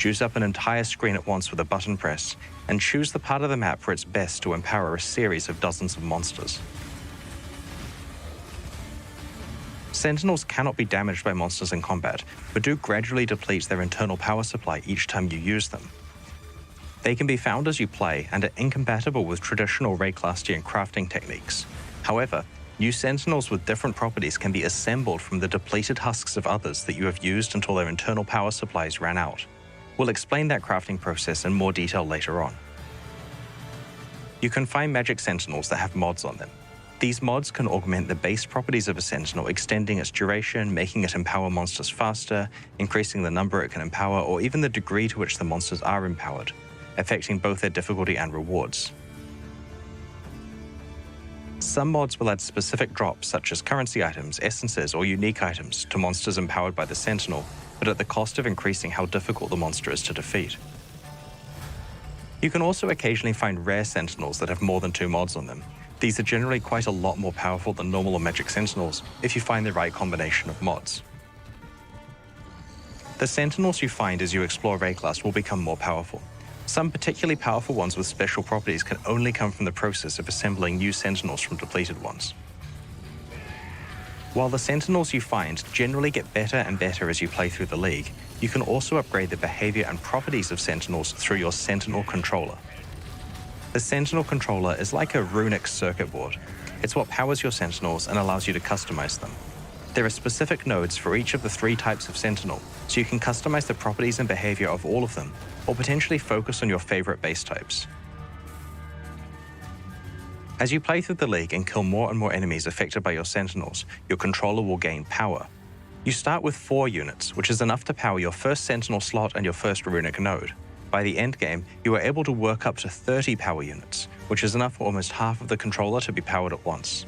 juice up an entire screen at once with a button press, and choose the part of the map where it's best to empower a series of dozens of monsters. Sentinels cannot be damaged by monsters in combat, but do gradually deplete their internal power supply each time you use them. They can be found as you play and are incompatible with traditional Rayclastian crafting techniques. However, new Sentinels with different properties can be assembled from the depleted husks of others that you have used until their internal power supplies ran out. We'll explain that crafting process in more detail later on. You can find magic Sentinels that have mods on them. These mods can augment the base properties of a Sentinel, extending its duration, making it empower monsters faster, increasing the number it can empower, or even the degree to which the monsters are empowered, affecting both their difficulty and rewards. Some mods will add specific drops such as currency items, essences, or unique items to monsters empowered by the Sentinel, but at the cost of increasing how difficult the monster is to defeat. You can also occasionally find rare Sentinels that have more than 2 mods on them. These are generally quite a lot more powerful than normal or magic Sentinels if you find the right combination of mods. The Sentinels you find as you explore Rayclast will become more powerful. Some particularly powerful ones with special properties can only come from the process of assembling new Sentinels from depleted ones. While the Sentinels you find generally get better and better as you play through the League, you can also upgrade the behavior and properties of Sentinels through your Sentinel Controller. The Sentinel Controller is like a runic circuit board. It's what powers your Sentinels and allows you to customize them. There are specific nodes for each of the 3 types of Sentinel, so you can customize the properties and behavior of all of them, or potentially focus on your favorite base types. As you play through the League and kill more and more enemies affected by your Sentinels, your controller will gain power. You start with 4 units, which is enough to power your first Sentinel slot and your first runic node. By the endgame, you are able to work up to 30 power units, which is enough for almost half of the controller to be powered at once.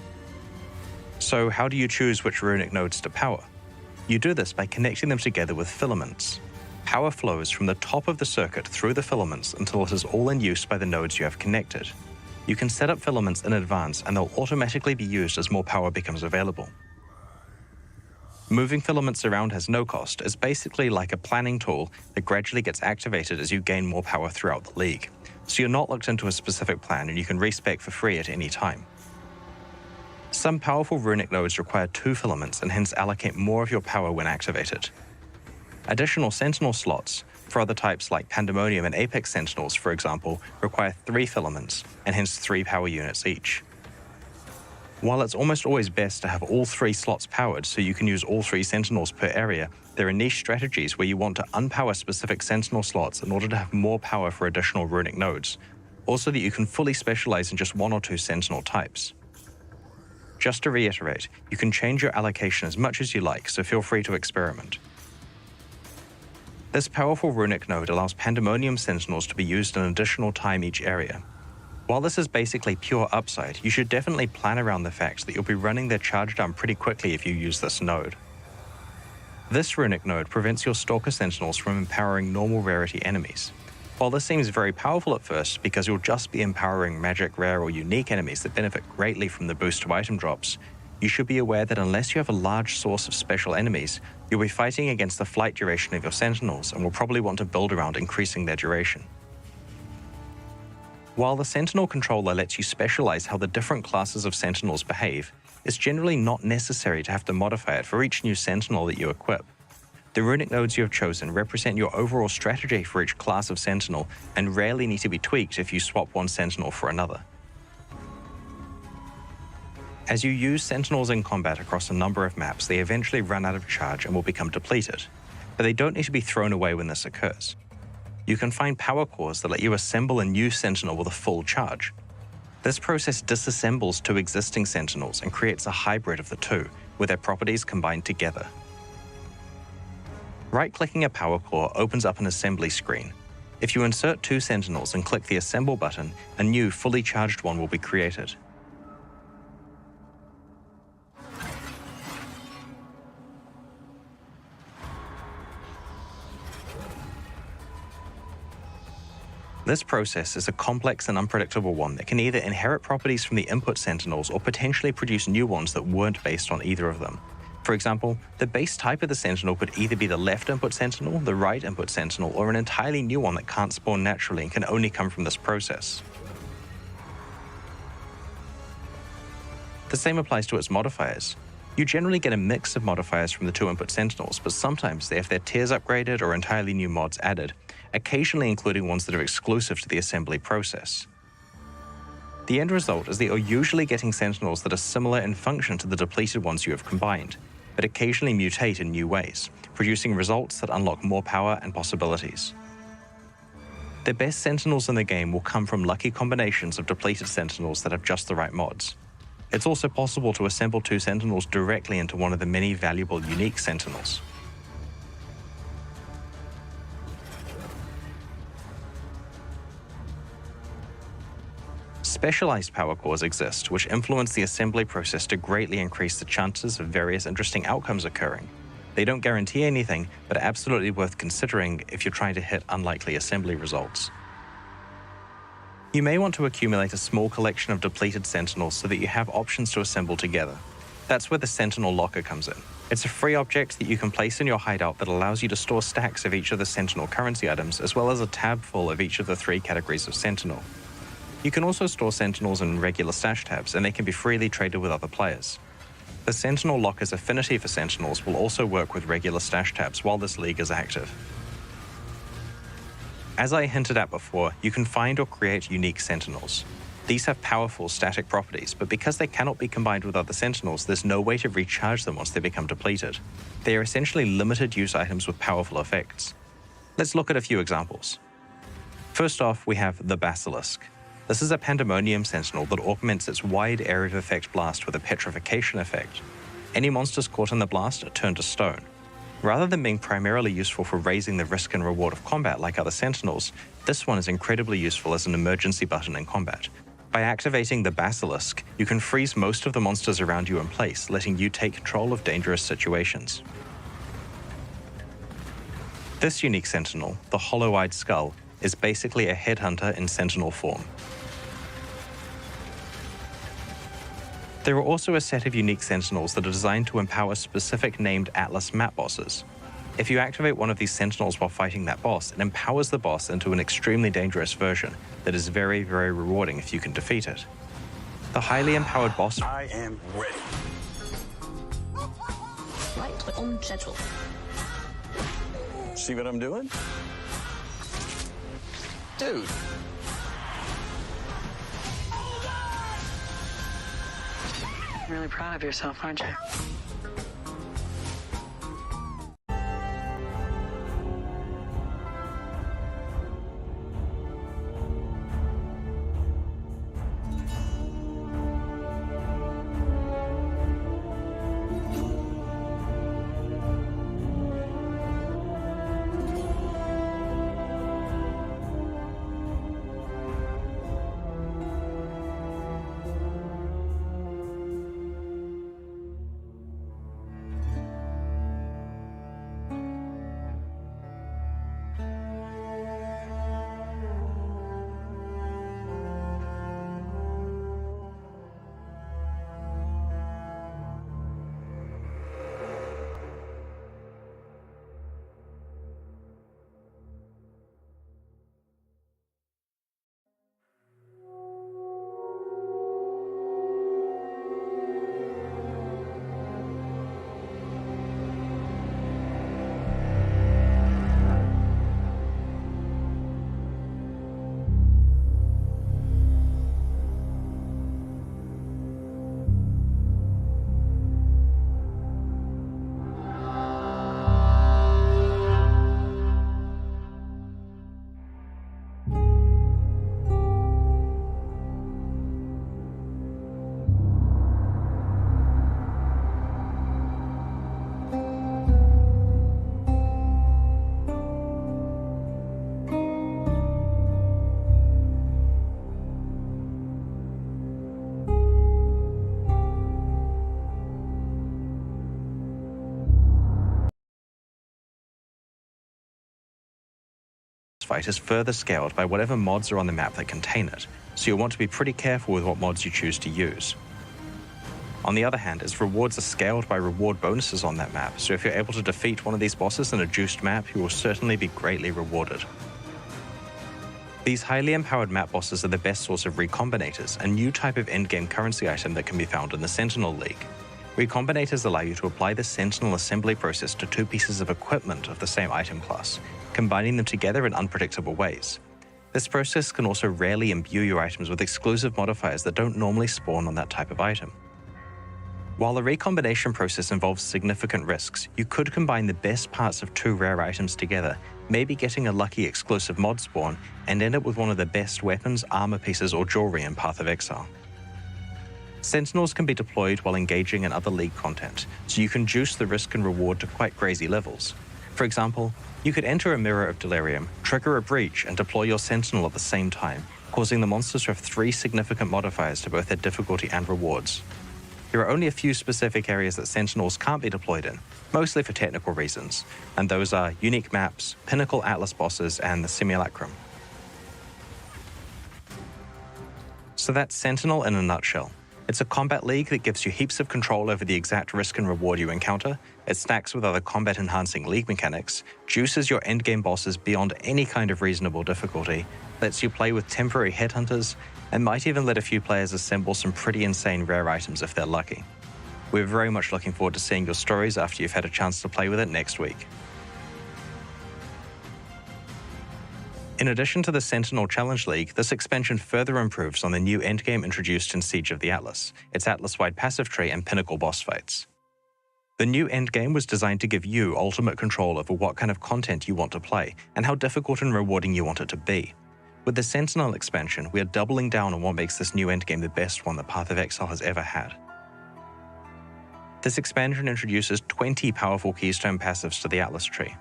So how do you choose which runic nodes to power? You do this by connecting them together with filaments. Power flows from the top of the circuit through the filaments until it is all in use by the nodes you have connected. You can set up filaments in advance and they'll automatically be used as more power becomes available. Moving filaments around has no cost. It's basically like a planning tool that gradually gets activated as you gain more power throughout the League. So you're not locked into a specific plan and you can respec for free at any time. Some powerful runic nodes require 2 filaments and hence allocate more of your power when activated. Additional Sentinel slots for other types like Pandemonium and Apex Sentinels, for example, require 3 filaments and hence 3 power units each. While it's almost always best to have all 3 slots powered so you can use all 3 Sentinels per area, there are niche strategies where you want to unpower specific Sentinel slots in order to have more power for additional runic nodes, also that you can fully specialize in just 1 or 2 Sentinel types. Just to reiterate, you can change your allocation as much as you like, so feel free to experiment. This powerful runic node allows Pandemonium Sentinels to be used an additional time each area. While this is basically pure upside, you should definitely plan around the fact that you'll be running their charge down pretty quickly if you use this node. This runic node prevents your Stalker Sentinels from empowering normal rarity enemies. While this seems very powerful at first because you'll just be empowering magic, rare, or unique enemies that benefit greatly from the boost to item drops, you should be aware that unless you have a large source of special enemies, you'll be fighting against the flight duration of your Sentinels and will probably want to build around increasing their duration. While the Sentinel Controller lets you specialize how the different classes of Sentinels behave, it's generally not necessary to have to modify it for each new Sentinel that you equip. The runic nodes you have chosen represent your overall strategy for each class of Sentinel and rarely need to be tweaked if you swap one Sentinel for another. As you use Sentinels in combat across a number of maps, they eventually run out of charge and will become depleted, but they don't need to be thrown away when this occurs. You can find power cores that let you assemble a new Sentinel with a full charge. This process disassembles 2 existing Sentinels and creates a hybrid of the 2, with their properties combined together. Right-clicking a power core opens up an assembly screen. If you insert 2 Sentinels and click the Assemble button, a new, fully charged one will be created. This process is a complex and unpredictable one that can either inherit properties from the input Sentinels or potentially produce new ones that weren't based on either of them. For example, the base type of the Sentinel could either be the left input Sentinel, the right input Sentinel, or an entirely new one that can't spawn naturally and can only come from this process. The same applies to its modifiers. You generally get a mix of modifiers from the two input Sentinels, but sometimes they have their tiers upgraded or entirely new mods added, occasionally including ones that are exclusive to the assembly process. The end result is that you're usually getting Sentinels that are similar in function to the depleted ones you have combined, but occasionally mutate in new ways, producing results that unlock more power and possibilities. The best Sentinels in the game will come from lucky combinations of depleted Sentinels that have just the right mods. It's also possible to assemble two Sentinels directly into one of the many valuable unique Sentinels. Specialized power cores exist, which influence the assembly process to greatly increase the chances of various interesting outcomes occurring. They don't guarantee anything, but are absolutely worth considering if you're trying to hit unlikely assembly results. You may want to accumulate a small collection of depleted Sentinels so that you have options to assemble together. That's where the Sentinel Locker comes in. It's a free object that you can place in your hideout that allows you to store stacks of each of the Sentinel currency items, as well as a tab full of each of the 3 categories of Sentinel. You can also store Sentinels in regular stash tabs, and they can be freely traded with other players. The Sentinel Locker's affinity for Sentinels will also work with regular stash tabs while this league is active. As I hinted at before, you can find or create unique Sentinels. These have powerful static properties, but because they cannot be combined with other Sentinels, there's no way to recharge them once they become depleted. They are essentially limited use items with powerful effects. Let's look at a few examples. First off, we have the Basilisk. This is a Pandemonium Sentinel that augments its wide area of effect blast with a petrification effect. Any monsters caught in the blast are turned to stone. Rather than being primarily useful for raising the risk and reward of combat like other Sentinels, this one is incredibly useful as an emergency button in combat. By activating the Basilisk, you can freeze most of the monsters around you in place, letting you take control of dangerous situations. This unique Sentinel, the Hollow-Eyed Skull, is basically a headhunter in Sentinel form. There are also a set of unique Sentinels that are designed to empower specific named Atlas map bosses. If you activate one of these Sentinels while fighting that boss, it empowers the boss into an extremely dangerous version that is very, very rewarding if you can defeat it. The highly empowered boss... I am ready. Right on schedule. See what I'm doing? Dude. Really proud of yourself, aren't you? fight is further scaled by whatever mods are on the map that contain it, so you'll want to be pretty careful with what mods you choose to use. On the other hand, its rewards are scaled by reward bonuses on that map, so if you're able to defeat one of these bosses in a juiced map, you will certainly be greatly rewarded. These highly empowered map bosses are the best source of recombinators, a new type of endgame currency item that can be found in the Sentinel League. Recombinators allow you to apply the Sentinel assembly process to two pieces of equipment of the same item class, combining them together in unpredictable ways. This process can also rarely imbue your items with exclusive modifiers that don't normally spawn on that type of item. While the recombination process involves significant risks, you could combine the best parts of two rare items together, maybe getting a lucky exclusive mod spawn, and end up with one of the best weapons, armor pieces, or jewelry in Path of Exile. Sentinels can be deployed while engaging in other League content, so you can juice the risk and reward to quite crazy levels. For example, you could enter a Mirror of Delirium, trigger a breach, and deploy your Sentinel at the same time, causing the monsters to have 3 significant modifiers to both their difficulty and rewards. There are only a few specific areas that Sentinels can't be deployed in, mostly for technical reasons, and those are unique maps, pinnacle Atlas bosses, and the Simulacrum. So that's Sentinel in a nutshell. It's a combat league that gives you heaps of control over the exact risk and reward you encounter, it stacks with other combat-enhancing league mechanics, juices your endgame bosses beyond any kind of reasonable difficulty, lets you play with temporary headhunters, and might even let a few players assemble some pretty insane rare items if they're lucky. We're very much looking forward to seeing your stories after you've had a chance to play with it next week. In addition to the Sentinel Challenge League, this expansion further improves on the new endgame introduced in Siege of the Atlas, its Atlas-wide passive tree and pinnacle boss fights. The new endgame was designed to give you ultimate control over what kind of content you want to play and how difficult and rewarding you want it to be. With the Sentinel expansion, we are doubling down on what makes this new endgame the best one that Path of Exile has ever had. This expansion introduces 20 powerful Keystone Passives to the Atlas tree.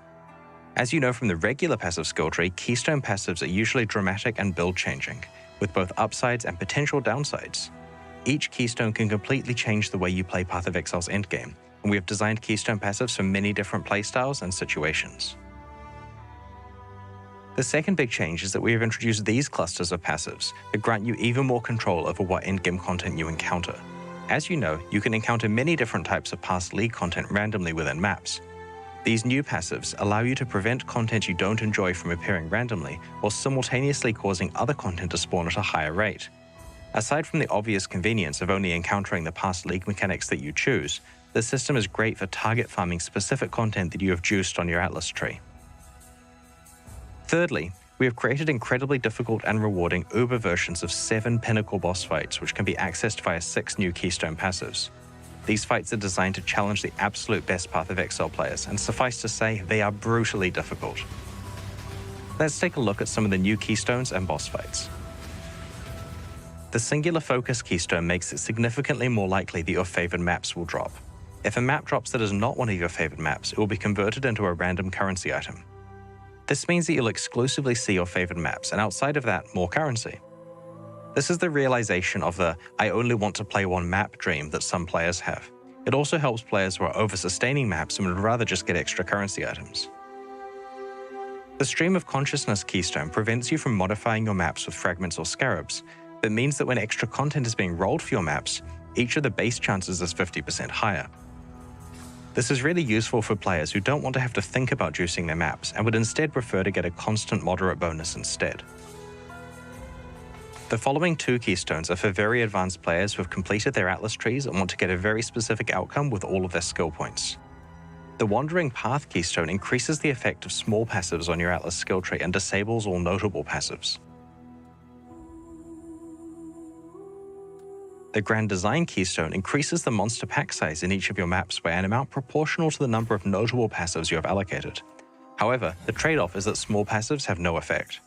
As you know from the regular passive skill tree, Keystone Passives are usually dramatic and build-changing, with both upsides and potential downsides. Each Keystone can completely change the way you play Path of Exile's endgame, and we have designed Keystone Passives for many different playstyles and situations. The second big change is that we have introduced these clusters of passives that grant you even more control over what endgame content you encounter. As you know, you can encounter many different types of past League content randomly within maps. These new passives allow you to prevent content you don't enjoy from appearing randomly, while simultaneously causing other content to spawn at a higher rate. Aside from the obvious convenience of only encountering the past League mechanics that you choose, this system is great for target farming specific content that you have juiced on your Atlas tree. Thirdly, we have created incredibly difficult and rewarding Uber versions of 7 pinnacle boss fights which can be accessed via 6 new Keystone Passives. These fights are designed to challenge the absolute best Path of Exile players, and suffice to say, they are brutally difficult. Let's take a look at some of the new Keystones and boss fights. The Singular Focus Keystone makes it significantly more likely that your favored maps will drop. If a map drops that is not one of your favored maps, it will be converted into a random currency item. This means that you'll exclusively see your favored maps, and outside of that, more currency. This is the realization of the "I only want to play one map" dream that some players have. It also helps players who are over-sustaining maps and would rather just get extra currency items. The Stream of Consciousness Keystone prevents you from modifying your maps with fragments or scarabs, but means that when extra content is being rolled for your maps, each of the base chances is 50% higher. This is really useful for players who don't want to have to think about juicing their maps and would instead prefer to get a constant moderate bonus instead. The following 2 Keystones are for very advanced players who have completed their Atlas trees and want to get a very specific outcome with all of their skill points. The Wandering Path Keystone increases the effect of small passives on your Atlas skill tree and disables all notable passives. The Grand Design Keystone increases the monster pack size in each of your maps by an amount proportional to the number of notable passives you have allocated. However, the trade-off is that small passives have no effect.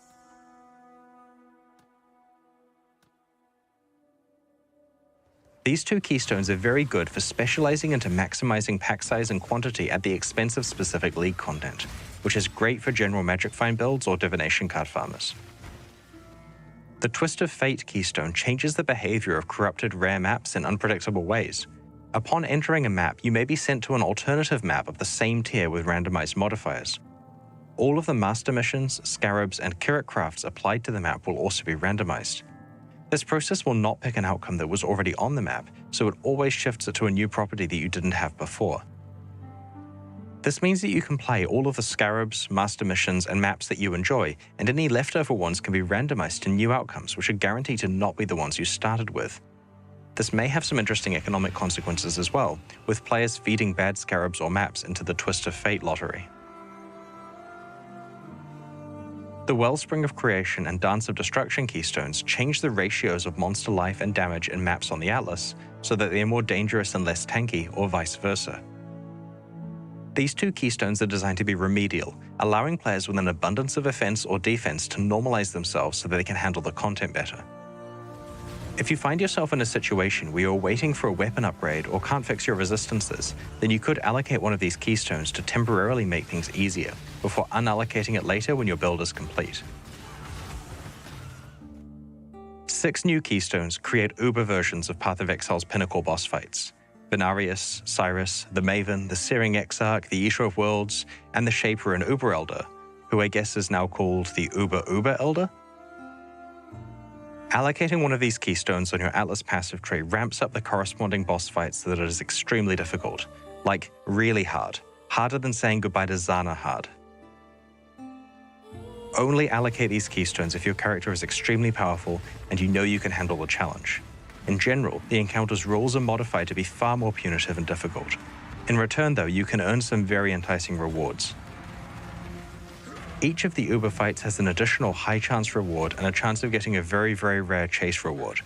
These 2 Keystones are very good for specializing into maximizing pack size and quantity at the expense of specific League content, which is great for general Magic Find builds or Divination card farmers. The Twist of Fate Keystone changes the behavior of corrupted rare maps in unpredictable ways. Upon entering a map, you may be sent to an alternative map of the same tier with randomized modifiers. All of the master missions, scarabs, and Kirit crafts applied to the map will also be randomized. This process will not pick an outcome that was already on the map, so it always shifts it to a new property that you didn't have before. This means that you can play all of the scarabs, master missions, and maps that you enjoy, and any leftover ones can be randomized to new outcomes which are guaranteed to not be the ones you started with. This may have some interesting economic consequences as well, with players feeding bad scarabs or maps into the Twist of Fate lottery. The Wellspring of Creation and Dance of Destruction keystones change the ratios of monster life and damage in maps on the Atlas so that they are more dangerous and less tanky, or vice versa. These two keystones are designed to be remedial, allowing players with an abundance of offense or defense to normalize themselves so that they can handle the content better. If you find yourself in a situation where you're waiting for a weapon upgrade or can't fix your resistances, then you could allocate one of these keystones to temporarily make things easier, before unallocating it later when your build is complete. 6 new keystones create uber versions of Path of Exile's pinnacle boss fights. Venarius, Cyrus, the Maven, the Searing Exarch, the Eater of Worlds, and the Shaper and Uber Elder, who I guess is now called the Uber Elder? Allocating one of these keystones on your Atlas passive tree ramps up the corresponding boss fights so that it is extremely difficult. Like, really hard. Harder than saying goodbye to Zana hard. Only allocate these keystones if your character is extremely powerful and you know you can handle the challenge. In general, the encounter's rules are modified to be far more punitive and difficult. In return, though, you can earn some very enticing rewards. Each of the Uber fights has an additional high-chance reward and a chance of getting a very, very rare chase reward.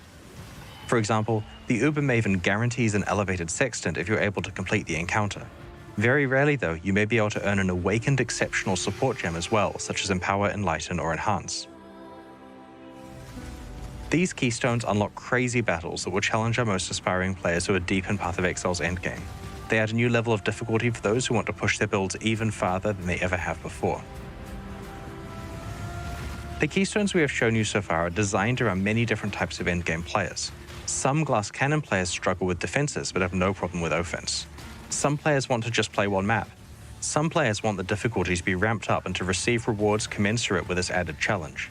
For example, the Uber Maven guarantees an elevated sextant if you're able to complete the encounter. Very rarely, though, you may be able to earn an awakened exceptional support gem as well, such as Empower, Enlighten, or Enhance. These keystones unlock crazy battles that will challenge our most aspiring players who are deep in Path of Exile's endgame. They add a new level of difficulty for those who want to push their builds even farther than they ever have before. The keystones we have shown you so far are designed around many different types of endgame players. Some glass cannon players struggle with defenses but have no problem with offense. Some players want to just play one map. Some players want the difficulty to be ramped up and to receive rewards commensurate with this added challenge.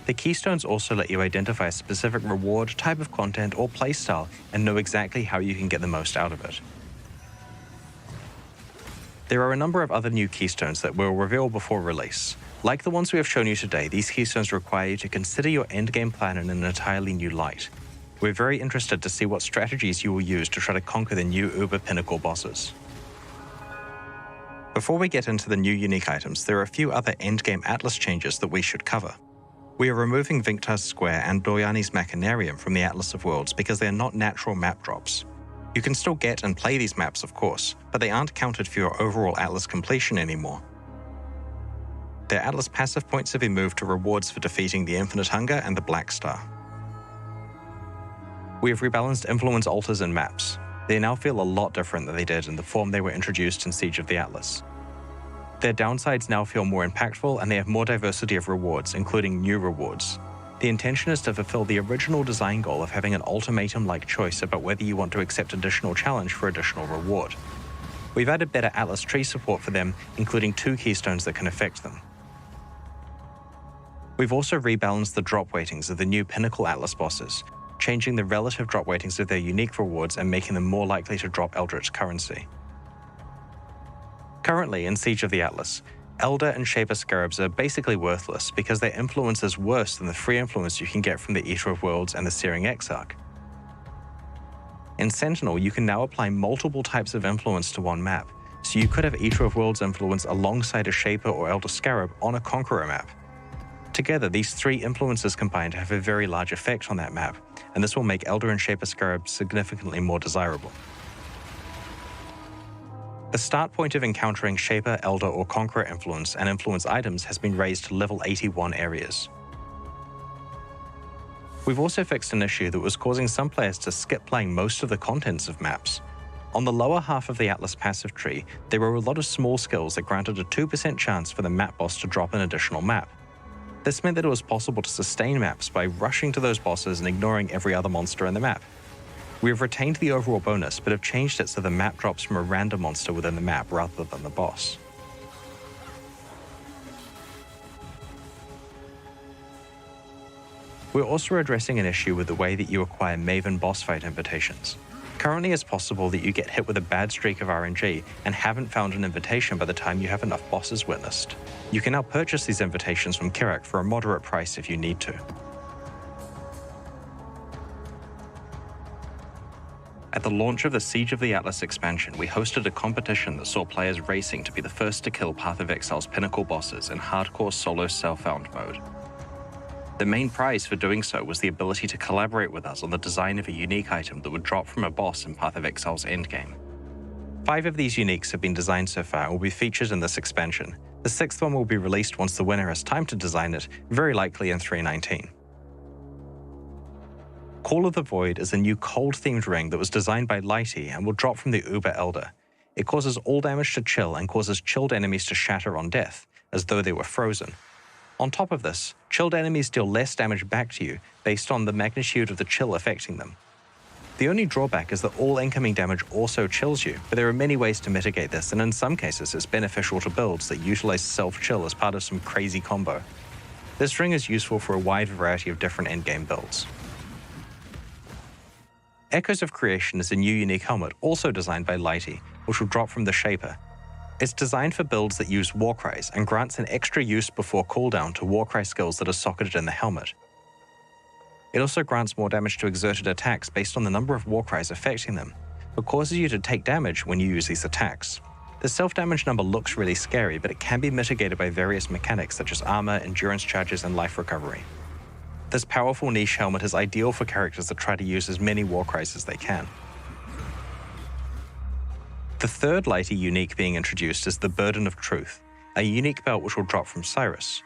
The keystones also let you identify a specific reward, type of content, or playstyle and know exactly how you can get the most out of it. There are a number of other new keystones that we'll reveal before release. Like the ones we have shown you today, these keystones require you to consider your endgame plan in an entirely new light. We're very interested to see what strategies you will use to try to conquer the new Uber Pinnacle bosses. Before we get into the new unique items, there are a few other endgame Atlas changes that we should cover. We are removing Vinctar's Square and Doryani's Machinarium from the Atlas of Worlds because they are not natural map drops. You can still get and play these maps, of course, but they aren't counted for your overall Atlas completion anymore. Their Atlas passive points have been moved to rewards for defeating the Infinite Hunger and the Black Star. We have rebalanced influence altars and maps. They now feel a lot different than they did in the form they were introduced in Siege of the Atlas. Their downsides now feel more impactful and they have more diversity of rewards, including new rewards. The intention is to fulfill the original design goal of having an ultimatum-like choice about whether you want to accept additional challenge for additional reward. We've added better Atlas tree support for them, including 2 keystones that can affect them. We've also rebalanced the drop weightings of the new Pinnacle Atlas bosses, changing the relative drop weightings of their unique rewards and making them more likely to drop Eldritch currency. Currently, in Siege of the Atlas, Elder and Shaper Scarabs are basically worthless because their influence is worse than the free influence you can get from the Eater of Worlds and the Searing Exarch. In Sentinel, you can now apply multiple types of influence to one map, so you could have Eater of Worlds influence alongside a Shaper or Elder Scarab on a Conqueror map. Together, these 3 influences combined have a very large effect on that map, and this will make Elder and Shaper Scarabs significantly more desirable. The start point of encountering Shaper, Elder, or Conqueror influence and influence items has been raised to level 81 areas. We've also fixed an issue that was causing some players to skip playing most of the contents of maps. On the lower half of the Atlas passive tree, there were a lot of small skills that granted a 2% chance for the map boss to drop an additional map. This meant that it was possible to sustain maps by rushing to those bosses and ignoring every other monster in the map. We have retained the overall bonus, but have changed it so the map drops from a random monster within the map rather than the boss. We're also addressing an issue with the way that you acquire Maven boss fight invitations. Currently, it's possible that you get hit with a bad streak of RNG and haven't found an invitation by the time you have enough bosses witnessed. You can now purchase these invitations from Kirak for a moderate price if you need to. At the launch of the Siege of the Atlas expansion, we hosted a competition that saw players racing to be the first to kill Path of Exile's pinnacle bosses in hardcore solo self-found mode. The main prize for doing so was the ability to collaborate with us on the design of a unique item that would drop from a boss in Path of Exile's endgame. 5 of these uniques have been designed so far and will be featured in this expansion. The 6th one will be released once the winner has time to design it, very likely in 3.19. Call of the Void is a new cold-themed ring that was designed by Lighty and will drop from the Uber Elder. It causes all damage to chill and causes chilled enemies to shatter on death, as though they were frozen. On top of this, chilled enemies deal less damage back to you based on the magnitude of the chill affecting them. The only drawback is that all incoming damage also chills you, but there are many ways to mitigate this, and in some cases it's beneficial to builds that utilize self-chill as part of some crazy combo. This ring is useful for a wide variety of different endgame builds. Echoes of Creation is a new unique helmet also designed by Lighty, which will drop from the Shaper. It's designed for builds that use Warcries and grants an extra use before cooldown to Warcry skills that are socketed in the helmet. It also grants more damage to exerted attacks based on the number of Warcries affecting them, but causes you to take damage when you use these attacks. The self-damage number looks really scary, but it can be mitigated by various mechanics such as armor, endurance charges, and life recovery. This powerful niche helmet is ideal for characters that try to use as many Warcries as they can. The third Lighty unique being introduced is the Burden of Truth, a unique belt which will drop from Cyrus.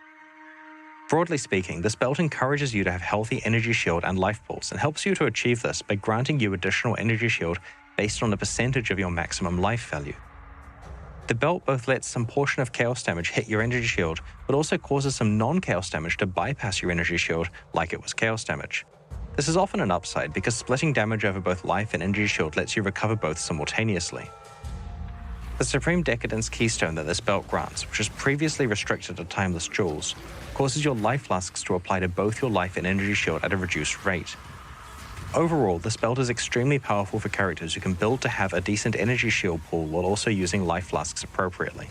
Broadly speaking, this belt encourages you to have healthy energy shield and life pools and helps you to achieve this by granting you additional energy shield based on a percentage of your maximum life value. The belt both lets some portion of chaos damage hit your energy shield, but also causes some non-chaos damage to bypass your energy shield like it was chaos damage. This is often an upside because splitting damage over both life and energy shield lets you recover both simultaneously. The Supreme Decadence keystone that this belt grants, which is previously restricted to timeless jewels, causes your life flasks to apply to both your life and energy shield at a reduced rate. Overall, this belt is extremely powerful for characters who can build to have a decent energy shield pool while also using life flasks appropriately.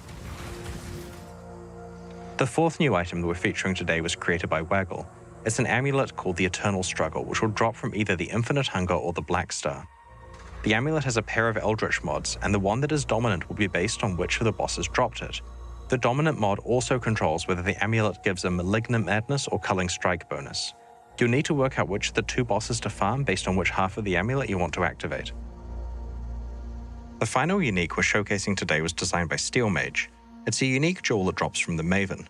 The 4th new item that we're featuring today was created by Waggle. It's an amulet called the Eternal Struggle, which will drop from either the Infinite Hunger or the Black Star. The amulet has a pair of Eldritch mods, and the one that is dominant will be based on which of the bosses dropped it. The dominant mod also controls whether the amulet gives a Malignant Madness or Culling Strike bonus. You'll need to work out which of the 2 bosses to farm based on which half of the amulet you want to activate. The final unique we're showcasing today was designed by Steel Mage. It's a unique jewel that drops from the Maven.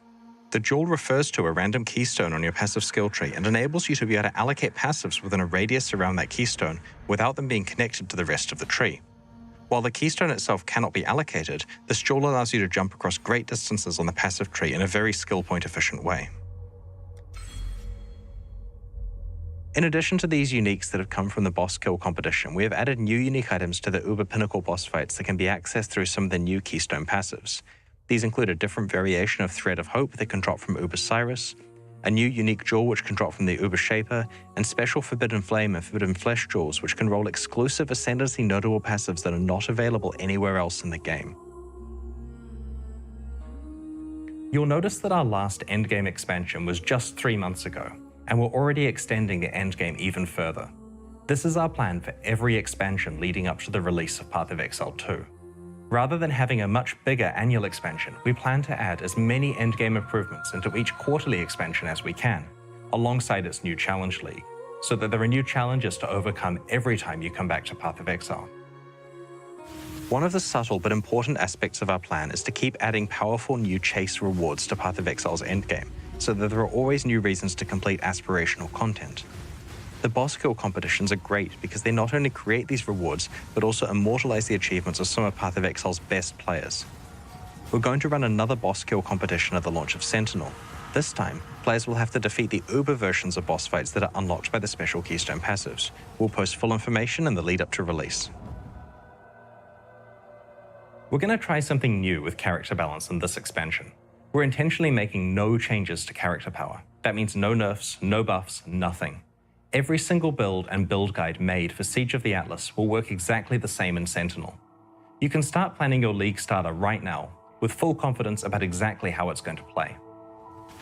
The jewel refers to a random keystone on your passive skill tree and enables you to be able to allocate passives within a radius around that keystone without them being connected to the rest of the tree. While the keystone itself cannot be allocated, this jewel allows you to jump across great distances on the passive tree in a very skill point efficient way. In addition to these uniques that have come from the boss kill competition, we have added new unique items to the Uber Pinnacle boss fights that can be accessed through some of the new Keystone Passives. These include a different variation of Thread of Hope that can drop from Uber Cyrus, a new unique jewel which can drop from the Uber Shaper, and special Forbidden Flame and Forbidden Flesh jewels which can roll exclusive Ascendancy notable passives that are not available anywhere else in the game. You'll notice that our last endgame expansion was just 3 months ago, and we're already extending the endgame even further. This is our plan for every expansion leading up to the release of Path of Exile 2. Rather than having a much bigger annual expansion, we plan to add as many endgame improvements into each quarterly expansion as we can, alongside its new challenge league, so that there are new challenges to overcome every time you come back to Path of Exile. One of the subtle but important aspects of our plan is to keep adding powerful new chase rewards to Path of Exile's endgame, so that there are always new reasons to complete aspirational content. The boss kill competitions are great because they not only create these rewards, but also immortalize the achievements of some of Path of Exile's best players. We're going to run another boss kill competition at the launch of Sentinel. This time, players will have to defeat the Uber versions of boss fights that are unlocked by the special Keystone Passives. We'll post full information in the lead up to release. We're going to try something new with character balance in this expansion. We're intentionally making no changes to character power. That means no nerfs, no buffs, nothing. Every single build and build guide made for Siege of the Atlas will work exactly the same in Sentinel. You can start planning your League starter right now, with full confidence about exactly how it's going to play.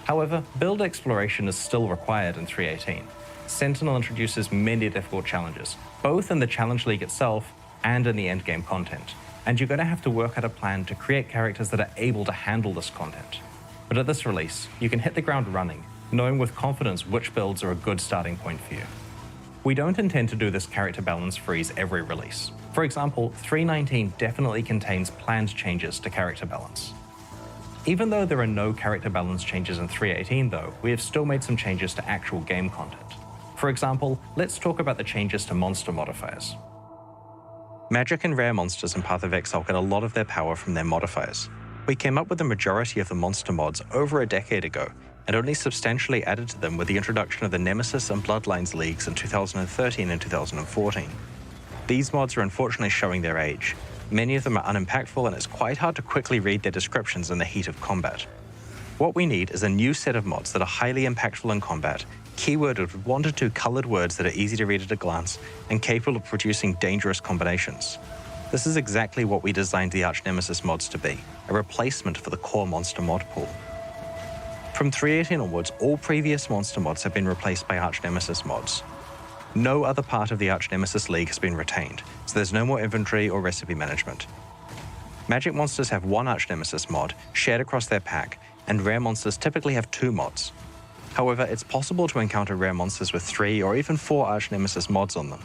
However, build exploration is still required in 3.18. Sentinel introduces many difficult challenges, both in the Challenge League itself and in the endgame content, and you're going to have to work out a plan to create characters that are able to handle this content. But at this release, you can hit the ground running, knowing with confidence which builds are a good starting point for you. We don't intend to do this character balance freeze every release. For example, 3.19 definitely contains planned changes to character balance. Even though there are no character balance changes in 3.18 though, we have still made some changes to actual game content. For example, let's talk about the changes to monster modifiers. Magic and rare monsters in Path of Exile get a lot of their power from their modifiers. We came up with the majority of the monster mods over a decade ago, and only substantially added to them with the introduction of the Nemesis and Bloodlines leagues in 2013 and 2014. These mods are unfortunately showing their age. Many of them are unimpactful, and it's quite hard to quickly read their descriptions in the heat of combat. What we need is a new set of mods that are highly impactful in combat, keyworded with 1 to 2 colored words that are easy to read at a glance, and capable of producing dangerous combinations. This is exactly what we designed the Arch Nemesis mods to be, a replacement for the core monster mod pool. From 3.18 onwards, all previous monster mods have been replaced by Arch Nemesis mods. No other part of the Arch Nemesis League has been retained, so there's no more inventory or recipe management. Magic monsters have 1 Arch Nemesis mod, shared across their pack, and rare monsters typically have 2 mods. However, it's possible to encounter rare monsters with 3 or even 4 Arch Nemesis mods on them.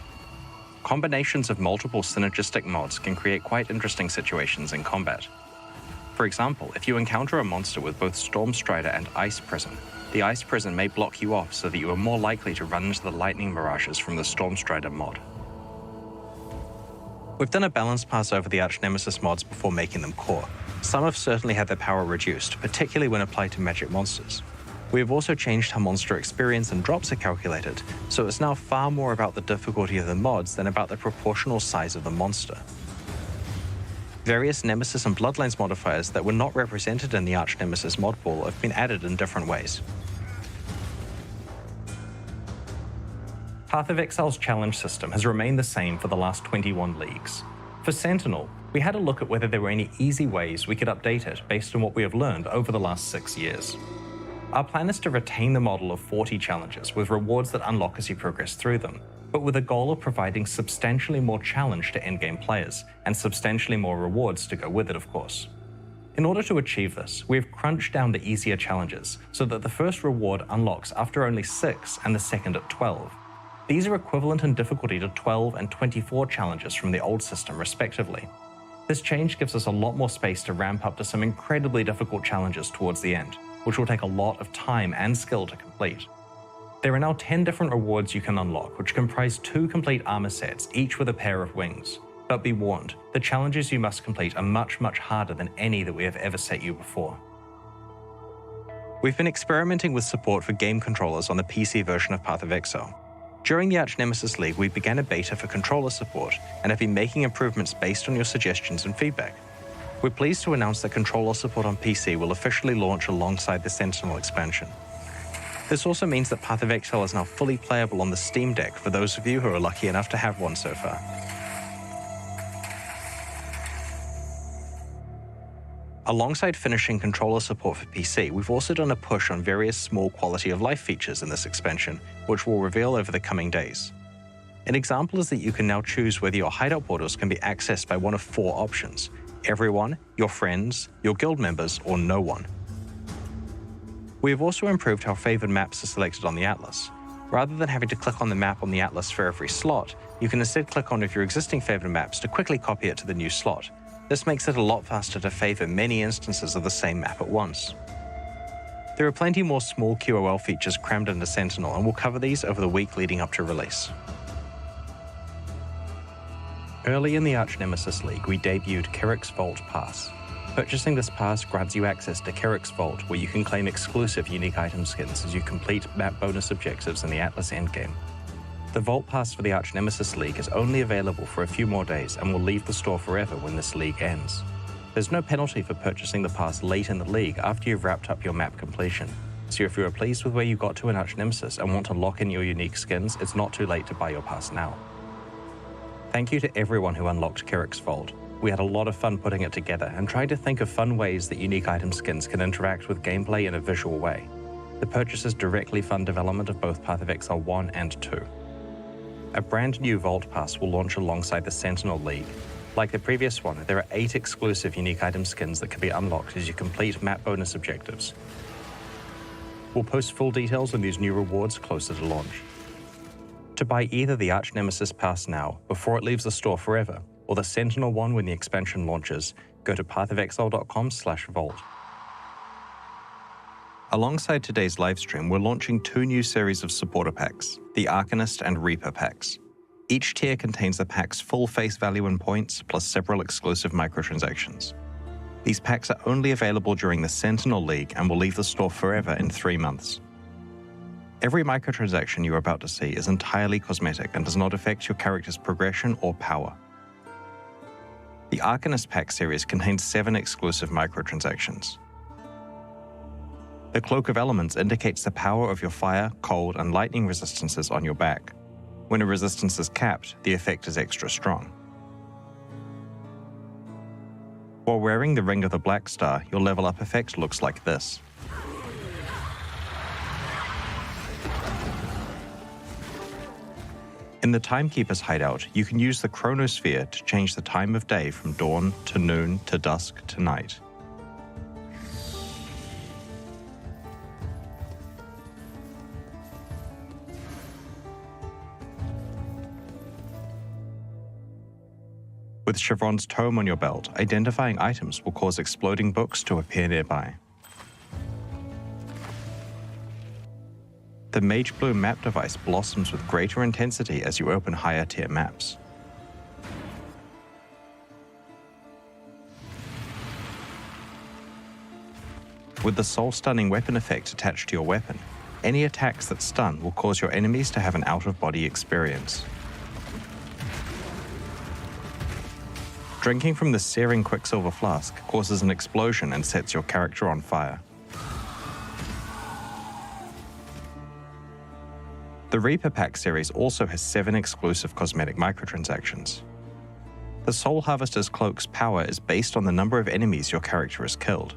Combinations of multiple synergistic mods can create quite interesting situations in combat. For example, if you encounter a monster with both Stormstrider and Ice Prison, the Ice Prison may block you off so that you are more likely to run into the lightning mirages from the Stormstrider mod. We've done a balanced pass over the Arch Nemesis mods before making them core. Some have certainly had their power reduced, particularly when applied to magic monsters. We have also changed how monster experience and drops are calculated, so it's now far more about the difficulty of the mods than about the proportional size of the monster. Various Nemesis and Bloodlines modifiers that were not represented in the Arch Nemesis mod pool have been added in different ways. Path of Exile's challenge system has remained the same for the last 21 leagues. For Sentinel, we had a look at whether there were any easy ways we could update it based on what we have learned over the last 6 years. Our plan is to retain the model of 40 challenges with rewards that unlock as you progress through them, but with a goal of providing substantially more challenge to endgame players, and substantially more rewards to go with it, of course. In order to achieve this, we have crunched down the easier challenges so that the first reward unlocks after only 6 and the second at 12. These are equivalent in difficulty to 12 and 24 challenges from the old system, respectively. This change gives us a lot more space to ramp up to some incredibly difficult challenges towards the end, which will take a lot of time and skill to complete. There are now 10 different rewards you can unlock, which comprise 2 complete armor sets, each with a pair of wings. But be warned, the challenges you must complete are much harder than any that we have ever set you before. We've been experimenting with support for game controllers on the PC version of Path of Exile. During the Arch Nemesis League, we began a beta for controller support, and have been making improvements based on your suggestions and feedback. We're pleased to announce that controller support on PC will officially launch alongside the Sentinel expansion. This also means that Path of Exile is now fully playable on the Steam Deck for those of you who are lucky enough to have one so far. Alongside finishing controller support for PC, we've also done a push on various small quality of life features in this expansion, which we'll reveal over the coming days. An example is that you can now choose whether your hideout portals can be accessed by one of 4 options: everyone, your friends, your guild members, or no one. We have also improved how favored maps are selected on the Atlas. Rather than having to click on the map on the Atlas for every slot, you can instead click on one of your existing favored maps to quickly copy it to the new slot. This makes it a lot faster to favor many instances of the same map at once. There are plenty more small QOL features crammed into Sentinel, and we'll cover these over the week leading up to release. Early in the Arch Nemesis League, we debuted Kerrick's Vault Pass. Purchasing this pass grants you access to Kerrick's Vault, where you can claim exclusive unique item skins as you complete map bonus objectives in the Atlas endgame. The Vault Pass for the Arch Nemesis League is only available for a few more days and will leave the store forever when this league ends. There's no penalty for purchasing the pass late in the league after you've wrapped up your map completion, so if you are pleased with where you got to in Arch Nemesis and want to lock in your unique skins, it's not too late to buy your pass now. Thank you to everyone who unlocked Kirik's Vault. We had a lot of fun putting it together and tried to think of fun ways that unique item skins can interact with gameplay in a visual way. The purchases directly fund development of both Path of Exile 1 and 2. A brand new Vault Pass will launch alongside the Sentinel League. Like the previous one, there are 8 exclusive unique item skins that can be unlocked as you complete map bonus objectives. We'll post full details on these new rewards closer to launch. To buy either the Arch Nemesis Pass now, before it leaves the store forever, or the Sentinel one when the expansion launches, go to pathofexile.com/vault. Alongside today's livestream, we're launching 2 new series of supporter packs, the Arcanist and Reaper packs. Each tier contains the pack's full face value in points, plus several exclusive microtransactions. These packs are only available during the Sentinel League and will leave the store forever in 3 months. Every microtransaction you're about to see is entirely cosmetic and does not affect your character's progression or power. The Arcanist pack series contains 7 exclusive microtransactions. The Cloak of Elements indicates the power of your fire, cold, and lightning resistances on your back. When a resistance is capped, the effect is extra strong. While wearing the Ring of the Black Star, your level up effect looks like this. In the Timekeeper's hideout, you can use the Chronosphere to change the time of day from dawn to noon to dusk to night. With Chevron's tome on your belt, identifying items will cause exploding books to appear nearby. The Mage Bloom map device blossoms with greater intensity as you open higher tier maps. With the Soul Stunning weapon effect attached to your weapon, any attacks that stun will cause your enemies to have an out-of-body experience. Drinking from the Searing Quicksilver Flask causes an explosion and sets your character on fire. The Reaper Pack series also has 7 exclusive cosmetic microtransactions. The Soul Harvester's Cloak's power is based on the number of enemies your character has killed.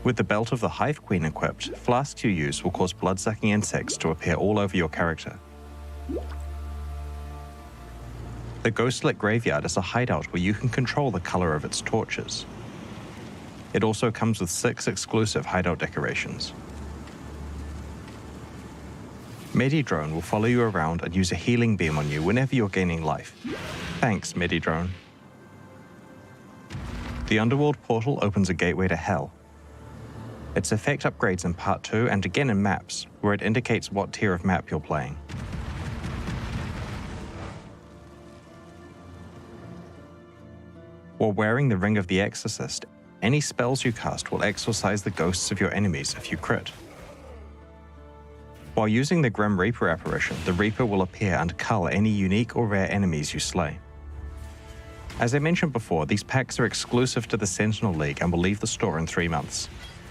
With the Belt of the Hive Queen equipped, flasks you use will cause blood-sucking insects to appear all over your character. The Ghostlit Graveyard is a hideout where you can control the color of its torches. It also comes with 6 exclusive hideout decorations. Medidrone will follow you around and use a healing beam on you whenever you're gaining life. Thanks, Medidrone. The Underworld Portal opens a gateway to Hell. Its effect upgrades in Part 2 and again in maps, where it indicates what tier of map you're playing. While wearing the Ring of the Exorcist, any spells you cast will exorcise the ghosts of your enemies if you crit. While using the Grim Reaper apparition, the Reaper will appear and cull any unique or rare enemies you slay. As I mentioned before, these packs are exclusive to the Sentinel League and will leave the store in 3 months.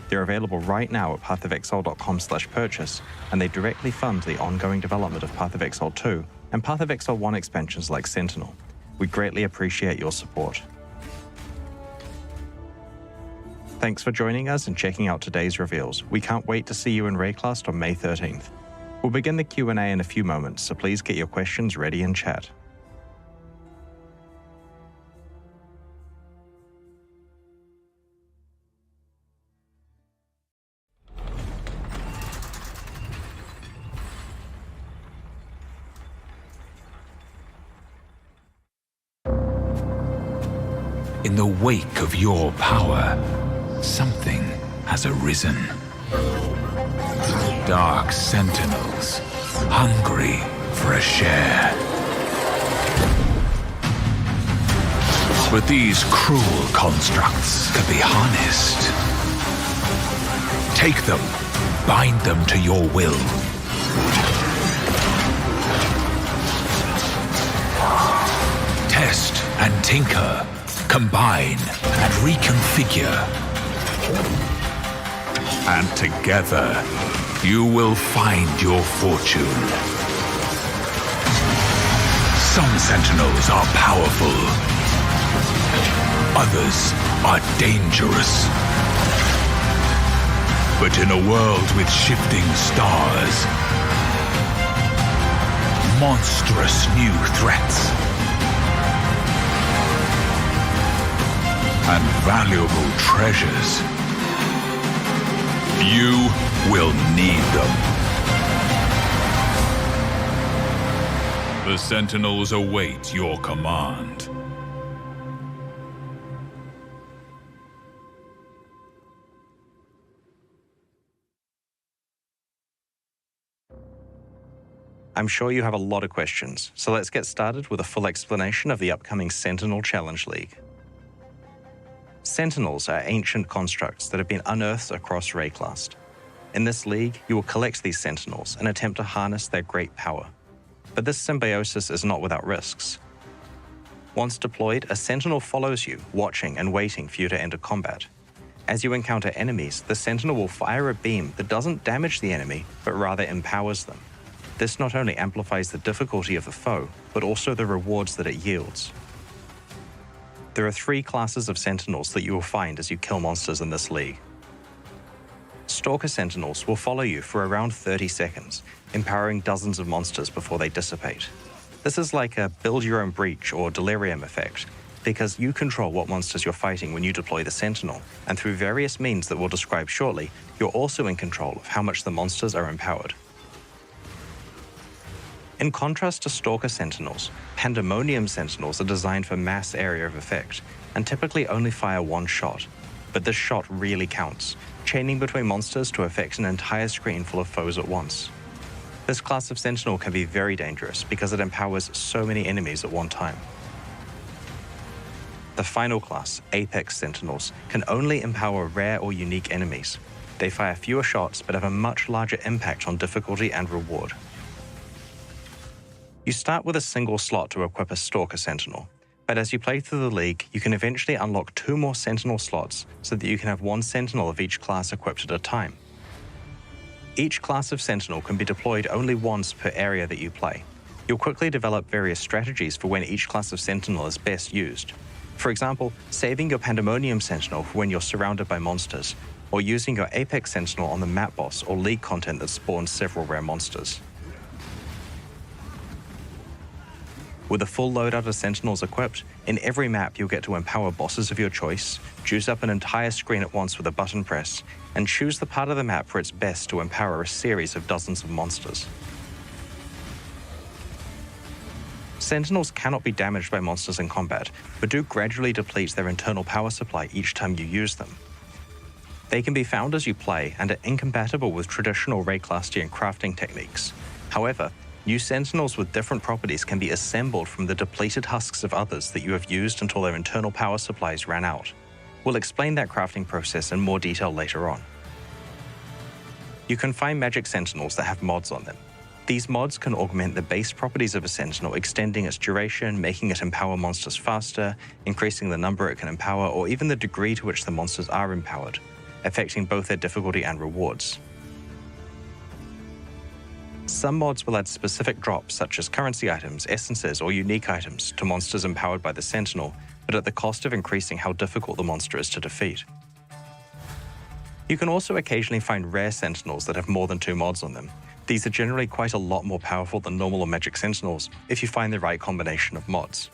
They're available right now at pathofexile.com/purchase, and they directly fund the ongoing development of Path of Exile 2 and Path of Exile 1 expansions like Sentinel. We greatly appreciate your support. Thanks for joining us and checking out today's reveals. We can't wait to see you in Rayclast on May 13th. We'll begin the Q&A in a few moments, so please get your questions ready in chat. In the wake of your power, something has arisen. Dark Sentinels, hungry for a share. But these cruel constructs can be harnessed. Take them, bind them to your will. Test and tinker, combine and reconfigure. And together, you will find your fortune. Some Sentinels are powerful. Others are dangerous. But in a world with shifting stars, monstrous new threats, and valuable treasures, you will need them. The Sentinels await your command. I'm sure you have a lot of questions, so let's get started with a full explanation of the upcoming Sentinel Challenge League. Sentinels are ancient constructs that have been unearthed across Rayclast. In this league, you will collect these Sentinels and attempt to harness their great power. But this symbiosis is not without risks. Once deployed, a Sentinel follows you, watching and waiting for you to enter combat. As you encounter enemies, the Sentinel will fire a beam that doesn't damage the enemy, but rather empowers them. This not only amplifies the difficulty of the foe, but also the rewards that it yields. There are 3 classes of Sentinels that you will find as you kill monsters in this league. Stalker Sentinels will follow you for around 30 seconds, empowering dozens of monsters before they dissipate. This is like a build your own breach or delirium effect, because you control what monsters you're fighting when you deploy the Sentinel, and through various means that we'll describe shortly, you're also in control of how much the monsters are empowered. In contrast to Stalker Sentinels, Pandemonium Sentinels are designed for mass area of effect, and typically only fire one shot. But this shot really counts, chaining between monsters to affect an entire screen full of foes at once. This class of Sentinel can be very dangerous because it empowers so many enemies at one time. The final class, Apex Sentinels, can only empower rare or unique enemies. They fire fewer shots but have a much larger impact on difficulty and reward. You start with a single slot to equip a Stalker Sentinel, but as you play through the league, you can eventually unlock 2 more Sentinel slots so that you can have 1 Sentinel of each class equipped at a time. Each class of Sentinel can be deployed only once per area that you play. You'll quickly develop various strategies for when each class of Sentinel is best used. For example, saving your Pandemonium Sentinel for when you're surrounded by monsters, or using your Apex Sentinel on the map boss or league content that spawns several rare monsters. With a full loadout of Sentinels equipped, in every map you'll get to empower bosses of your choice, juice up an entire screen at once with a button press, and choose the part of the map for its best to empower a series of dozens of monsters. Sentinels cannot be damaged by monsters in combat, but do gradually deplete their internal power supply each time you use them. They can be found as you play and are incompatible with traditional Rayclastian crafting techniques. However, new Sentinels with different properties can be assembled from the depleted husks of others that you have used until their internal power supplies ran out. We'll explain that crafting process in more detail later on. You can find magic Sentinels that have mods on them. These mods can augment the base properties of a Sentinel, extending its duration, making it empower monsters faster, increasing the number it can empower, or even the degree to which the monsters are empowered, affecting both their difficulty and rewards. Some mods will add specific drops such as currency items, essences, or unique items to monsters empowered by the Sentinel, but at the cost of increasing how difficult the monster is to defeat. You can also occasionally find rare Sentinels that have more than 2 mods on them. These are generally quite a lot more powerful than normal or magic Sentinels if you find the right combination of mods.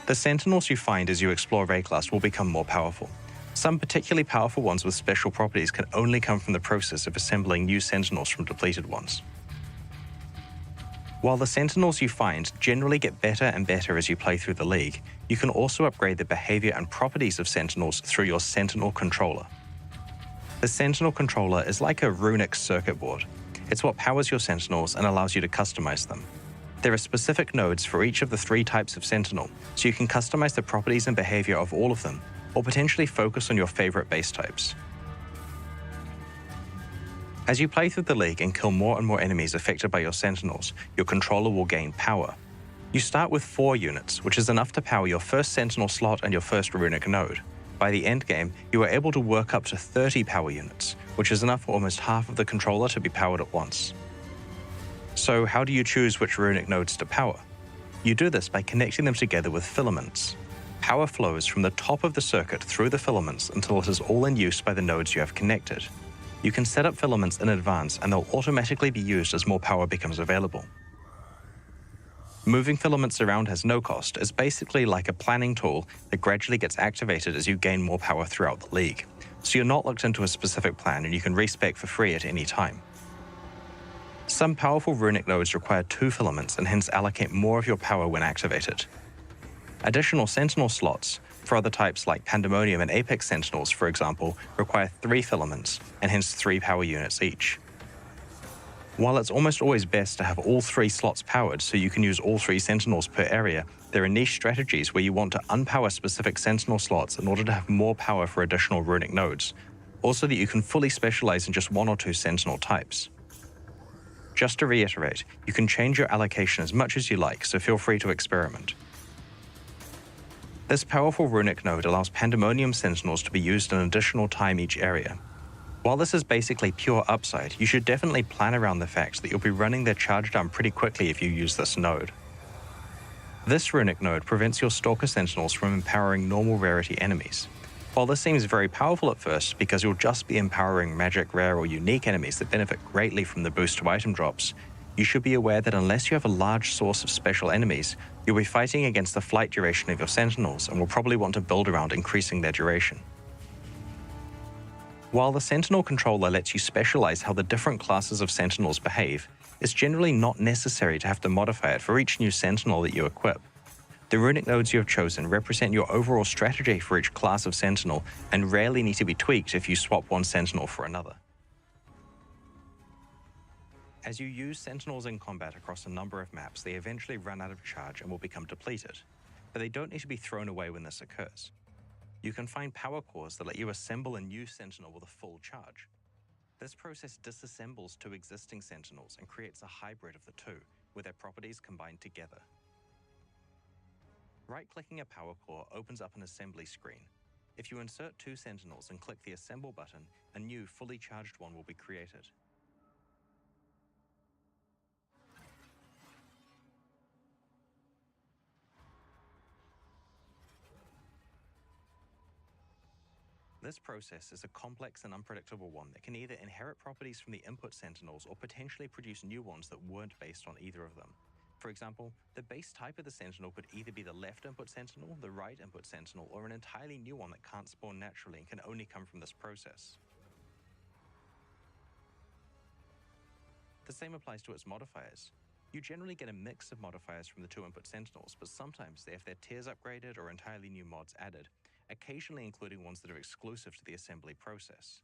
The Sentinels you find as you explore Rayclast will become more powerful. Some particularly powerful ones with special properties can only come from the process of assembling new Sentinels from depleted ones. While the Sentinels you find generally get better and better as you play through the league, you can also upgrade the behavior and properties of Sentinels through your Sentinel Controller. The Sentinel Controller is like a runic circuit board. It's what powers your Sentinels and allows you to customize them. There are specific nodes for each of the 3 types of Sentinel, so you can customize the properties and behavior of all of them, or potentially focus on your favorite base types. As you play through the league and kill more and more enemies affected by your Sentinels, your controller will gain power. You start with 4 units, which is enough to power your first Sentinel slot and your first runic node. By the endgame, you are able to work up to 30 power units, which is enough for almost half of the controller to be powered at once. So how do you choose which runic nodes to power? You do this by connecting them together with filaments. Power flows from the top of the circuit through the filaments until it is all in use by the nodes you have connected. You can set up filaments in advance and they'll automatically be used as more power becomes available. Moving filaments around has no cost. It's basically like a planning tool that gradually gets activated as you gain more power throughout the league. So you're not locked into a specific plan and you can respec for free at any time. Some powerful runic nodes require 2 filaments and hence allocate more of your power when activated. Additional Sentinel slots for other types like Pandemonium and Apex Sentinels, for example, require 3 filaments and hence 3 power units each. While it's almost always best to have all 3 slots powered so you can use all 3 Sentinels per area, there are niche strategies where you want to unpower specific Sentinel slots in order to have more power for additional runic nodes, also that you can fully specialize in just 1 or 2 Sentinel types. Just to reiterate, you can change your allocation as much as you like, so feel free to experiment. This powerful runic node allows Pandemonium Sentinels to be used an additional time each area. While this is basically pure upside, you should definitely plan around the fact that you'll be running their charge down pretty quickly if you use this node. This runic node prevents your Stalker Sentinels from empowering normal rarity enemies. While this seems very powerful at first because you'll just be empowering magic, rare, or unique enemies that benefit greatly from the boost to item drops, you should be aware that unless you have a large source of special enemies, you'll be fighting against the flight duration of your Sentinels and will probably want to build around increasing their duration. While the Sentinel controller lets you specialize how the different classes of Sentinels behave, it's generally not necessary to have to modify it for each new Sentinel that you equip. The runic nodes you have chosen represent your overall strategy for each class of Sentinel and rarely need to be tweaked if you swap one Sentinel for another. As you use Sentinels in combat across a number of maps, they eventually run out of charge and will become depleted, but they don't need to be thrown away when this occurs. You can find power cores that let you assemble a new Sentinel with a full charge. This process disassembles 2 existing Sentinels and creates a hybrid of the 2, with their properties combined together. Right-clicking a power core opens up an assembly screen. If you insert 2 Sentinels and click the Assemble button, a new, fully charged one will be created. This process is a complex and unpredictable one that can either inherit properties from the input Sentinels or potentially produce new ones that weren't based on either of them. For example, the base type of the Sentinel could either be the left input Sentinel, the right input Sentinel, or an entirely new one that can't spawn naturally and can only come from this process. The same applies to its modifiers. You generally get a mix of modifiers from the 2 input Sentinels, but sometimes they have their tiers upgraded or entirely new mods added, occasionally including ones that are exclusive to the assembly process.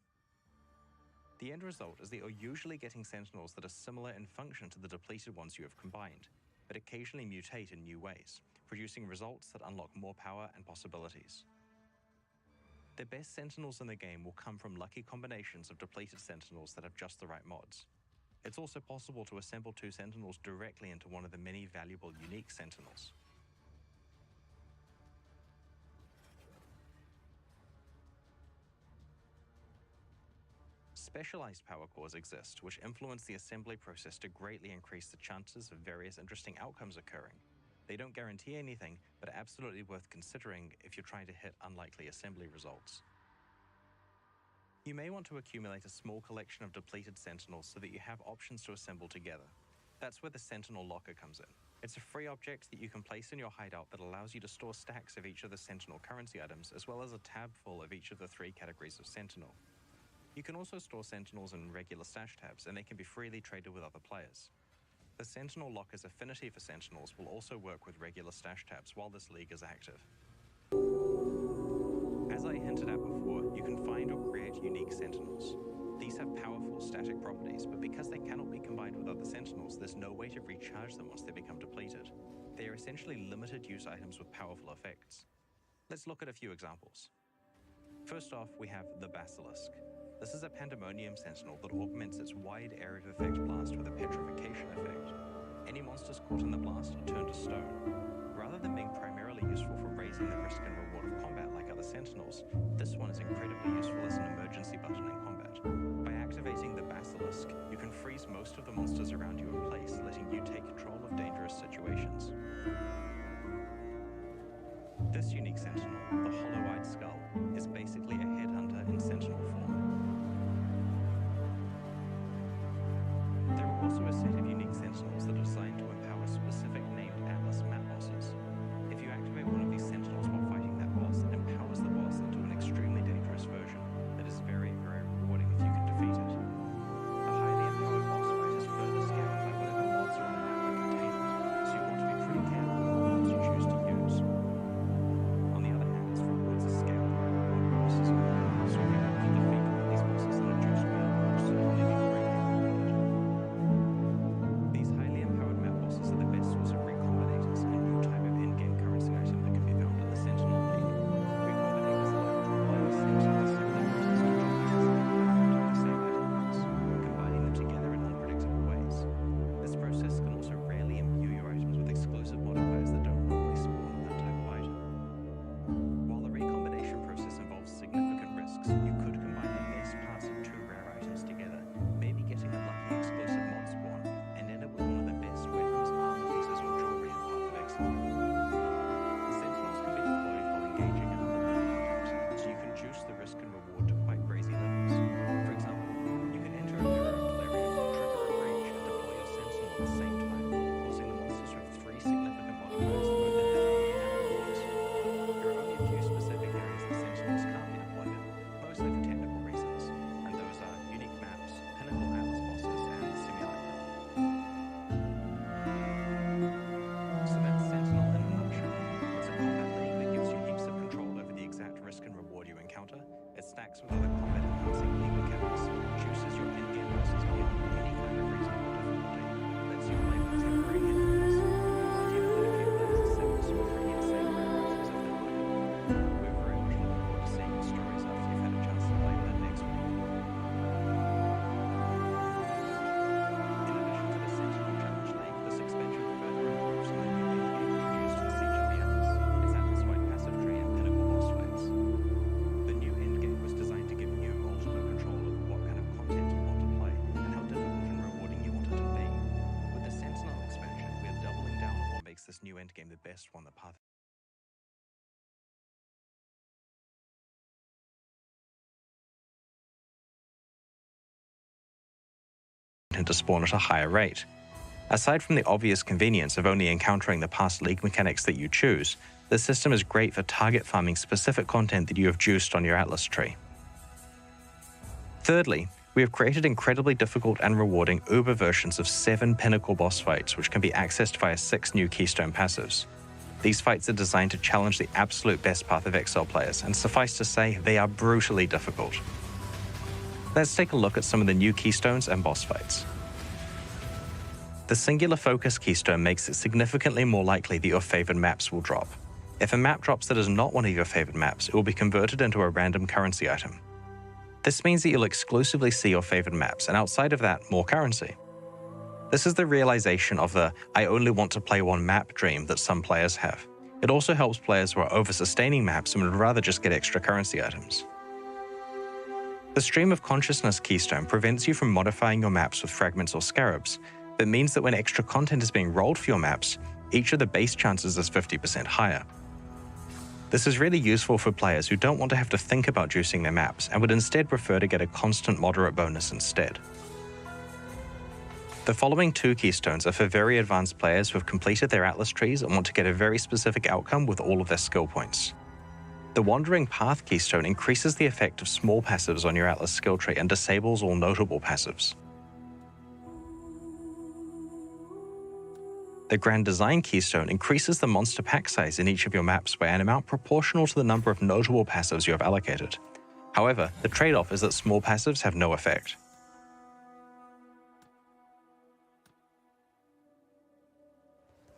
The end result is that you're usually getting Sentinels that are similar in function to the depleted ones you have combined, but occasionally mutate in new ways, producing results that unlock more power and possibilities. The best Sentinels in the game will come from lucky combinations of depleted Sentinels that have just the right mods. It's also possible to assemble 2 Sentinels directly into one of the many valuable unique Sentinels. Specialized power cores exist, which influence the assembly process to greatly increase the chances of various interesting outcomes occurring. They don't guarantee anything, but are absolutely worth considering if you're trying to hit unlikely assembly results. You may want to accumulate a small collection of depleted Sentinels so that you have options to assemble together. That's where the Sentinel Locker comes in. It's a free object that you can place in your hideout that allows you to store stacks of each of the Sentinel currency items, as well as a tab full of each of the 3 categories of Sentinel. You can also store Sentinels in regular stash tabs, and they can be freely traded with other players. The Sentinel Locker's affinity for Sentinels will also work with regular stash tabs while this league is active. As I hinted at before, you can find or create unique Sentinels. These have powerful static properties, but because they cannot be combined with other Sentinels, there's no way to recharge them once they become depleted. They are essentially limited use items with powerful effects. Let's look at a few examples. First off, we have the Basilisk. This is a Pandemonium Sentinel that augments its wide area of effect blast with a petrification effect. Any monsters caught in the blast are turned to stone. rather than being primarily useful for raising the risk and reward of combat like other Sentinels, this one is incredibly useful as an emergency button in combat. By activating the Basilisk, you can freeze most of the monsters around you in place, letting you take control of dangerous situations. This unique Sentinel, the Hollow-Eyed Skull, is basically a headhunter in Sentinel form. There are also a set of unique Sentinels that are designed to empower specific named Atlas map bosses. If you activate one of these Sentinels while fighting that boss, it empowers the boss into an extremely dangerous version that is very, very rewarding if you can defeat it. The highly empowered boss fight is further scaled by whatever mods are on the map that contain it, so you want to be pretty careful with the mods you choose to use. On the other hand, its rewards are scaled by reward bonuses, so if you want to defeat one of these bosses in a juice wheel, you'll certainly be greatly rewarded. These highly empowered map bosses are the best source of recombinators, a new type of in-game currency item that can be found in the Sentinel League. Recombinators allow you to rely on Sentinels similar bosses to join as the same item box, combining them together in unpredictable ways. This process can also rarely imbue your items with exclusive modifiers that don't normally spawn on that type of item. While the recombination process involves significant risks, you could combine the best parts of two rare items together, maybe getting a lucky exclusive mod spawn, and end up with one of the best weapons, armor pieces, or jewelry in Path of Exile. Sentinels can be deployed while engaging in other league content, so you can juice the risk and reward to quite crazy levels. For example, you can enter a mirror of delirium, trigger a rage, and deploy your Sentinel at the same time, causing the monsters to have 3 significant modifiers for both their defense and rewards. There are only a few specific areas that Sentinels can't be deployed in, mostly for technical reasons, and those are unique maps, pinnacle Atlas bosses, and the Simulacrum. So that's Sentinel in a nutshell. It's a combat league that gives you heaps of control over the exact risk and reward you encounter. It stacks with other combat-enhancing league mechanics, juices your in-game bosses beyond any kind of reasonable difficulty, lets you play with temporary enemies, and even let a few players assemble some pretty insane rare items if they like. We're very much looking forward to seeing your stories after you've had a chance to play with it next week. In addition to the Sentinel Challenge League, this expansion further improves on the new endgame introduced in Siege of the Atlas, its Atlas-wide passive tree and pinnacle boss fights. The new endgame was designed to give you ultimate control over what kind of content you want to play and how difficult and rewarding you want it to be. With the Sentinel expansion, we are doubling down on what makes this new endgame the best one that Path to spawn at a higher rate. Aside from the obvious convenience of only encountering the past league mechanics that you choose, the system is great for target farming specific content that you have juiced on your Atlas tree. Thirdly, we have created incredibly difficult and rewarding uber versions of 7 pinnacle boss fights which can be accessed via 6 new Keystone Passives. These fights are designed to challenge the absolute best Path of Exile players, and suffice to say, they are brutally difficult. Let's take a look at some of the new Keystones and boss fights. The Singular Focus Keystone makes it significantly more likely that your favored maps will drop. If a map drops that is not one of your favored maps, it will be converted into a random currency item. This means that you'll exclusively see your favored maps, and outside of that, more currency. This is the realization of the "I only want to play one map" dream that some players have. It also helps players who are over-sustaining maps and would rather just get extra currency items. The Stream of Consciousness Keystone prevents you from modifying your maps with fragments or scarabs, but means that when extra content is being rolled for your maps, each of the base chances is 50% higher. This is really useful for players who don't want to have to think about juicing their maps and would instead prefer to get a constant moderate bonus instead. The following 2 Keystones are for very advanced players who have completed their Atlas trees and want to get a very specific outcome with all of their skill points. The Wandering Path Keystone increases the effect of small passives on your Atlas skill tree and disables all notable passives. The Grand Design Keystone increases the monster pack size in each of your maps by an amount proportional to the number of notable passives you have allocated. However, the trade-off is that small passives have no effect.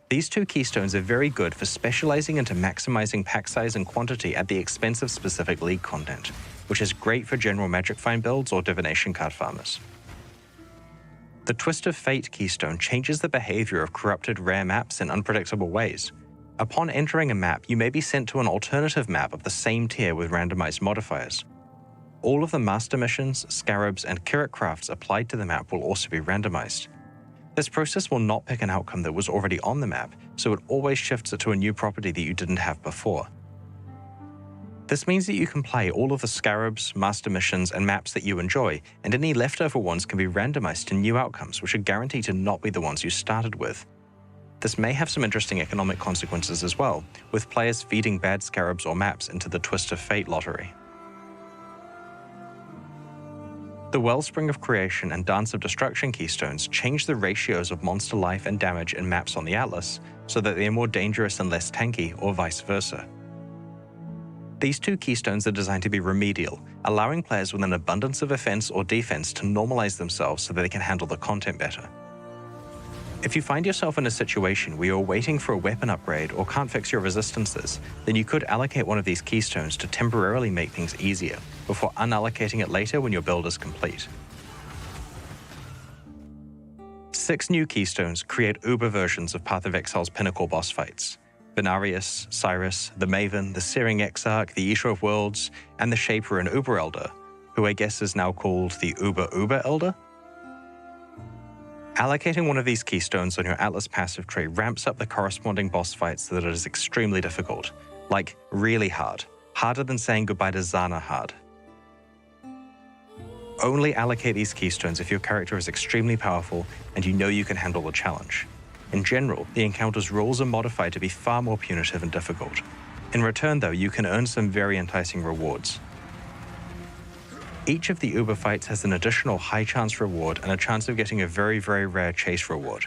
These 2 Keystones are very good for specializing into maximizing pack size and quantity at the expense of specific league content, which is great for general Magic Find builds or Divination card farmers. The Twist of Fate Keystone changes the behavior of corrupted rare maps in unpredictable ways. Upon entering a map, you may be sent to an alternative map of the same tier with randomized modifiers. All of the master missions, scarabs, and Kirit crafts applied to the map will also be randomized. This process will not pick an outcome that was already on the map, so it always shifts it to a new property that you didn't have before. This means that you can play all of the scarabs, master missions, and maps that you enjoy, and any leftover ones can be randomized to new outcomes, which are guaranteed to not be the ones you started with. This may have some interesting economic consequences as well, with players feeding bad scarabs or maps into the Twist of Fate lottery. The Wellspring of Creation and Dance of Destruction keystones change the ratios of monster life and damage in maps on the Atlas so that they are more dangerous and less tanky, or vice versa. These two keystones are designed to be remedial, allowing players with an abundance of offense or defense to normalize themselves so that they can handle the content better. If you find yourself in a situation where you're waiting for a weapon upgrade or can't fix your resistances, then you could allocate one of these keystones to temporarily make things easier, before unallocating it later when your build is complete. 6 new keystones create Uber versions of Path of Exile's pinnacle boss fights. Venarius, Cyrus, the Maven, the Searing Exarch, the Eater of Worlds, and the Shaper and Uber Elder, who I guess is now called the Uber Elder? Allocating one of these keystones on your Atlas passive tree ramps up the corresponding boss fights so that it is extremely difficult. Like, really hard. Harder than saying goodbye to Zana hard. Only allocate these keystones if your character is extremely powerful and you know you can handle the challenge. In general, the encounter's rules are modified to be far more punitive and difficult. In return though, you can earn some very enticing rewards. Each of the Uber fights has an additional high chance reward and a chance of getting a very, very rare chase reward.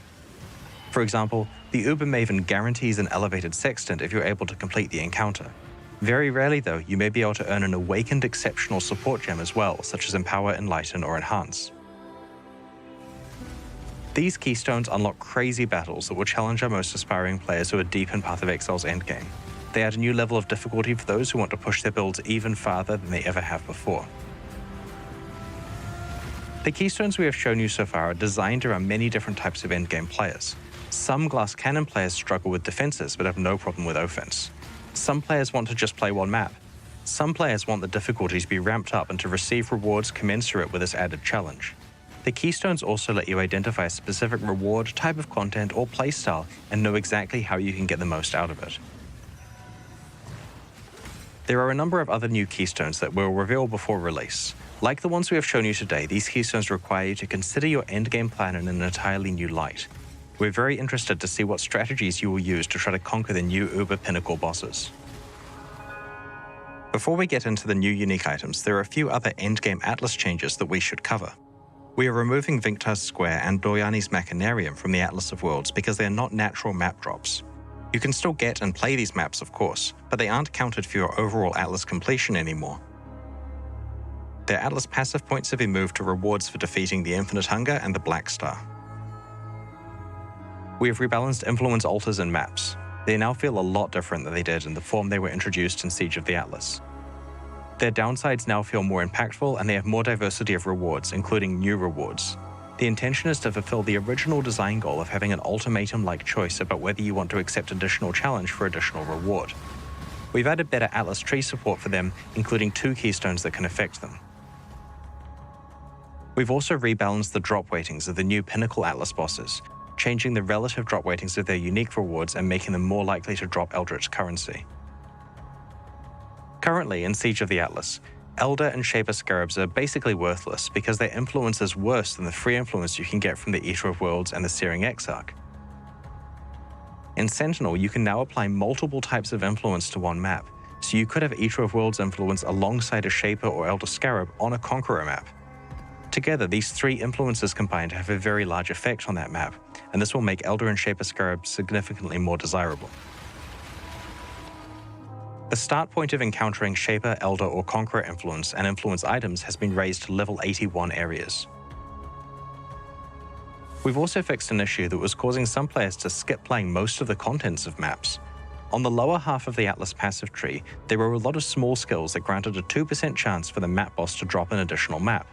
For example, the Uber Maven guarantees an elevated sextant if you're able to complete the encounter. Very rarely though, you may be able to earn an awakened exceptional support gem as well, such as Empower, Enlighten, or Enhance. These keystones unlock crazy battles that will challenge our most aspiring players who are deep in Path of Exile's endgame. They add a new level of difficulty for those who want to push their builds even farther than they ever have before. The keystones we have shown you so far are designed around many different types of endgame players. Some glass cannon players struggle with defenses but have no problem with offense. Some players want to just play one map. Some players want the difficulty to be ramped up and to receive rewards commensurate with this added challenge. The keystones also let you identify a specific reward, type of content, or playstyle and know exactly how you can get the most out of it. There are a number of other new keystones that we'll reveal before release. Like the ones we have shown you today, these keystones require you to consider your endgame plan in an entirely new light. We're very interested to see what strategies you will use to try to conquer the new Uber Pinnacle bosses. Before we get into the new unique items, there are a few other endgame Atlas changes that we should cover. We are removing Vinctar's Square and Doryani's Machinarium from the Atlas of Worlds because they are not natural map drops. You can still get and play these maps, of course, but they aren't counted for your overall Atlas completion anymore. Their Atlas passive points have been moved to rewards for defeating the Infinite Hunger and the Black Star. We have rebalanced influence altars and maps. They now feel a lot different than they did in the form they were introduced in Siege of the Atlas. Their downsides now feel more impactful and they have more diversity of rewards, including new rewards. The intention is to fulfill the original design goal of having an ultimatum-like choice about whether you want to accept additional challenge for additional reward. We've added better Atlas tree support for them, including 2 keystones that can affect them. We've also rebalanced the drop weightings of the new Pinnacle Atlas bosses, changing the relative drop weightings of their unique rewards and making them more likely to drop Eldritch currency. Currently, in Siege of the Atlas, Elder and Shaper Scarabs are basically worthless because their influence is worse than the free influence you can get from the Eater of Worlds and the Searing Exarch. In Sentinel, you can now apply multiple types of influence to one map, so you could have Eater of Worlds influence alongside a Shaper or Elder Scarab on a Conqueror map. Together, these 3 influences combined have a very large effect on that map, and this will make Elder and Shaper Scarab significantly more desirable. The start point of encountering Shaper, Elder, or Conqueror influence and influence items has been raised to level 81 areas. We've also fixed an issue that was causing some players to skip playing most of the contents of maps. On the lower half of the Atlas passive tree, there were a lot of small skills that granted a 2% chance for the map boss to drop an additional map.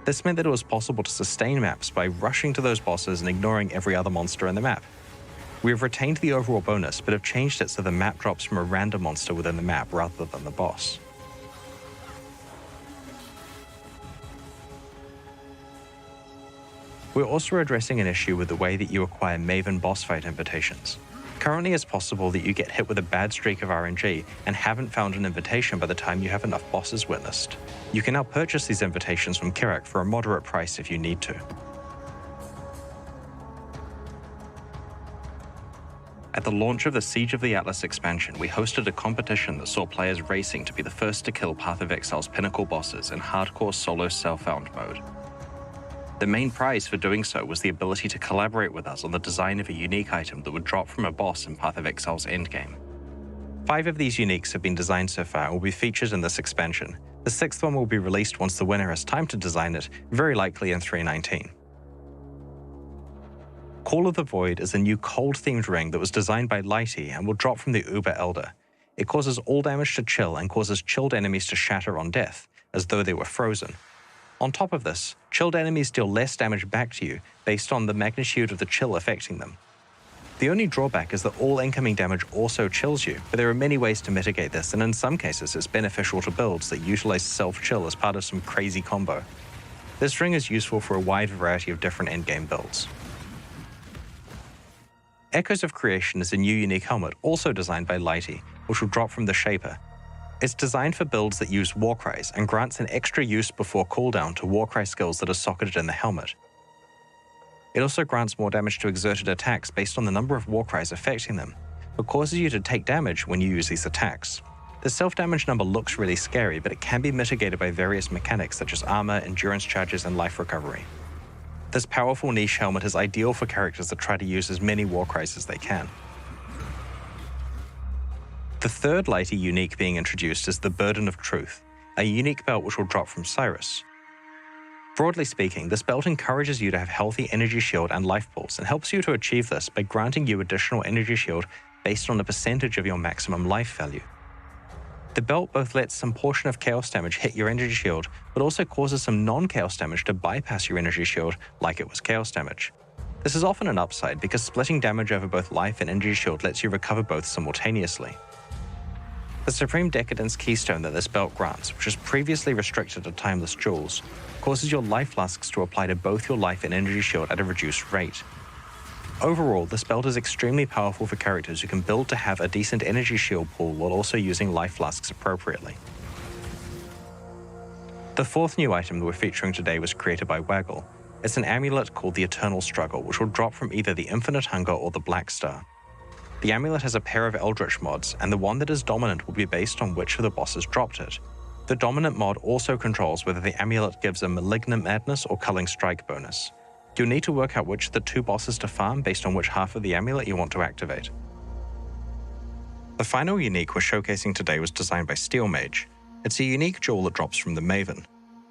This meant that it was possible to sustain maps by rushing to those bosses and ignoring every other monster in the map. We have retained the overall bonus, but have changed it so the map drops from a random monster within the map rather than the boss. We're also addressing an issue with the way that you acquire Maven boss fight invitations. Currently, it's possible that you get hit with a bad streak of RNG and haven't found an invitation by the time you have enough bosses witnessed. You can now purchase these invitations from Kirak for a moderate price if you need to. At the launch of the Siege of the Atlas expansion, we hosted a competition that saw players racing to be the first to kill Path of Exile's pinnacle bosses in hardcore solo self-found mode. The main prize for doing so was the ability to collaborate with us on the design of a unique item that would drop from a boss in Path of Exile's endgame. 5 of these uniques have been designed so far and will be featured in this expansion. The 6th one will be released once the winner has time to design it, very likely in 3.19. Call of the Void is a new cold-themed ring that was designed by Lighty and will drop from the Uber Elder. It causes all damage to chill and causes chilled enemies to shatter on death, as though they were frozen. On top of this, chilled enemies deal less damage back to you based on the magnitude of the chill affecting them. The only drawback is that all incoming damage also chills you, but there are many ways to mitigate this, and in some cases it's beneficial to builds that utilize self-chill as part of some crazy combo. This ring is useful for a wide variety of different endgame builds. Echoes of Creation is a new unique helmet also designed by Lighty, which will drop from the Shaper. It's designed for builds that use Warcries and grants an extra use before cooldown to Warcry skills that are socketed in the helmet. It also grants more damage to exerted attacks based on the number of Warcries affecting them, but causes you to take damage when you use these attacks. The self-damage number looks really scary, but it can be mitigated by various mechanics such as armor, endurance charges, and life recovery. This powerful niche helmet is ideal for characters that try to use as many Warcries as they can. The third Lighty unique being introduced is the Burden of Truth, a unique belt which will drop from Cyrus. Broadly speaking, this belt encourages you to have healthy energy shield and life pools and helps you to achieve this by granting you additional energy shield based on a percentage of your maximum life value. The belt both lets some portion of chaos damage hit your energy shield, but also causes some non-chaos damage to bypass your energy shield like it was chaos damage. This is often an upside because splitting damage over both life and energy shield lets you recover both simultaneously. The Supreme Decadence Keystone that this belt grants, which is previously restricted to timeless jewels, causes your life flasks to apply to both your life and energy shield at a reduced rate. Overall, this belt is extremely powerful for characters who can build to have a decent energy shield pool while also using life flasks appropriately. The fourth new item that we're featuring today was created by Waggle. It's an amulet called the Eternal Struggle, which will drop from either the Infinite Hunger or the Black Star. The amulet has a pair of Eldritch mods, and the one that is dominant will be based on which of the bosses dropped it. The dominant mod also controls whether the amulet gives a Malignant Madness or Culling Strike bonus. You'll need to work out which of the 2 bosses to farm based on which half of the amulet you want to activate. The final unique we're showcasing today was designed by Steel Mage. It's a unique jewel that drops from the Maven.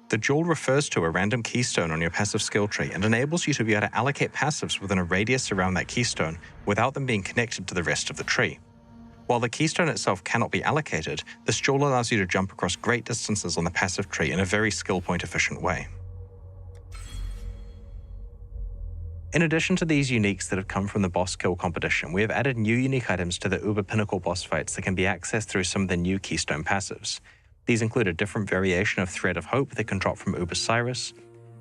The jewel refers to a random keystone on your passive skill tree and enables you to be able to allocate passives within a radius around that keystone without them being connected to the rest of the tree. While the keystone itself cannot be allocated, this jewel allows you to jump across great distances on the passive tree in a very skill point efficient way. In addition to these uniques that have come from the boss kill competition, we have added new unique items to the Uber Pinnacle boss fights that can be accessed through some of the new Keystone Passives. These include a different variation of Thread of Hope that can drop from Uber Cyrus,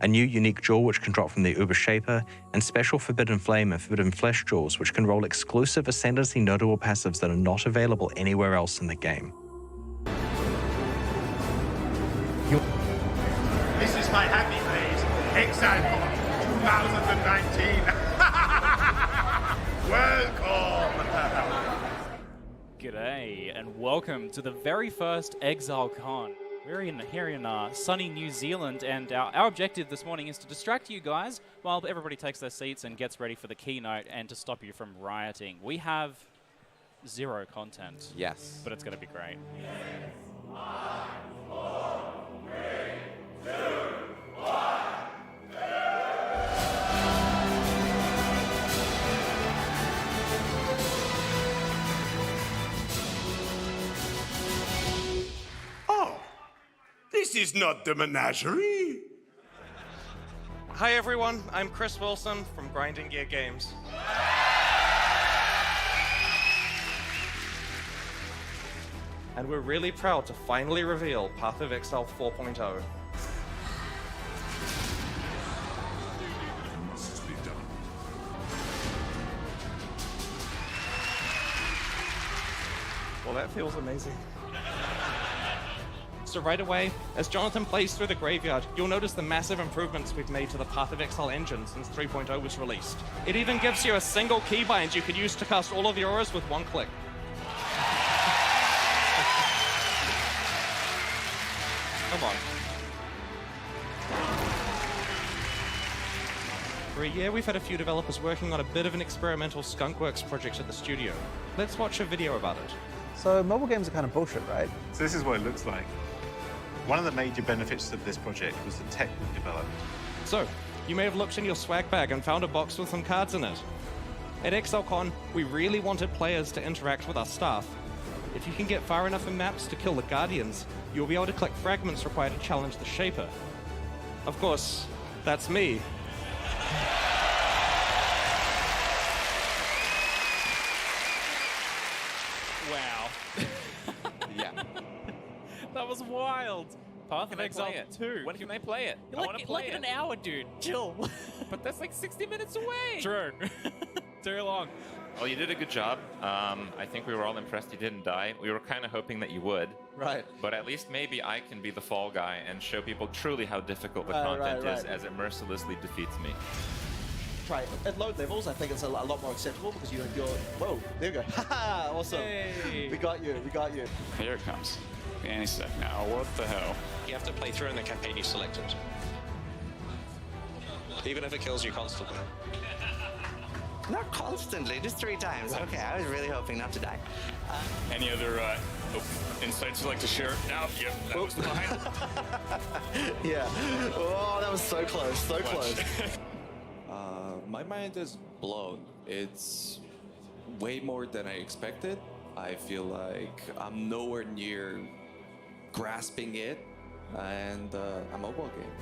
a new unique jewel which can drop from the Uber Shaper, and special Forbidden Flame and Forbidden Flesh jewels which can roll exclusive Ascendancy notable passives that are not available anywhere else in the game. This is my happy place, Exilecon 2019. Welcome. G'day and welcome to the very first Exilecon. We're here in sunny New Zealand, and our objective this morning is to distract you guys while everybody takes their seats and gets ready for the keynote and to stop you from rioting. We have 0 content. Yes. But it's going to be great. 5, 4, 3, 2, 1. This is not the menagerie. Hi everyone, I'm Chris Wilson from Grinding Gear Games. and we're really proud to finally reveal Path of Exile 4.0. Must be done. Well, that feels amazing. So right away, as Jonathan plays through the graveyard, you'll notice the massive improvements we've made to the Path of Exile engine since 3.0 was released. It even gives you a single keybind you can use to cast all of the auras with one click. Come on. For a year, we've had a few developers working on a bit of an experimental skunkworks project at the studio. Let's watch a video about it. So mobile games are kind of bullshit, right? So this is what it looks like. One of the major benefits of this project was the tech we developed. So, you may have looked in your swag bag and found a box with some cards in it. At Exilecon, we really wanted players to interact with our staff. If you can get far enough in maps to kill the Guardians, you'll be able to collect fragments required to challenge the Shaper. Of course, that's me. Wow. Yeah. That was wild. Path of I Exile play it? 2. When can I play it? I want to play like it. in an hour, dude. Chill. But that's like 60 minutes away. True. Too long. Well, you did a good job. I think we were all impressed you didn't die. We were kind of hoping that you would. Right. But at least maybe I can be the fall guy and show people truly how difficult the Right, content right, is right. as it mercilessly defeats me. Right. At low levels, I think it's a lot more acceptable because you're whoa, there you go. Haha, awesome. Hey. We got you, we got you. Here it comes. Any sec now. What the hell? You have to play through in the campaign you selected. Even if it kills you constantly. Not constantly, just 3 times. Okay, I was really hoping not to die. Any other insights you'd like to share? No, yep, that was the behind. Yeah. Oh, that was so close, so close. My mind is blown. It's way more than I expected. I feel like I'm nowhere near grasping it, and a mobile game.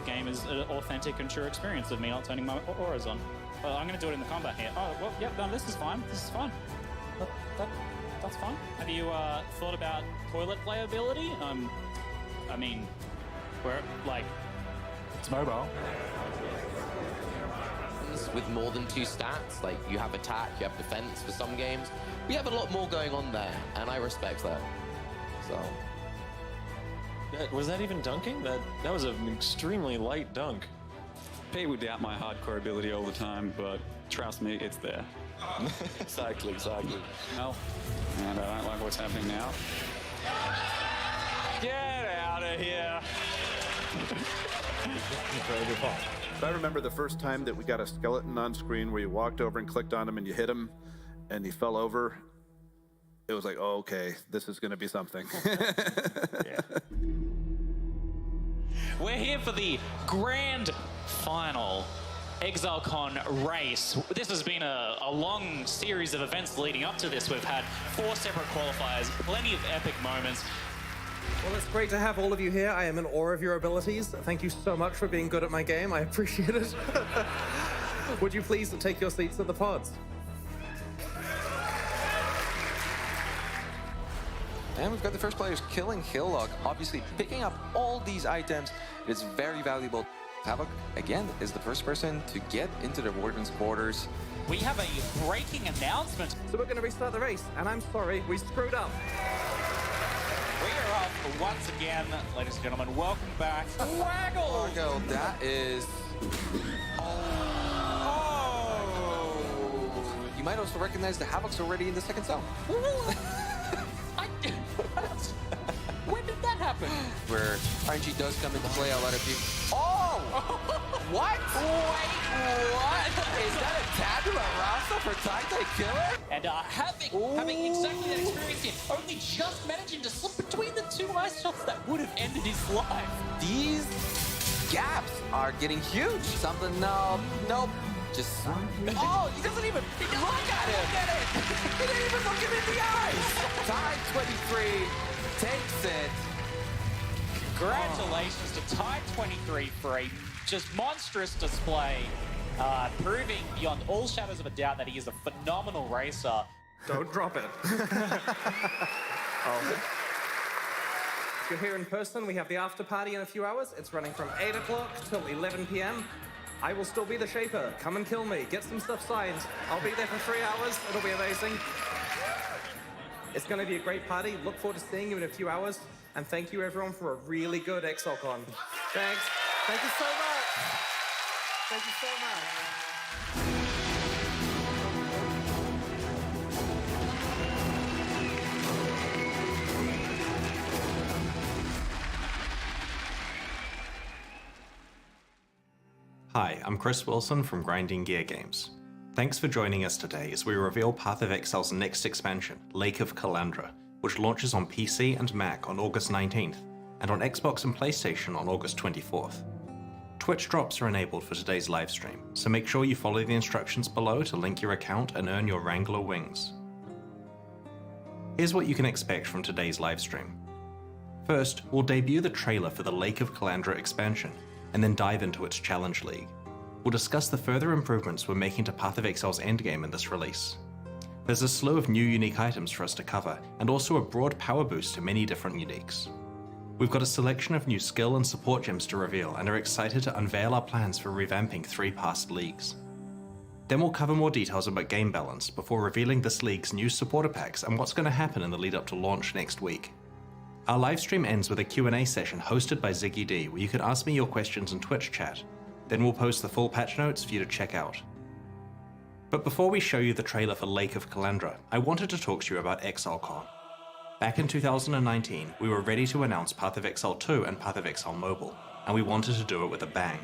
Game is an authentic and true experience of me not turning my auras on. I'm going to do it in the combat here. Oh, well, yep, no, this is fine. This is fine. That's fine. Have you thought about toilet playability? I mean, we're like... It's mobile. With more than 2 stats, like you have attack, you have defense for some games. We have a lot more going on there, and I respect that. So... Was that even dunking? That was an extremely light dunk. People would doubt my hardcore ability all the time, but trust me, it's there. Exactly. Well, and I don't like what's happening now. Get out of here! I remember the first time that we got a skeleton on screen where you walked over and clicked on him and you hit him and he fell over. It was like, oh, okay, this is going to be something. Yeah. We're here for the grand final Exilecon race. This has been a long series of events leading up to this. We've had 4 separate qualifiers, plenty of epic moments. Well, it's great to have all of you here. I am in awe of your abilities. Thank you so much for being good at my game. I appreciate it. Would you please take your seats at the pods? And we've got the first players killing Hillock. Obviously, picking up all these items is very valuable. Havoc, again, is the first person to get into the Warden's quarters. We have a breaking announcement. So we're going to restart the race, and I'm sorry, we screwed up. We are up once again, ladies and gentlemen. Welcome back. Waggle! Waggle, that is... You might also recognize the Havoc's already in the second zone. When did that happen? Where RNG does come into play, I'll let it be. Oh! What? Wait, what? Is that a tabula rasa for Titan Killer? And having exactly that experience here, only just managing to slip between the 2 ice shots that would have ended his life. These gaps are getting huge. Something, nope. Just... Oh, he doesn't even look at him. He didn't even look him in the eyes. Tide 23 takes it. Congratulations to Tide 23 for a just monstrous display. proving beyond all shadows of a doubt that he is a phenomenal racer. Don't drop it. If you're here in person, we have the after party in a few hours. It's running from 8 o'clock till 11 p.m. I will still be the Shaper. Come and kill me. Get some stuff signed. I'll be there for 3 hours. It'll be amazing. It's going to be a great party. Look forward to seeing you in a few hours. And thank you, everyone, for a really good Exalcon. Thanks. Thank you so much. Thank you so much. Hi, I'm Chris Wilson from Grinding Gear Games. Thanks for joining us today as we reveal Path of Exile's next expansion, Lake of Kalandra, which launches on PC and Mac on August 19th, and on Xbox and PlayStation on August 24th. Twitch drops are enabled for today's livestream, so make sure you follow the instructions below to link your account and earn your Wrangler wings. Here's what you can expect from today's livestream. First, we'll debut the trailer for the Lake of Kalandra expansion, and then dive into its Challenge League. We'll discuss the further improvements we're making to Path of Exile's endgame in this release. There's a slew of new unique items for us to cover, and also a broad power boost to many different uniques. We've got a selection of new skill and support gems to reveal, and are excited to unveil our plans for revamping 3 past leagues. Then we'll cover more details about game balance before revealing this league's new supporter packs and what's going to happen in the lead up to launch next week. Our livestream ends with a Q&A session hosted by Ziggy D, where you can ask me your questions in Twitch chat. Then we'll post the full patch notes for you to check out. But before we show you the trailer for Lake of Kalandra, I wanted to talk to you about Exalcon. Back in 2019, we were ready to announce Path of Exile 2 and Path of Exile Mobile, and we wanted to do it with a bang.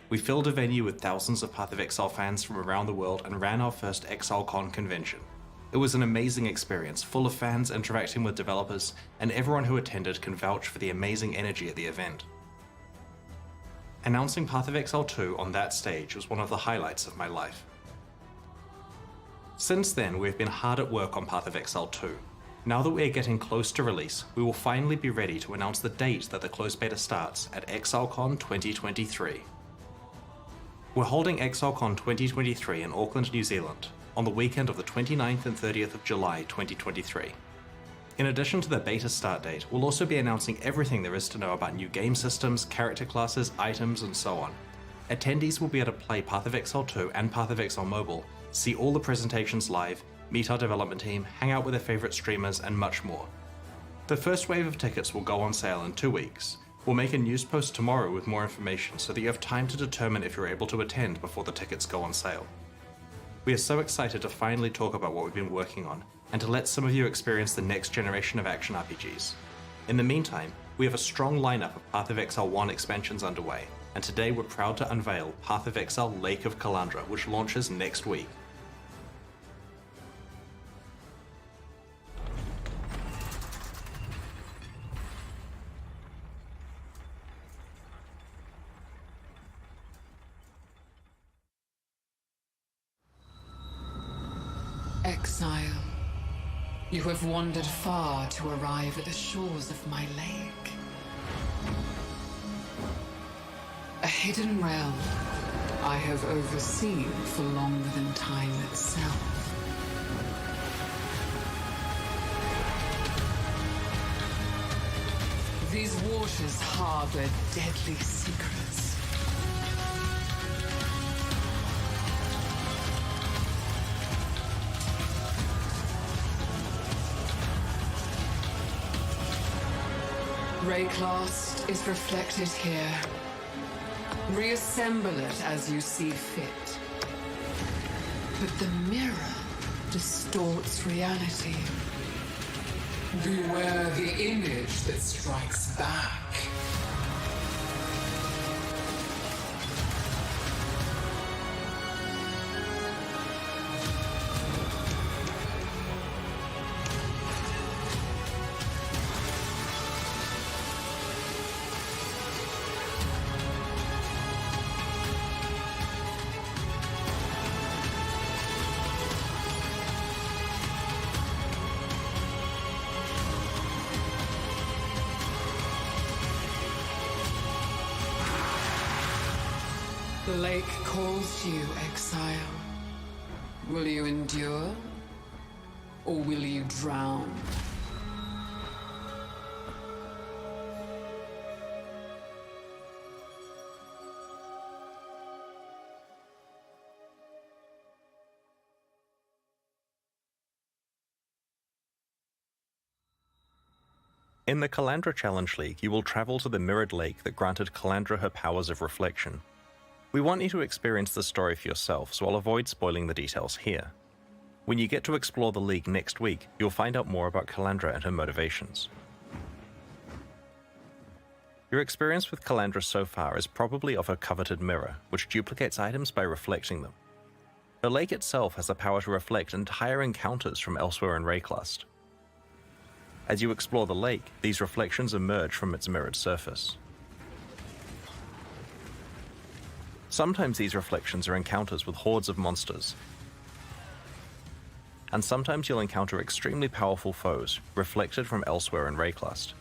We filled a venue with thousands of Path of Exile fans from around the world and ran our first Exalcon convention. It was an amazing experience, full of fans interacting with developers, and everyone who attended can vouch for the amazing energy at the event. Announcing Path of Exile 2 on that stage was one of the highlights of my life. Since then, we've been hard at work on Path of Exile 2. Now that we're getting close to release, we will finally be ready to announce the date that the closed beta starts at Exalcon 2023. We're holding Exalcon 2023 in Auckland, New Zealand, on the weekend of the 29th and 30th of July 2023. In addition to the beta start date, we'll also be announcing everything there is to know about new game systems, character classes, items, and so on. Attendees will be able to play Path of Exile 2 and Path of Exile Mobile, see all the presentations live, meet our development team, hang out with their favorite streamers, and much more. The first wave of tickets will go on sale in 2 weeks. We'll make a news post tomorrow with more information so that you have time to determine if you're able to attend before the tickets go on sale. We are so excited to finally talk about what we've been working on, and to let some of you experience the next generation of action RPGs. In the meantime, we have a strong lineup of Path of Exile 1 expansions underway, and today we're proud to unveil Path of Exile Lake of Kalandra, which launches next week. Exile, you have wandered far to arrive at the shores of my lake. A hidden realm I have overseen for longer than time itself. These waters harbor deadly secrets. Rayclast is reflected here. Reassemble it as you see fit. But the mirror distorts reality. Beware the image that strikes back. The lake calls to you, exile. Will you endure? Or will you drown? In the Kalandra Challenge League, you will travel to the mirrored lake that granted Kalandra her powers of reflection. We want you to experience the story for yourself, so I'll avoid spoiling the details here. When you get to explore the league next week, you'll find out more about Kalandra and her motivations. Your experience with Kalandra so far is probably of her coveted mirror, which duplicates items by reflecting them. The lake itself has the power to reflect entire encounters from elsewhere in Rayclust. As you explore the lake, these reflections emerge from its mirrored surface. Sometimes these reflections are encounters with hordes of monsters, and sometimes you'll encounter extremely powerful foes, reflected from elsewhere in Rayclust.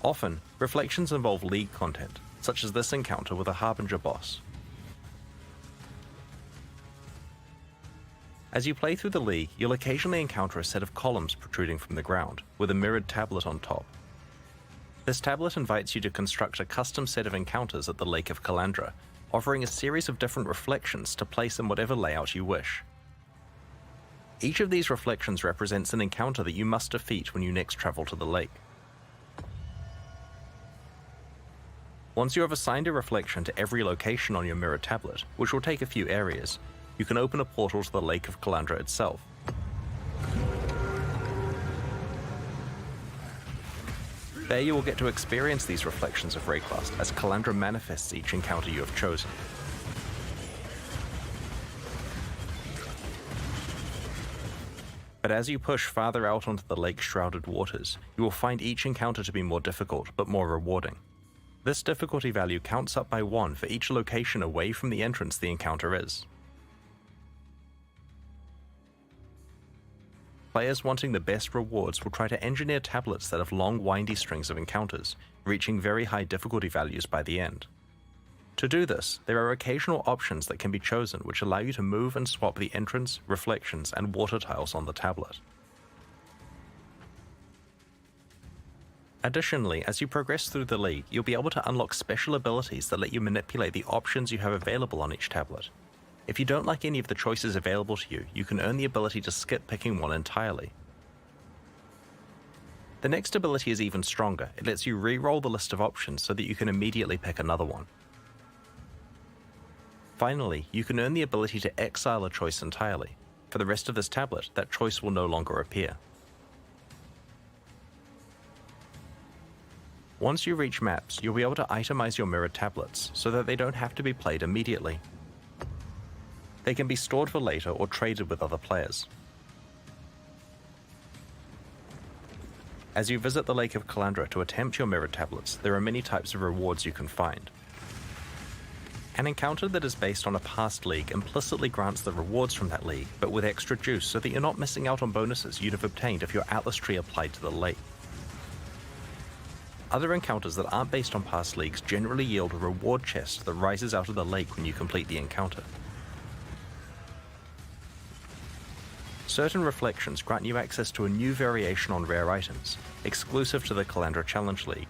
Often, reflections involve League content, such as this encounter with a Harbinger boss. As you play through the League, you'll occasionally encounter a set of columns protruding from the ground, with a mirrored tablet on top. This tablet invites you to construct a custom set of encounters at the Lake of Kalandra, offering a series of different reflections to place in whatever layout you wish. Each of these reflections represents an encounter that you must defeat when you next travel to the lake. Once you have assigned a reflection to every location on your mirror tablet, which will take a few areas, you can open a portal to the Lake of Kalandra itself. There you will get to experience these reflections of Rayclust as Kalandra manifests each encounter you have chosen. But as you push farther out onto the lake-shrouded waters, you will find each encounter to be more difficult but more rewarding. This difficulty value counts up by 1 for each location away from the entrance the encounter is. Players wanting the best rewards will try to engineer tablets that have long, windy strings of encounters, reaching very high difficulty values by the end. To do this, there are occasional options that can be chosen which allow you to move and swap the entrance, reflections, and water tiles on the tablet. Additionally, as you progress through the league, you'll be able to unlock special abilities that let you manipulate the options you have available on each tablet. If you don't like any of the choices available to you, you can earn the ability to skip picking one entirely. The next ability is even stronger. It lets you re-roll the list of options so that you can immediately pick another one. Finally, you can earn the ability to exile a choice entirely. For the rest of this tablet, that choice will no longer appear. Once you reach maps, you'll be able to itemize your mirrored tablets so that they don't have to be played immediately. They can be stored for later or traded with other players. As you visit the Lake of Kalandra to attempt your mirrored tablets, there are many types of rewards you can find. An encounter that is based on a past league implicitly grants the rewards from that league, but with extra juice so that you're not missing out on bonuses you'd have obtained if your Atlas tree applied to the lake. Other encounters that aren't based on past leagues generally yield a reward chest that rises out of the lake when you complete the encounter. Certain reflections grant you access to a new variation on rare items, exclusive to the Kalandra Challenge League.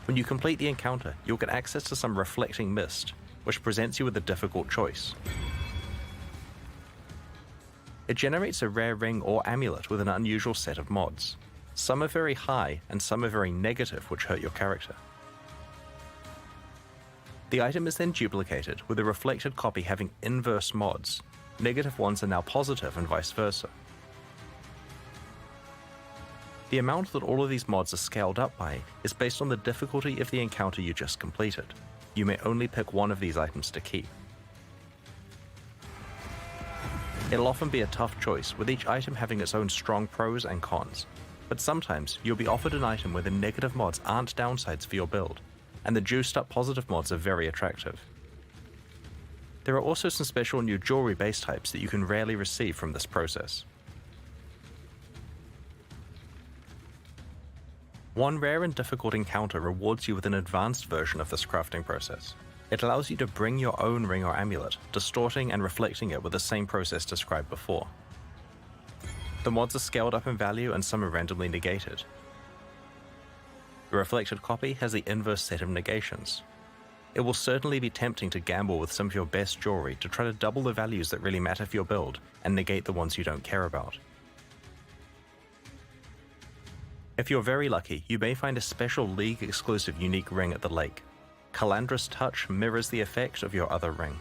When you complete the encounter, you'll get access to some reflecting mist, which presents you with a difficult choice. It generates a rare ring or amulet with an unusual set of mods. Some are very high, and some are very negative, which hurt your character. The item is then duplicated, with a reflected copy having inverse mods. Negative ones are now positive and vice versa. The amount that all of these mods are scaled up by is based on the difficulty of the encounter you just completed. You may only pick one of these items to keep. It'll often be a tough choice, with each item having its own strong pros and cons, but sometimes you'll be offered an item where the negative mods aren't downsides for your build, and the juiced up positive mods are very attractive. There are also some special new jewelry base types that you can rarely receive from this process. One rare and difficult encounter rewards you with an advanced version of this crafting process. It allows you to bring your own ring or amulet, distorting and reflecting it with the same process described before. The mods are scaled up in value and some are randomly negated. The reflected copy has the inverse set of negations. It will certainly be tempting to gamble with some of your best jewelry to try to double the values that really matter for your build and negate the ones you don't care about. If you're very lucky, you may find a special League-exclusive unique ring at the lake. Calandra's Touch mirrors the effect of your other ring.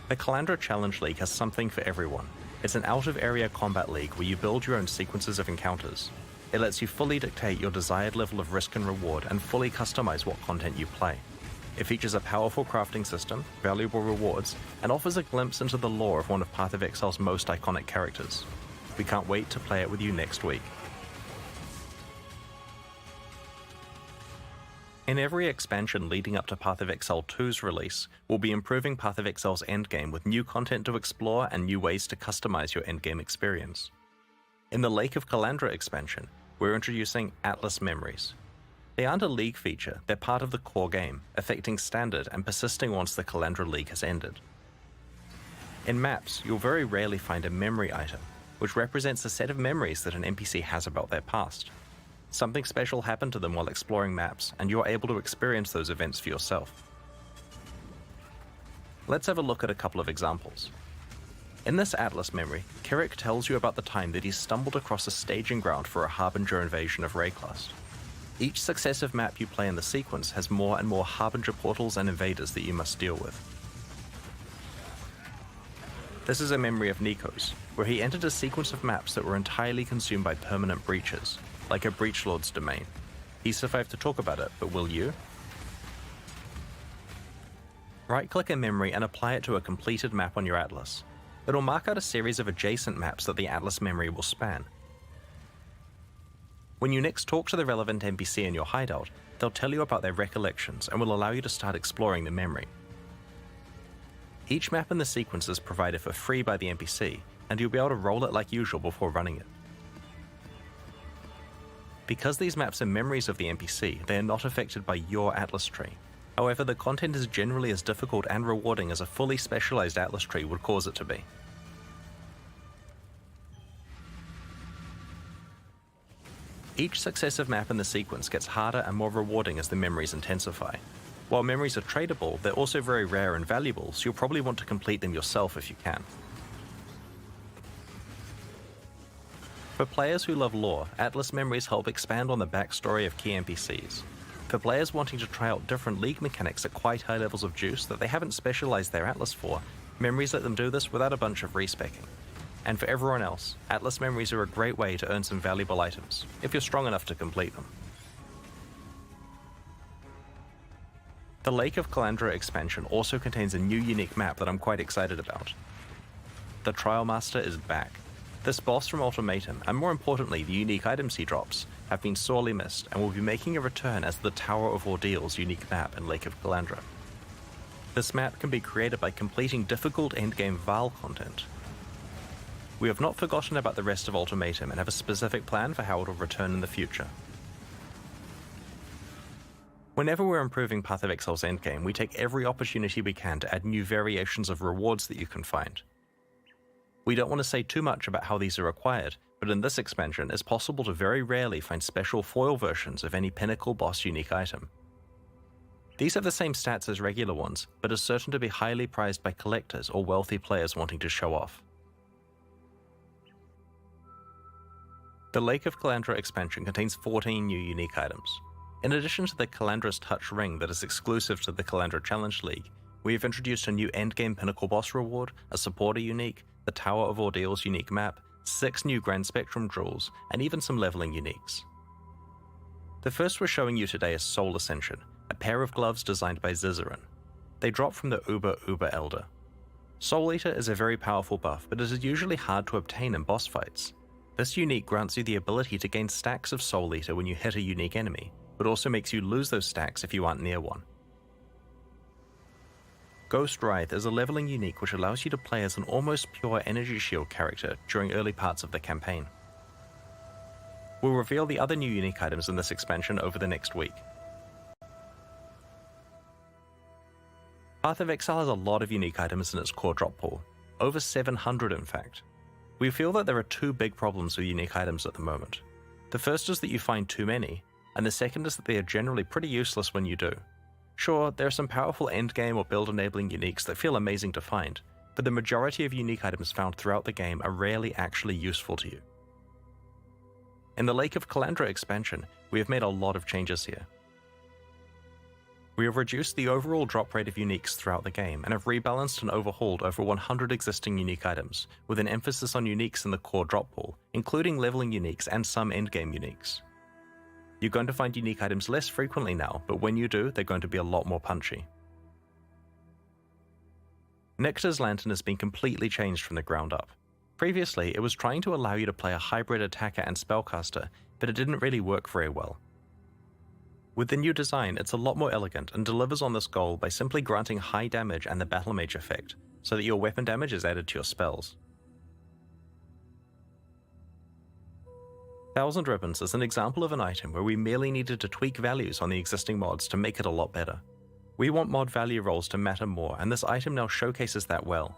The Calandra Challenge League has something for everyone. It's an out-of-area combat league where you build your own sequences of encounters. It lets you fully dictate your desired level of risk and reward and fully customize what content you play. It features a powerful crafting system, valuable rewards, and offers a glimpse into the lore of one of Path of Exile's most iconic characters. We can't wait to play it with you next week. In every expansion leading up to Path of Exile 2's release, we'll be improving Path of Exile's endgame with new content to explore and new ways to customize your endgame experience. In the Lake of Calandra expansion, we're introducing Atlas Memories. They aren't a League feature, they're part of the core game, affecting standard and persisting once the Calandra League has ended. In maps, you'll very rarely find a memory item, which represents a set of memories that an NPC has about their past. Something special happened to them while exploring maps, and you're able to experience those events for yourself. Let's have a look at a couple of examples. In this Atlas memory, Kirik tells you about the time that he stumbled across a staging ground for a Harbinger invasion of Rayclust. Each successive map you play in the sequence has more and more Harbinger portals and invaders that you must deal with. This is a memory of Nikos, where he entered a sequence of maps that were entirely consumed by permanent breaches, like a Breachlord's domain. He survived to talk about it, but will you? Right-click a memory and apply it to a completed map on your Atlas. It'll mark out a series of adjacent maps that the Atlas memory will span. When you next talk to the relevant NPC in your hideout, they'll tell you about their recollections and will allow you to start exploring the memory. Each map in the sequence is provided for free by the NPC, and you'll be able to roll it like usual before running it. Because these maps are memories of the NPC, they are not affected by your Atlas tree. However, the content is generally as difficult and rewarding as a fully specialized Atlas tree would cause it to be. Each successive map in the sequence gets harder and more rewarding as the memories intensify. While memories are tradable, they're also very rare and valuable, so you'll probably want to complete them yourself if you can. For players who love lore, Atlas memories help expand on the backstory of key NPCs. For players wanting to try out different League mechanics at quite high levels of juice that they haven't specialized their Atlas for, memories let them do this without a bunch of respecking. And for everyone else, Atlas memories are a great way to earn some valuable items, if you're strong enough to complete them. The Lake of Calandra expansion also contains a new unique map that I'm quite excited about. The Trial Master is back. This boss from Ultimatum, and more importantly the unique items he drops, have been sorely missed and will be making a return as the Tower of Ordeal's unique map in Lake of Calandra. This map can be created by completing difficult endgame Val content. We have not forgotten about the rest of Ultimatum and have a specific plan for how it will return in the future. Whenever we're improving Path of Exile's endgame, we take every opportunity we can to add new variations of rewards that you can find. We don't want to say too much about how these are acquired, but in this expansion it's possible to very rarely find special foil versions of any pinnacle boss unique item. These have the same stats as regular ones, but are certain to be highly prized by collectors or wealthy players wanting to show off. The Lake of Calandra expansion contains 14 new unique items. In addition to the Calandra's Touch ring that is exclusive to the Calandra Challenge League, we have introduced a new endgame pinnacle boss reward, a supporter unique, the Tower of Ordeal's unique map, 6 new Grand Spectrum jewels, and even some leveling uniques. The first we're showing you today is Soul Ascension, a pair of gloves designed by Zizaran. They drop from the Uber Elder. Soul Eater is a very powerful buff, but it is usually hard to obtain in boss fights. This unique grants you the ability to gain stacks of Soul Eater when you hit a unique enemy, but also makes you lose those stacks if you aren't near one. Ghost Wraith is a leveling unique which allows you to play as an almost pure energy shield character during early parts of the campaign. We'll reveal the other new unique items in this expansion over the next week. Path of Exile has a lot of unique items in its core drop pool, over 700 in fact. We feel that there are two big problems with unique items at the moment. The first is that you find too many, and the second is that they are generally pretty useless when you do. Sure, there are some powerful endgame or build enabling uniques that feel amazing to find, but the majority of unique items found throughout the game are rarely actually useful to you. In the Lake of Kalandra expansion, we have made a lot of changes here. We have reduced the overall drop rate of uniques throughout the game and have rebalanced and overhauled over 100 existing unique items, with an emphasis on uniques in the core drop pool, including leveling uniques and some endgame uniques. You're going to find unique items less frequently now, but when you do, they're going to be a lot more punchy. Nexus Lantern has been completely changed from the ground up. Previously, it was trying to allow you to play a hybrid attacker and spellcaster, but it didn't really work very well. With the new design, it's a lot more elegant and delivers on this goal by simply granting high damage and the Battle Mage effect, so that your weapon damage is added to your spells. Thousand Ribbons is an example of an item where we merely needed to tweak values on the existing mods to make it a lot better. We want mod value rolls to matter more, and this item now showcases that well.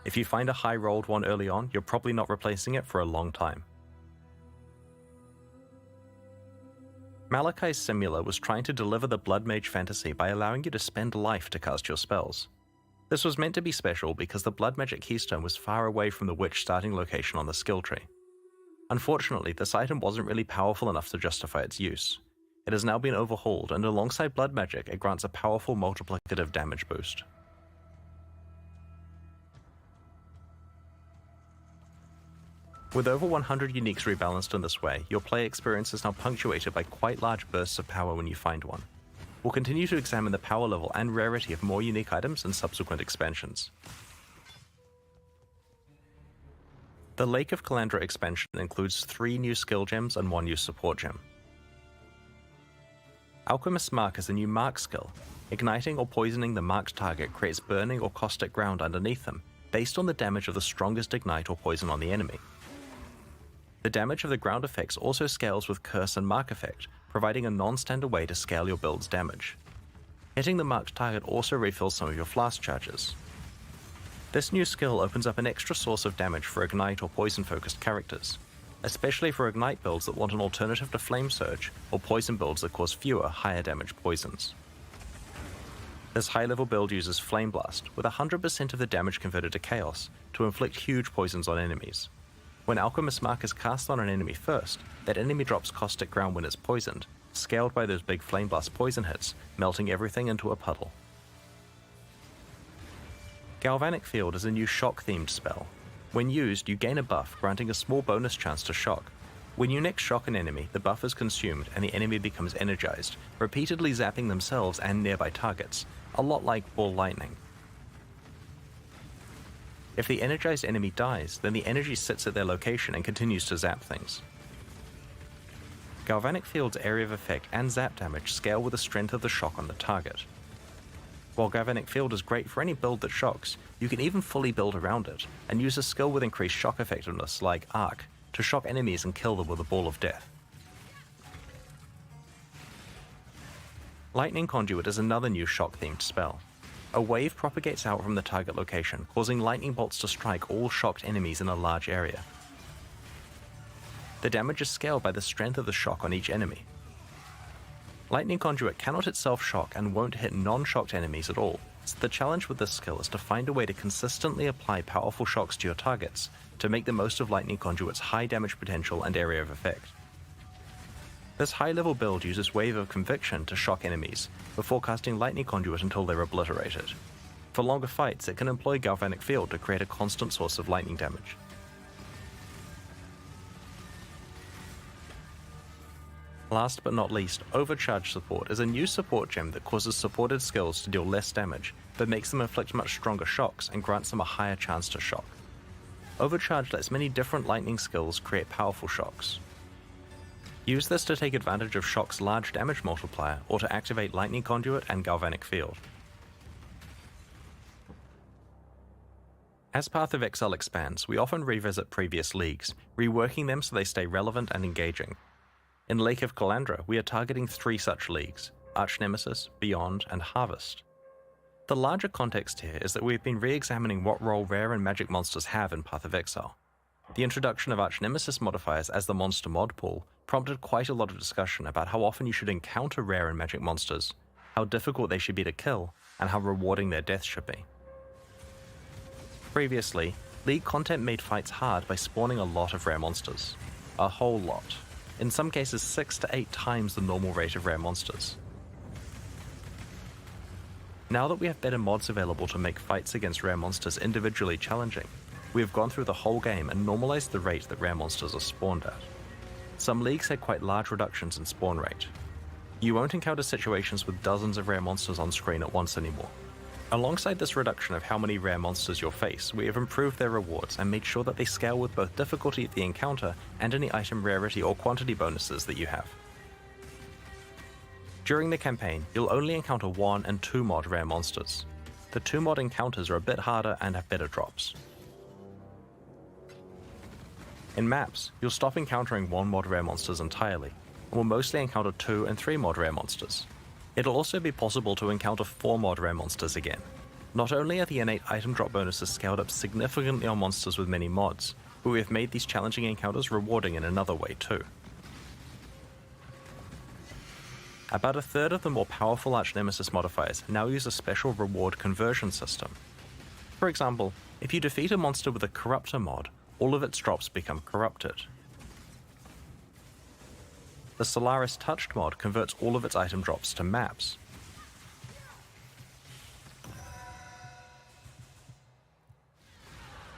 If you find a high rolled one early on, you're probably not replacing it for a long time. Malachai's Simula was trying to deliver the Blood Mage fantasy by allowing you to spend life to cast your spells. This was meant to be special because the Blood Magic Keystone was far away from the Witch starting location on the skill tree. Unfortunately, this item wasn't really powerful enough to justify its use. It has now been overhauled, and alongside Blood Magic, it grants a powerful multiplicative damage boost. With over 100 uniques rebalanced in this way, your play experience is now punctuated by quite large bursts of power when you find one. We'll continue to examine the power level and rarity of more unique items in subsequent expansions. The Lake of Kalandra expansion includes 3 new skill gems and 1 new support gem. Alchemist's Mark is a new mark skill. Igniting or poisoning the marked target creates burning or caustic ground underneath them, based on the damage of the strongest ignite or poison on the enemy. The damage of the ground effects also scales with Curse and Mark effect, providing a non-standard way to scale your build's damage. Hitting the marked target also refills some of your flask charges. This new skill opens up an extra source of damage for Ignite or Poison-focused characters, especially for Ignite builds that want an alternative to Flame Surge, or Poison builds that cause fewer, higher damage poisons. This high-level build uses Flame Blast, with 100% of the damage converted to Chaos, to inflict huge poisons on enemies. When Alchemist's Mark is cast on an enemy first, that enemy drops caustic ground when it's poisoned, scaled by those big Flame Blast poison hits, melting everything into a puddle. Galvanic Field is a new shock-themed spell. When used, you gain a buff, granting a small bonus chance to shock. When you next shock an enemy, the buff is consumed and the enemy becomes energized, repeatedly zapping themselves and nearby targets, a lot like Ball Lightning. If the energized enemy dies, then the energy sits at their location and continues to zap things. Galvanic Field's area of effect and zap damage scale with the strength of the shock on the target. While Galvanic Field is great for any build that shocks, you can even fully build around it, and use a skill with increased shock effectiveness like Arc to shock enemies and kill them with a Ball of Death. Lightning Conduit is another new shock-themed spell. A wave propagates out from the target location, causing lightning bolts to strike all shocked enemies in a large area. The damage is scaled by the strength of the shock on each enemy. Lightning Conduit cannot itself shock and won't hit non-shocked enemies at all, so the challenge with this skill is to find a way to consistently apply powerful shocks to your targets to make the most of Lightning Conduit's high damage potential and area of effect. This high-level build uses Wave of Conviction to shock enemies, before casting Lightning Conduit until they're obliterated. For longer fights, it can employ Galvanic Field to create a constant source of lightning damage. Last but not least, Overcharge Support is a new support gem that causes supported skills to deal less damage, but makes them inflict much stronger shocks and grants them a higher chance to shock. Overcharge lets many different lightning skills create powerful shocks. Use this to take advantage of Shock's large damage multiplier, or to activate Lightning Conduit and Galvanic Field. As Path of Exile expands, we often revisit previous leagues, reworking them so they stay relevant and engaging. In Lake of Kalandra, we are targeting 3 such leagues: Archnemesis, Beyond, and Harvest. The larger context here is that we've been re-examining what role rare and magic monsters have in Path of Exile. The introduction of Archnemesis modifiers as the monster mod pool prompted quite a lot of discussion about how often you should encounter rare and magic monsters, how difficult they should be to kill, and how rewarding their death should be. Previously, League content made fights hard by spawning a lot of rare monsters. A whole lot. In some cases 6 to 8 times the normal rate of rare monsters. Now that we have better mods available to make fights against rare monsters individually challenging, we have gone through the whole game and normalized the rate that rare monsters are spawned at. Some leagues had quite large reductions in spawn rate. You won't encounter situations with dozens of rare monsters on screen at once anymore. Alongside this reduction of how many rare monsters you'll face, we have improved their rewards and made sure that they scale with both difficulty of the encounter and any item rarity or quantity bonuses that you have. During the campaign, you'll only encounter 1 and 2 mod rare monsters. The 2 mod encounters are a bit harder and have better drops. In maps, you'll stop encountering 1 mod rare monsters entirely, and will mostly encounter 2 and 3 mod rare monsters. It'll also be possible to encounter 4 mod rare monsters again. Not only are the innate item drop bonuses scaled up significantly on monsters with many mods, but we have made these challenging encounters rewarding in another way too. About a third of the more powerful Archnemesis modifiers now use a special reward conversion system. For example, if you defeat a monster with a Corruptor mod, all of its drops become corrupted. The Solaris Touched mod converts all of its item drops to maps.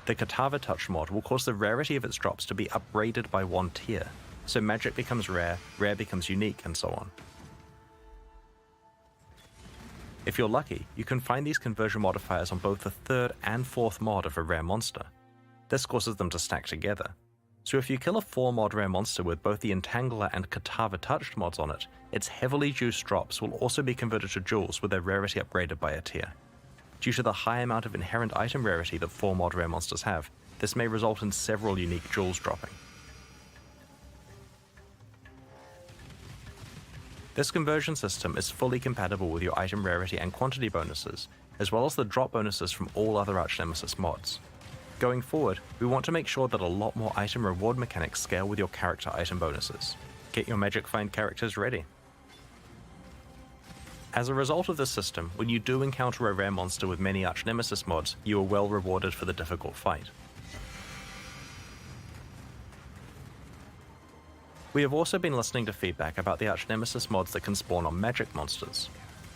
The Katava Touch mod will cause the rarity of its drops to be upgraded by 1 tier, so magic becomes rare, rare becomes unique, and so on. If you're lucky, you can find these conversion modifiers on both the 3rd and 4th mod of a rare monster. This causes them to stack together. So if you kill a 4 mod rare monster with both the Entangler and Katava Touched mods on it, its heavily juiced drops will also be converted to jewels with their rarity upgraded by a tier. Due to the high amount of inherent item rarity that 4 mod rare monsters have, this may result in several unique jewels dropping. This conversion system is fully compatible with your item rarity and quantity bonuses, as well as the drop bonuses from all other Archnemesis mods. Going forward, we want to make sure that a lot more item reward mechanics scale with your character item bonuses. Get your Magic Find characters ready. As a result of this system, when you do encounter a rare monster with many Archnemesis mods, you are well rewarded for the difficult fight. We have also been listening to feedback about the Archnemesis mods that can spawn on magic monsters.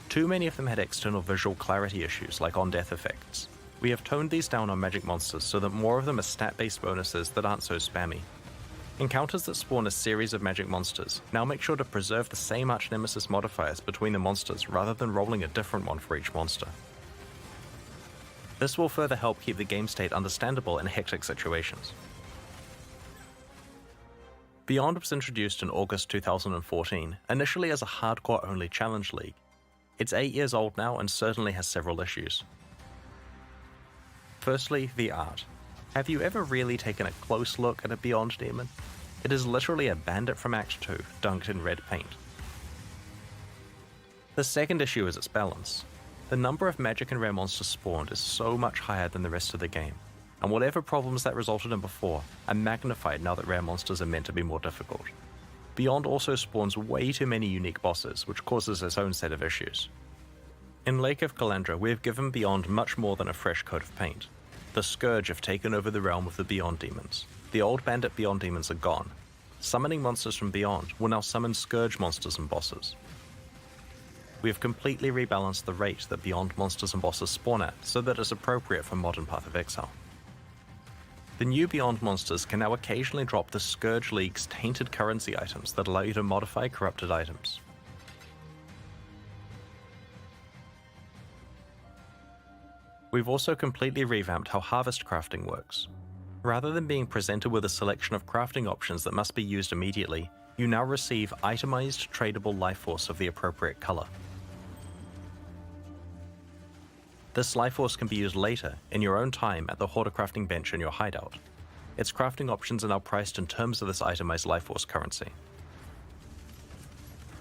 Too many of them had external visual clarity issues like on-death effects. We have toned these down on magic monsters so that more of them are stat-based bonuses that aren't so spammy. Encounters that spawn a series of magic monsters now make sure to preserve the same Archnemesis modifiers between the monsters rather than rolling a different one for each monster. This will further help keep the game state understandable in hectic situations. Beyond was introduced in August 2014, initially as a hardcore-only challenge league. It's 8 years old now and certainly has several issues. Firstly, the art. Have you ever really taken a close look at a Beyond demon? It is literally a bandit from Act 2, dunked in red paint. The second issue is its balance. The number of magic and rare monsters spawned is so much higher than the rest of the game, and whatever problems that resulted in before are magnified now that rare monsters are meant to be more difficult. Beyond also spawns way too many unique bosses, which causes its own set of issues. In Lake of Kalandra, we have given Beyond much more than a fresh coat of paint. The Scourge have taken over the realm of the Beyond demons. The old bandit Beyond demons are gone. Summoning monsters from Beyond will now summon Scourge monsters and bosses. We have completely rebalanced the rate that Beyond monsters and bosses spawn at so that it's appropriate for modern Path of Exile. The new Beyond monsters can now occasionally drop the Scourge League's tainted currency items that allow you to modify corrupted items. We've also completely revamped how harvest crafting works. Rather than being presented with a selection of crafting options that must be used immediately, you now receive itemized tradable life force of the appropriate color. This life force can be used later, in your own time, at the Hoarder crafting bench in your hideout. Its crafting options are now priced in terms of this itemized life force currency.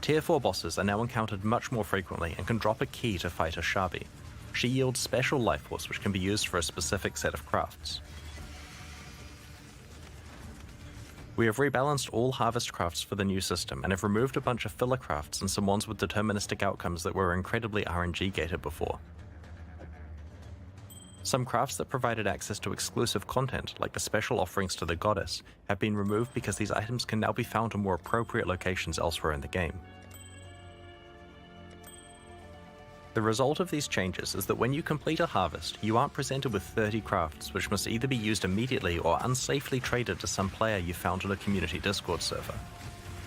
Tier 4 bosses are now encountered much more frequently and can drop a key to fight a Shabi. She yields special life force which can be used for a specific set of crafts. We have rebalanced all harvest crafts for the new system and have removed a bunch of filler crafts and some ones with deterministic outcomes that were incredibly RNG gated before. Some crafts that provided access to exclusive content, like the special offerings to the goddess, have been removed because these items can now be found in more appropriate locations elsewhere in the game. The result of these changes is that when you complete a harvest, you aren't presented with 30 crafts which must either be used immediately or unsafely traded to some player you found on a community Discord server.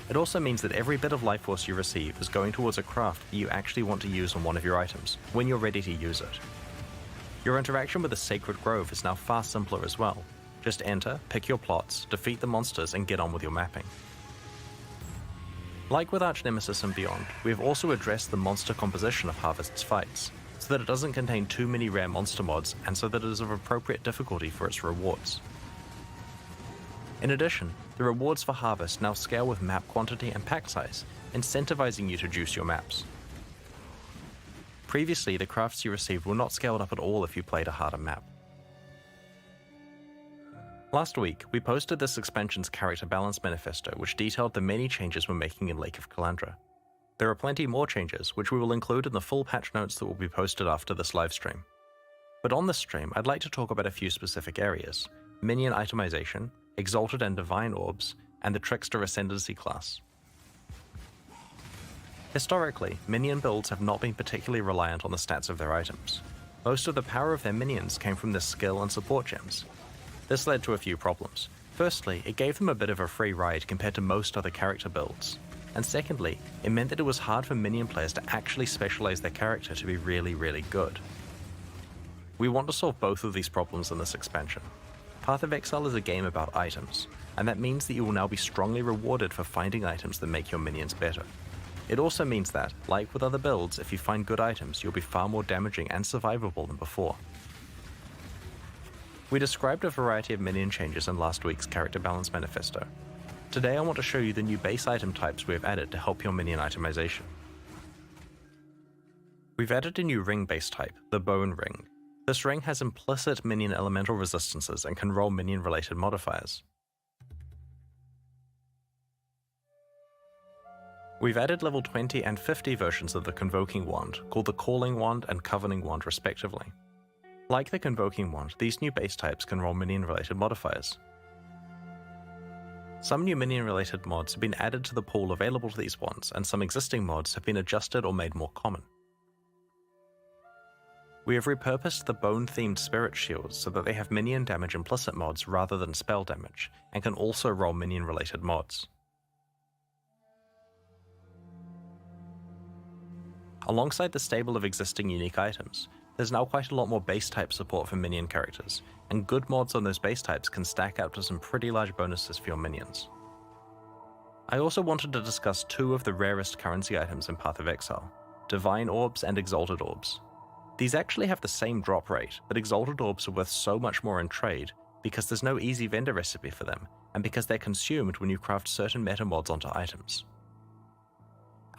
It also means that every bit of life force you receive is going towards a craft that you actually want to use on one of your items, when you're ready to use it. Your interaction with the Sacred Grove is now far simpler as well. Just enter, pick your plots, defeat the monsters, and get on with your mapping. Like with Arch-Nemesis and beyond, we have also addressed the monster composition of Harvest's fights, so that it doesn't contain too many rare monster mods and so that it is of appropriate difficulty for its rewards. In addition, the rewards for Harvest now scale with map quantity and pack size, incentivizing you to juice your maps. Previously, the crafts you received were not scaled up at all if you played a harder map. Last week, we posted this expansion's character balance manifesto, which detailed the many changes we're making in Lake of Kalandra. There are plenty more changes, which we will include in the full patch notes that will be posted after this livestream. But on this stream, I'd like to talk about a few specific areas: Minion Itemization, Exalted and Divine Orbs, and the Trickster Ascendancy class. Historically, minion builds have not been particularly reliant on the stats of their items. Most of the power of their minions came from their skill and support gems. This led to a few problems. Firstly, it gave them a bit of a free ride compared to most other character builds. And secondly, it meant that it was hard for minion players to actually specialize their character to be really, really good. We want to solve both of these problems in this expansion. Path of Exile is a game about items, and that means that you will now be strongly rewarded for finding items that make your minions better. It also means that, like with other builds, if you find good items, you'll be far more damaging and survivable than before. We described a variety of minion changes in last week's Character Balance Manifesto. Today I want to show you the new base item types we have added to help your minion itemization. We've added a new ring base type, the Bone Ring. This ring has implicit minion elemental resistances and can roll minion-related modifiers. We've added level 20 and 50 versions of the Convoking Wand, called the Calling Wand and Covenant Wand respectively. Like the Convoking Wand, these new base types can roll minion-related modifiers. Some new minion-related mods have been added to the pool available to these wands, and some existing mods have been adjusted or made more common. We have repurposed the bone-themed spirit shields so that they have minion damage implicit mods rather than spell damage, and can also roll minion-related mods. Alongside the stable of existing unique items, there's now quite a lot more base type support for minion characters, and good mods on those base types can stack up to some pretty large bonuses for your minions. I also wanted to discuss two of the rarest currency items in Path of Exile, Divine Orbs and Exalted Orbs. These actually have the same drop rate, but Exalted Orbs are worth so much more in trade because there's no easy vendor recipe for them, and because they're consumed when you craft certain meta mods onto items.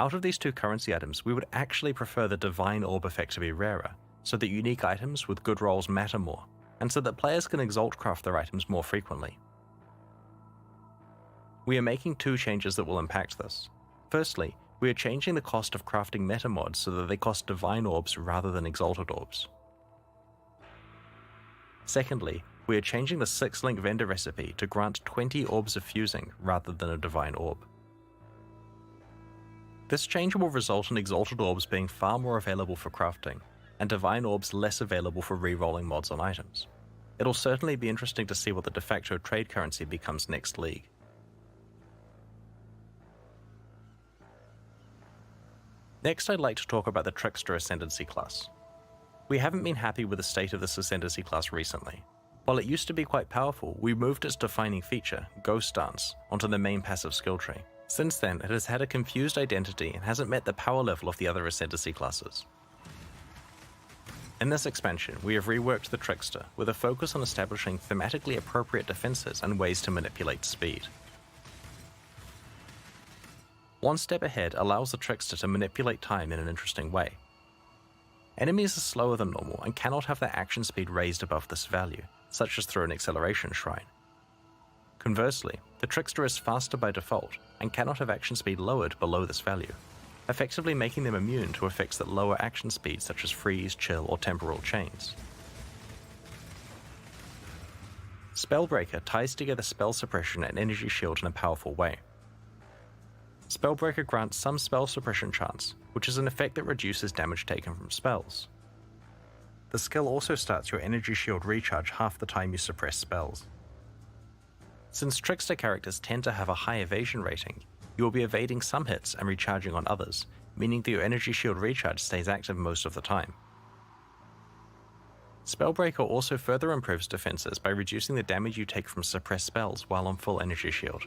Out of these two currency items, we would actually prefer the Divine Orb effect to be rarer, so that unique items with good rolls matter more, and so that players can exalt craft their items more frequently. We are making two changes that will impact this. Firstly, we are changing the cost of crafting meta mods so that they cost Divine Orbs rather than Exalted Orbs. Secondly, we are changing the 6-link vendor recipe to grant 20 Orbs of Fusing rather than a Divine Orb. This change will result in Exalted Orbs being far more available for crafting, and Divine Orbs less available for re-rolling mods on items. It'll certainly be interesting to see what the de facto trade currency becomes next league. Next, I'd like to talk about the Trickster Ascendancy class. We haven't been happy with the state of this Ascendancy class recently. While it used to be quite powerful, we moved its defining feature, Ghost Dance, onto the main passive skill tree. Since then, it has had a confused identity and hasn't met the power level of the other Ascendancy classes. In this expansion, we have reworked the Trickster with a focus on establishing thematically appropriate defenses and ways to manipulate speed. One step ahead allows the Trickster to manipulate time in an interesting way. Enemies are slower than normal and cannot have their action speed raised above this value, such as through an acceleration shrine. Conversely, the Trickster is faster by default and cannot have action speed lowered below this value, effectively making them immune to effects that lower action speeds such as freeze, chill, or temporal chains. Spellbreaker ties together spell suppression and energy shield in a powerful way. Spellbreaker grants some spell suppression chance, which is an effect that reduces damage taken from spells. The skill also starts your energy shield recharge half the time you suppress spells. Since Trickster characters tend to have a high evasion rating, you will be evading some hits and recharging on others, meaning that your energy shield recharge stays active most of the time. Spellbreaker also further improves defenses by reducing the damage you take from suppressed spells while on full energy shield.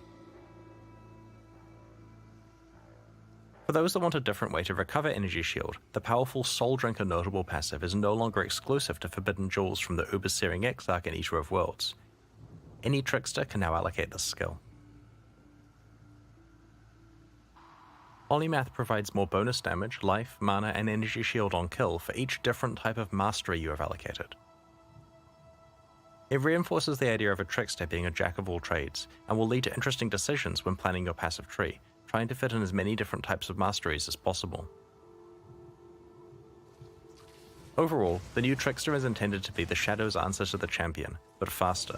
For those that want a different way to recover energy shield, the powerful Soul Drinker notable passive is no longer exclusive to forbidden jewels from the Uber-Searing Exarch and Eater of Worlds. Any Trickster can now allocate this skill. Polymath provides more bonus damage, life, mana, and energy shield on kill for each different type of mastery you have allocated. It reinforces the idea of a Trickster being a jack of all trades, and will lead to interesting decisions when planning your passive tree, trying to fit in as many different types of masteries as possible. Overall, the new Trickster is intended to be the Shadow's answer to the champion, but faster.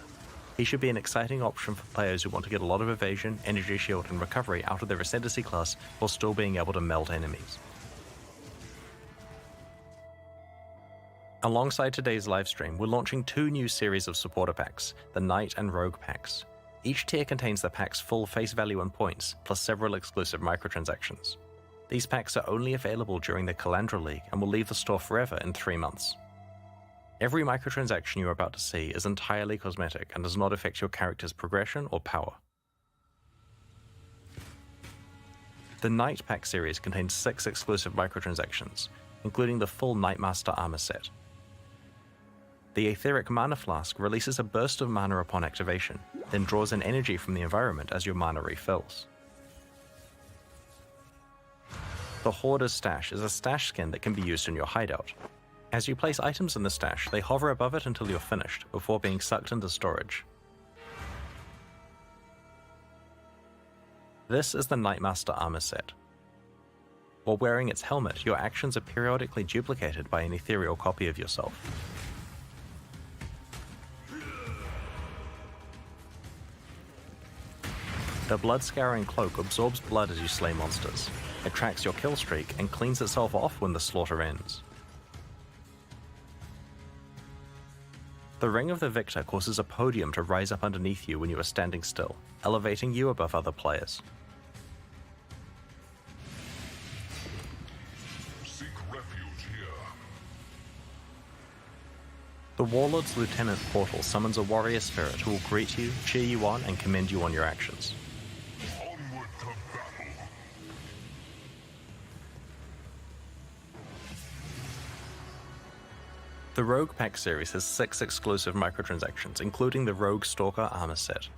He should be an exciting option for players who want to get a lot of evasion, energy shield, and recovery out of their Ascendancy class while still being able to melt enemies. Alongside today's livestream, we're launching 2 new series of supporter packs, the Knight and Rogue packs. Each tier contains the pack's full face value and points, plus several exclusive microtransactions. These packs are only available during the Calandra League and will leave the store forever in 3 months. Every microtransaction you are about to see is entirely cosmetic and does not affect your character's progression or power. The Knight Pack series contains 6 exclusive microtransactions, including the full Knightmaster armor set. The Aetheric Mana Flask releases a burst of mana upon activation, then draws in energy from the environment as your mana refills. The Hoarder's Stash is a stash skin that can be used in your hideout. As you place items in the stash, they hover above it until you're finished, before being sucked into storage. This is the Knightmaster armor set. While wearing its helmet, your actions are periodically duplicated by an ethereal copy of yourself. The Blood Scouring Cloak absorbs blood as you slay monsters. It tracks your kill streak and cleans itself off when the slaughter ends. The Ring of the Victor causes a podium to rise up underneath you when you are standing still, elevating you above other players. Seek refuge here. The Warlord's Lieutenant Portal summons a warrior spirit who will greet you, cheer you on, and commend you on your actions. Onward to battle. The Rogue Pack series has 6 exclusive microtransactions, including the Rogue Stalker armor set.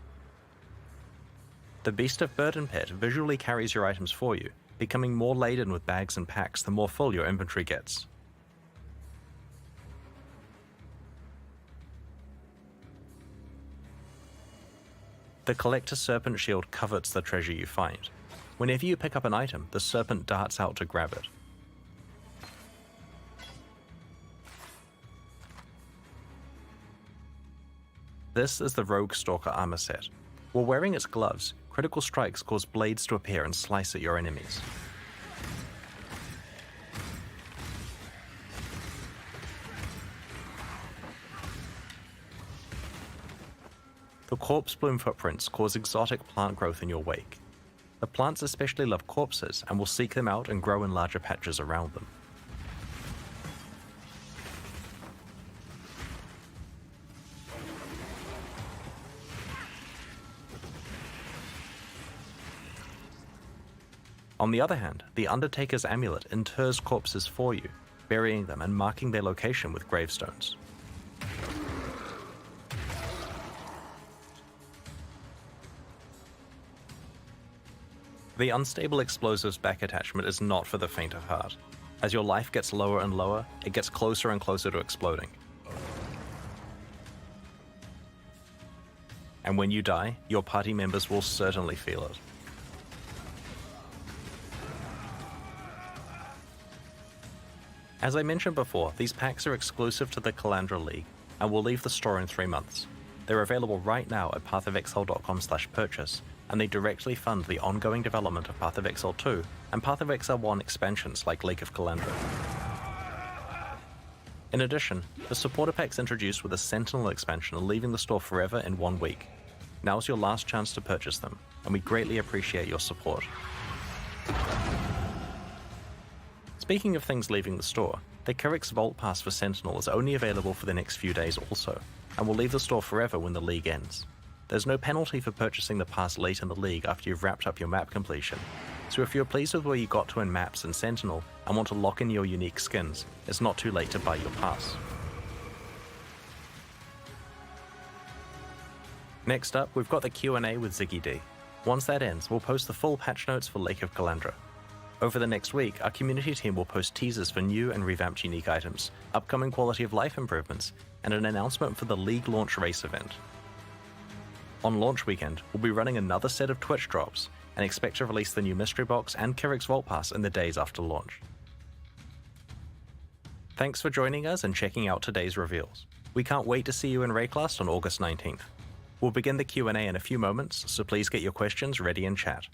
The Beast of Burden Pit visually carries your items for you, becoming more laden with bags and packs the more full your inventory gets. The Collector Serpent Shield covets the treasure you find. Whenever you pick up an item, the serpent darts out to grab it. This is the Rogue Stalker armor set. While wearing its gloves, critical strikes cause blades to appear and slice at your enemies. The Corpse Bloom footprints cause exotic plant growth in your wake. The plants especially love corpses and will seek them out and grow in larger patches around them. On the other hand, the Undertaker's Amulet inters corpses for you, burying them, and marking their location with gravestones. The Unstable Explosives back attachment is not for the faint of heart. As your life gets lower and lower, it gets closer and closer to exploding. And when you die, your party members will certainly feel it. As I mentioned before, these packs are exclusive to the Calandra League and will leave the store in 3 months. They're available right now at pathofexile.com/purchase, and they directly fund the ongoing development of Path of Exile 2 and Path of Exile 1 expansions like Lake of Calandra. In addition, the supporter packs introduced with the Sentinel expansion are leaving the store forever in 1 week. Now's your last chance to purchase them, and we greatly appreciate your support. Speaking of things leaving the store, the Kyrix Vault Pass for Sentinel is only available for the next few days also, and will leave the store forever when the league ends. There's no penalty for purchasing the pass late in the league after you've wrapped up your map completion, so if you're pleased with where you got to in maps and Sentinel and want to lock in your unique skins, it's not too late to buy your pass. Next up, we've got the Q&A with Ziggy D. Once that ends, we'll post the full patch notes for Lake of Calandra. Over the next week, our community team will post teasers for new and revamped unique items, upcoming quality of life improvements, and an announcement for the League launch race event. On launch weekend, we'll be running another set of Twitch drops, and expect to release the new Mystery Box and Kyrix Vault Pass in the days after launch. Thanks for joining us and checking out today's reveals. We can't wait to see you in Rayclast on August 19th. We'll begin the Q&A in a few moments, so please get your questions ready in chat.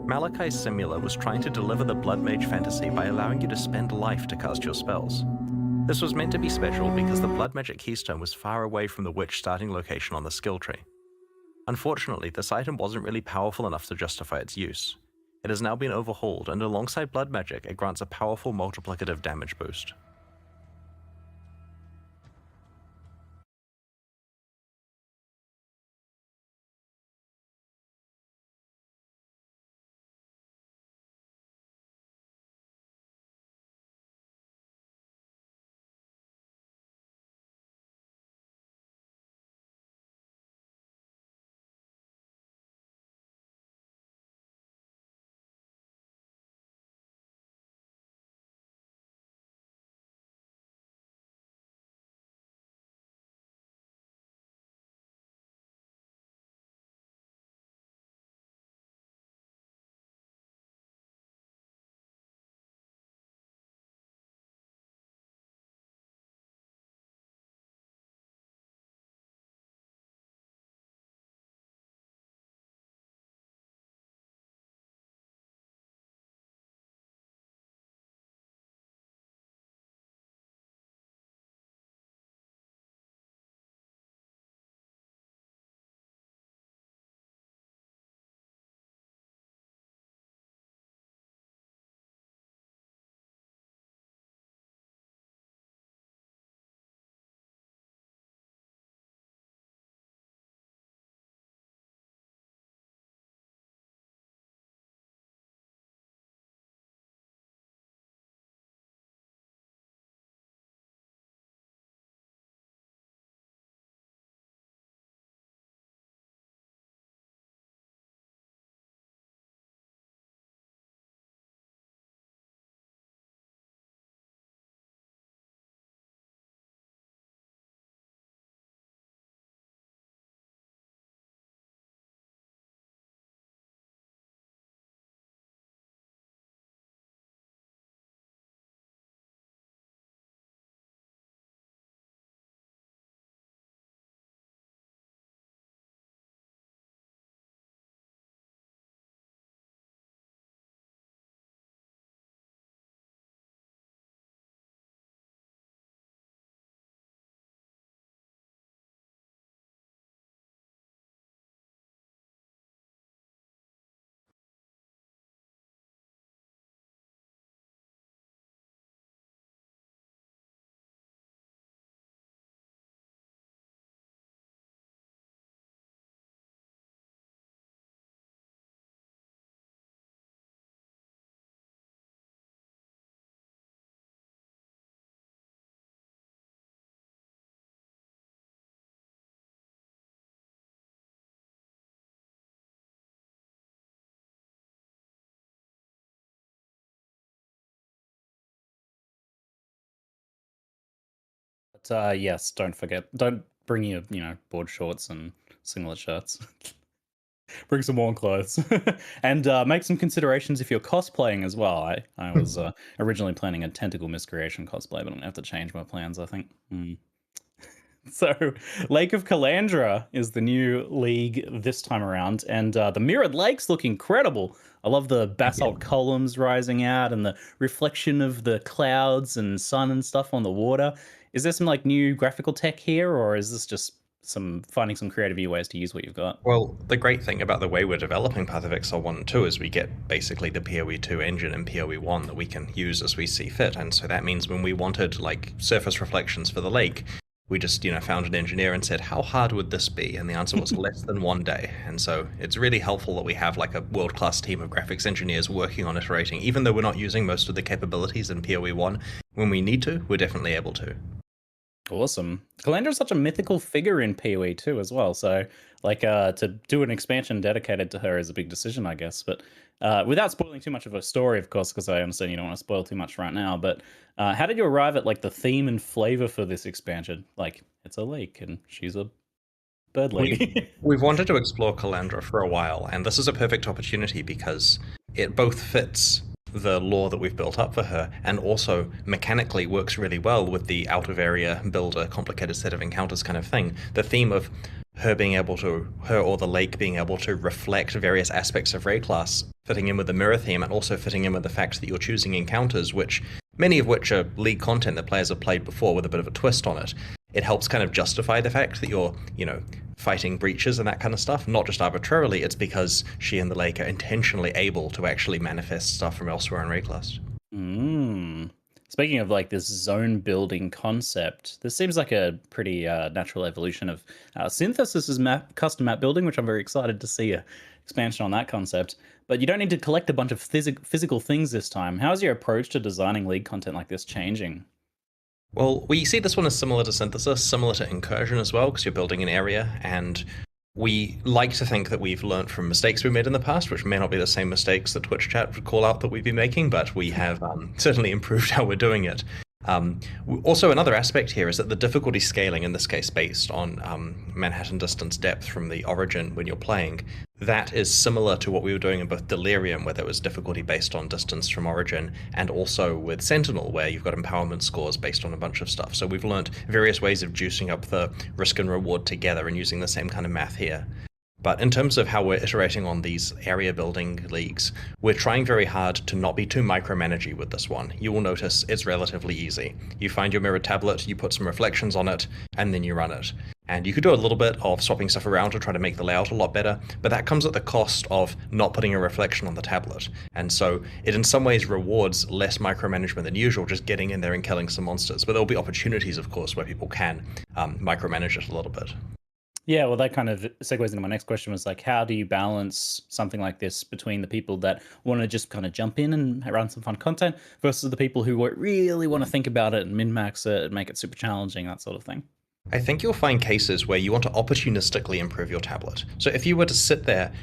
Malachi's Simula was trying to deliver the Blood Mage fantasy by allowing you to spend life to cast your spells. This was meant to be special because the Blood Magic Keystone was far away from the Witch starting location on the skill tree. Unfortunately, this item wasn't really powerful enough to justify its use. It has now been overhauled, and alongside Blood Magic, it grants a powerful multiplicative damage boost. But yes, don't bring your board shorts and singlet shirts. Bring some warm clothes. And make some considerations if you're cosplaying as well. I was originally planning a Tentacle Miscreation cosplay, but I'm going to have to change my plans, I think. So, Lake of Calandra is the new league this time around, and the mirrored lakes look incredible. I love the basalt columns rising out and the reflection of the clouds and sun and stuff on the water. Is there some like new graphical tech here, or is this just finding some creative new ways to use what you've got? Well, the great thing about the way we're developing Path of Exile 1 and 2 is we get basically the PoE 2 engine and PoE 1 that we can use as we see fit. And so that means when we wanted like surface reflections for the lake, we just, found an engineer and said, how hard would this be? And the answer was less than 1 day. And so it's really helpful that we have like a world-class team of graphics engineers working on iterating. Even though we're not using most of the capabilities in PoE 1, when we need to, we're definitely able to. Awesome. Calandra is such a mythical figure in PoE 2 as well. So like to do an expansion dedicated to her is a big decision, I guess. But without spoiling too much of her story, of course, because I understand you don't want to spoil too much right now. But how did you arrive at like the theme and flavor for this expansion? Like it's a lake and she's a bird lady. We've wanted to explore Calandra for a while, and this is a perfect opportunity because it both fits the lore that we've built up for her, and also mechanically works really well with the out of area build a complicated set of encounters kind of thing. The theme of her or the lake being able to reflect various aspects of raid class, fitting in with the mirror theme, and also fitting in with the fact that you're choosing encounters, many of which are league content that players have played before with a bit of a twist on it. It helps kind of justify the fact that you're, fighting breaches and that kind of stuff, not just arbitrarily. It's because she and the lake are intentionally able to actually manifest stuff from elsewhere in raid class. Speaking of like this zone building concept, this seems like a pretty natural evolution of Synthesis' custom map building, which I'm very excited to see a expansion on that concept. But you don't need to collect a bunch of physical things this time. How's your approach to designing league content like this changing? Well, we see this one as similar to Synthesis, similar to Incursion as well, because you're building an area, and we like to think that we've learned from mistakes we made in the past, which may not be the same mistakes that Twitch chat would call out that we've been making, but we have certainly improved how we're doing it. Also, another aspect here is that the difficulty scaling, in this case based on Manhattan distance depth from the origin when you're playing, that is similar to what we were doing in both Delirium, where there was difficulty based on distance from origin, and also with Sentinel, where you've got empowerment scores based on a bunch of stuff. So we've learned various ways of juicing up the risk and reward together and using the same kind of math here. But in terms of how we're iterating on these area building leagues, we're trying very hard to not be too micromanagey with this one. You will notice it's relatively easy. You find your mirrored tablet, you put some reflections on it, and then you run it. And you could do a little bit of swapping stuff around to try to make the layout a lot better, but that comes at the cost of not putting a reflection on the tablet. And so it in some ways rewards less micromanagement than usual, just getting in there and killing some monsters. But there'll be opportunities, of course, where people can micromanage it a little bit. Yeah, well, that kind of segues into my next question, was like, how do you balance something like this between the people that want to just kind of jump in and run some fun content versus the people who really want to think about it and min-max it and make it super challenging, that sort of thing? I think you'll find cases where you want to opportunistically improve your tablet. So if you were to sit there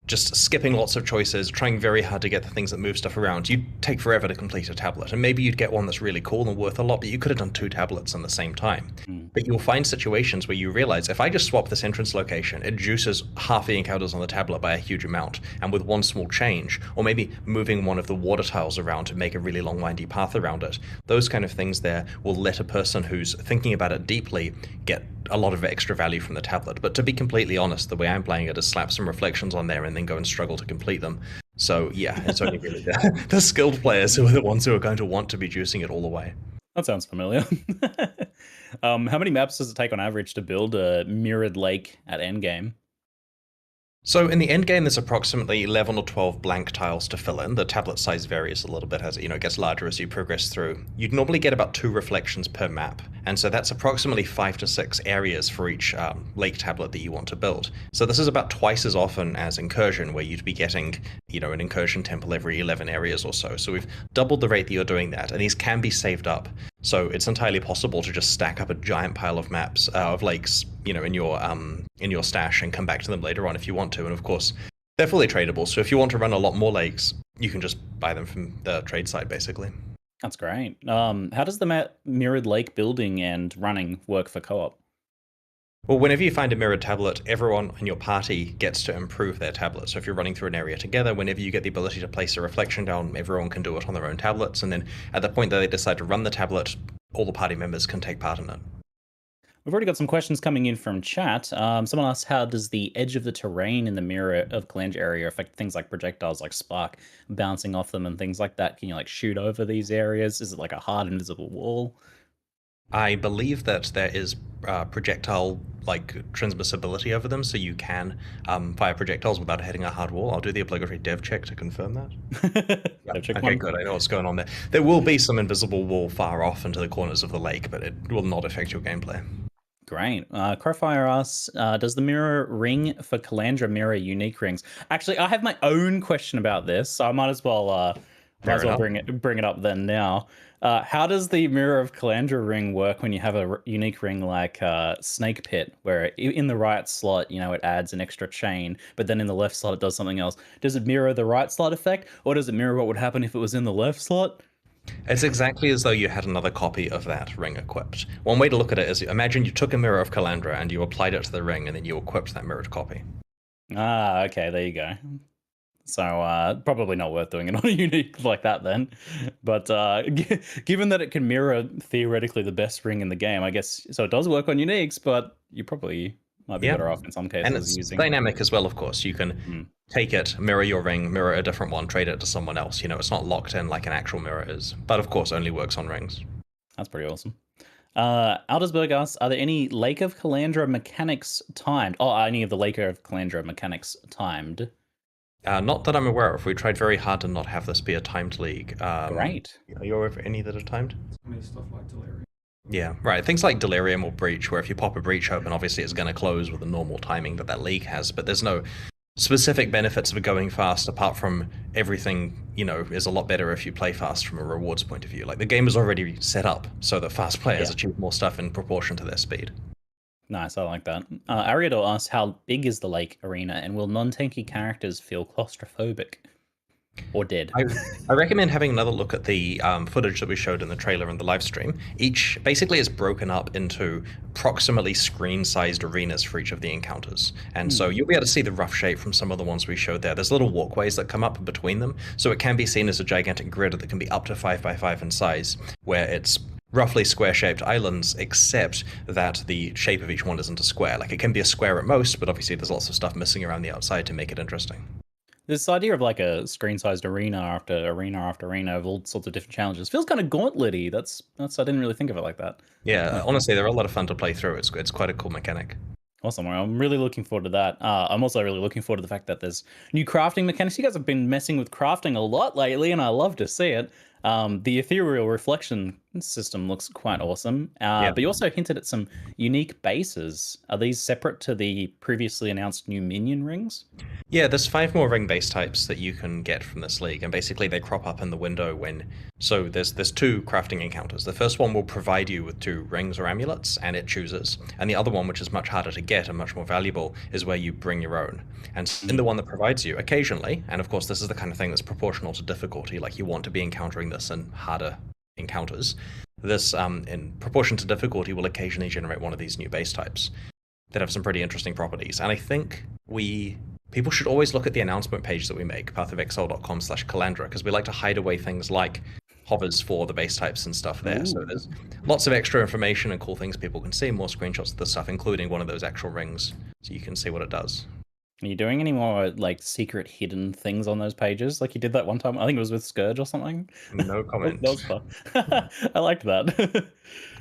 just skipping lots of choices, trying very hard to get the things that move stuff around, you'd take forever to complete a tablet. And maybe you'd get one that's really cool and worth a lot, but you could have done 2 tablets in the same time. But you'll find situations where you realize, if I just swap this entrance location, it juices half the encounters on the tablet by a huge amount. And with one small change, or maybe moving one of the water tiles around to make a really long windy path around it, those kind of things there will let a person who's thinking about it deeply get a lot of extra value from the tablet. But to be completely honest, the way I'm playing it is slap some reflections on there and then go and struggle to complete them. So yeah, it's only really the skilled players who are the ones who are going to want to be juicing it all the way. That sounds familiar. How many maps does it take on average to build a mirrored lake at endgame? So in the end game, there's approximately 11 or 12 blank tiles to fill in. The tablet size varies a little bit as it gets larger as you progress through. You'd normally get about 2 reflections per map, and so that's approximately 5 to 6 areas for each lake tablet that you want to build. So this is about twice as often as Incursion, where you'd be getting an Incursion temple every 11 areas or so. So we've doubled the rate that you're doing that, and these can be saved up. So it's entirely possible to just stack up a giant pile of maps of lakes, in your stash and come back to them later on if you want to. And of course, they're fully tradable. So if you want to run a lot more lakes, you can just buy them from the trade site, basically. That's great. How does the mirrored lake building and running work for co-op? Well, whenever you find a mirrored tablet, everyone in your party gets to improve their tablet. So if you're running through an area together, whenever you get the ability to place a reflection down, everyone can do it on their own tablets. And then at the point that they decide to run the tablet, all the party members can take part in it. We've already got some questions coming in from chat. Someone asked, how does the edge of the terrain in the Mirror of Calandra area affect things like projectiles like spark bouncing off them and things like that? Can you like shoot over these areas? Is it like a hard invisible wall? I believe that there is projectile like transmissibility over them, so you can fire projectiles without hitting a hard wall. I'll do the obligatory dev check to confirm that. Okay, good. I know what's going on there. There will be some invisible wall far off into the corners of the lake, but it will not affect your gameplay. Great. Crowfire asks, does the mirror ring for Calandra mirror unique rings? Actually, I have my own question about this, so I might as well bring it up then now. How does the Mirror of Calandra ring work when you have a unique ring like Snake Pit, where in the right slot, you know, it adds an extra chain, but then in the left slot it does something else? Does it mirror the right slot effect, or does it mirror what would happen if it was in the left slot? It's exactly as though you had another copy of that ring equipped. One way to look at it is, imagine you took a Mirror of Calandra and you applied it to the ring, and then you equipped that mirrored copy. Ah, okay, there you go. So probably not worth doing it on a unique like that then. But given that it can mirror theoretically the best ring in the game, I guess, so it does work on uniques, but you probably might be better off in some cases. And it's dynamic as well, of course. You can take it, mirror your ring, mirror a different one, trade it to someone else. You know, it's not locked in like an actual mirror is, but of course only works on rings. That's pretty awesome. Aldersberg asks, are there any Lake of Calandra mechanics timed? Oh, any of the Lake of Calandra mechanics timed? Not that I'm aware of. We tried very hard to not have this be a timed league. Great. Are you aware of any that are timed? Stuff like Delirium. Yeah, right. Things like Delirium or Breach, where if you pop a Breach open, obviously it's going to close with the normal timing that league has, but there's no specific benefits of going fast apart from everything, you know, is a lot better if you play fast from a rewards point of view. Like, the game is already set up so that fast players achieve more stuff in proportion to their speed. Nice, I like that. Ariador asks, how big is the lake arena, and will non-tanky characters feel claustrophobic or dead? I recommend having another look at the footage that we showed in the trailer and the live stream. Each basically is broken up into approximately screen-sized arenas for each of the encounters. And so you'll be able to see the rough shape from some of the ones we showed there. There's little walkways that come up between them, so it can be seen as a gigantic grid that can be up to 5 by 5 in size, where it's roughly square-shaped islands, except that the shape of each one isn't a square. Like, it can be a square at most, but obviously there's lots of stuff missing around the outside to make it interesting. This idea of like a screen-sized arena after arena of all sorts of different challenges feels kind of gauntlet-y. That's I didn't really think of it like that. Yeah, honestly, they're a lot of fun to play through. It's quite a cool mechanic. Awesome. Well, I'm really looking forward to that. I'm also really looking forward to the fact that there's new crafting mechanics. You guys have been messing with crafting a lot lately, and I love to see it. The ethereal reflection system looks quite awesome, but you also hinted at some unique bases. Are these separate to the previously announced new minion rings? Yeah, there's 5 more ring base types that you can get from this league, and basically they crop up in the window when... So there's 2 crafting encounters. The first one will provide you with 2 rings or amulets, and it chooses. And the other one, which is much harder to get and much more valuable, is where you bring your own. And in the one that provides you, occasionally, and of course this is the kind of thing that's proportional to difficulty, like you want to be encountering this in harder encounters, this, in proportion to difficulty, will occasionally generate one of these new base types that have some pretty interesting properties. And I think people should always look at the announcement page that we make, pathofexile.com/Calandra, because we like to hide away things like hovers for the base types and stuff there. Ooh. So there's lots of extra information and cool things people can see, more screenshots of the stuff, including one of those actual rings, so you can see what it does. Are you doing any more like secret hidden things on those pages? Like you did that one time, I think it was with Scourge or something? No comment. That was fun. I liked that.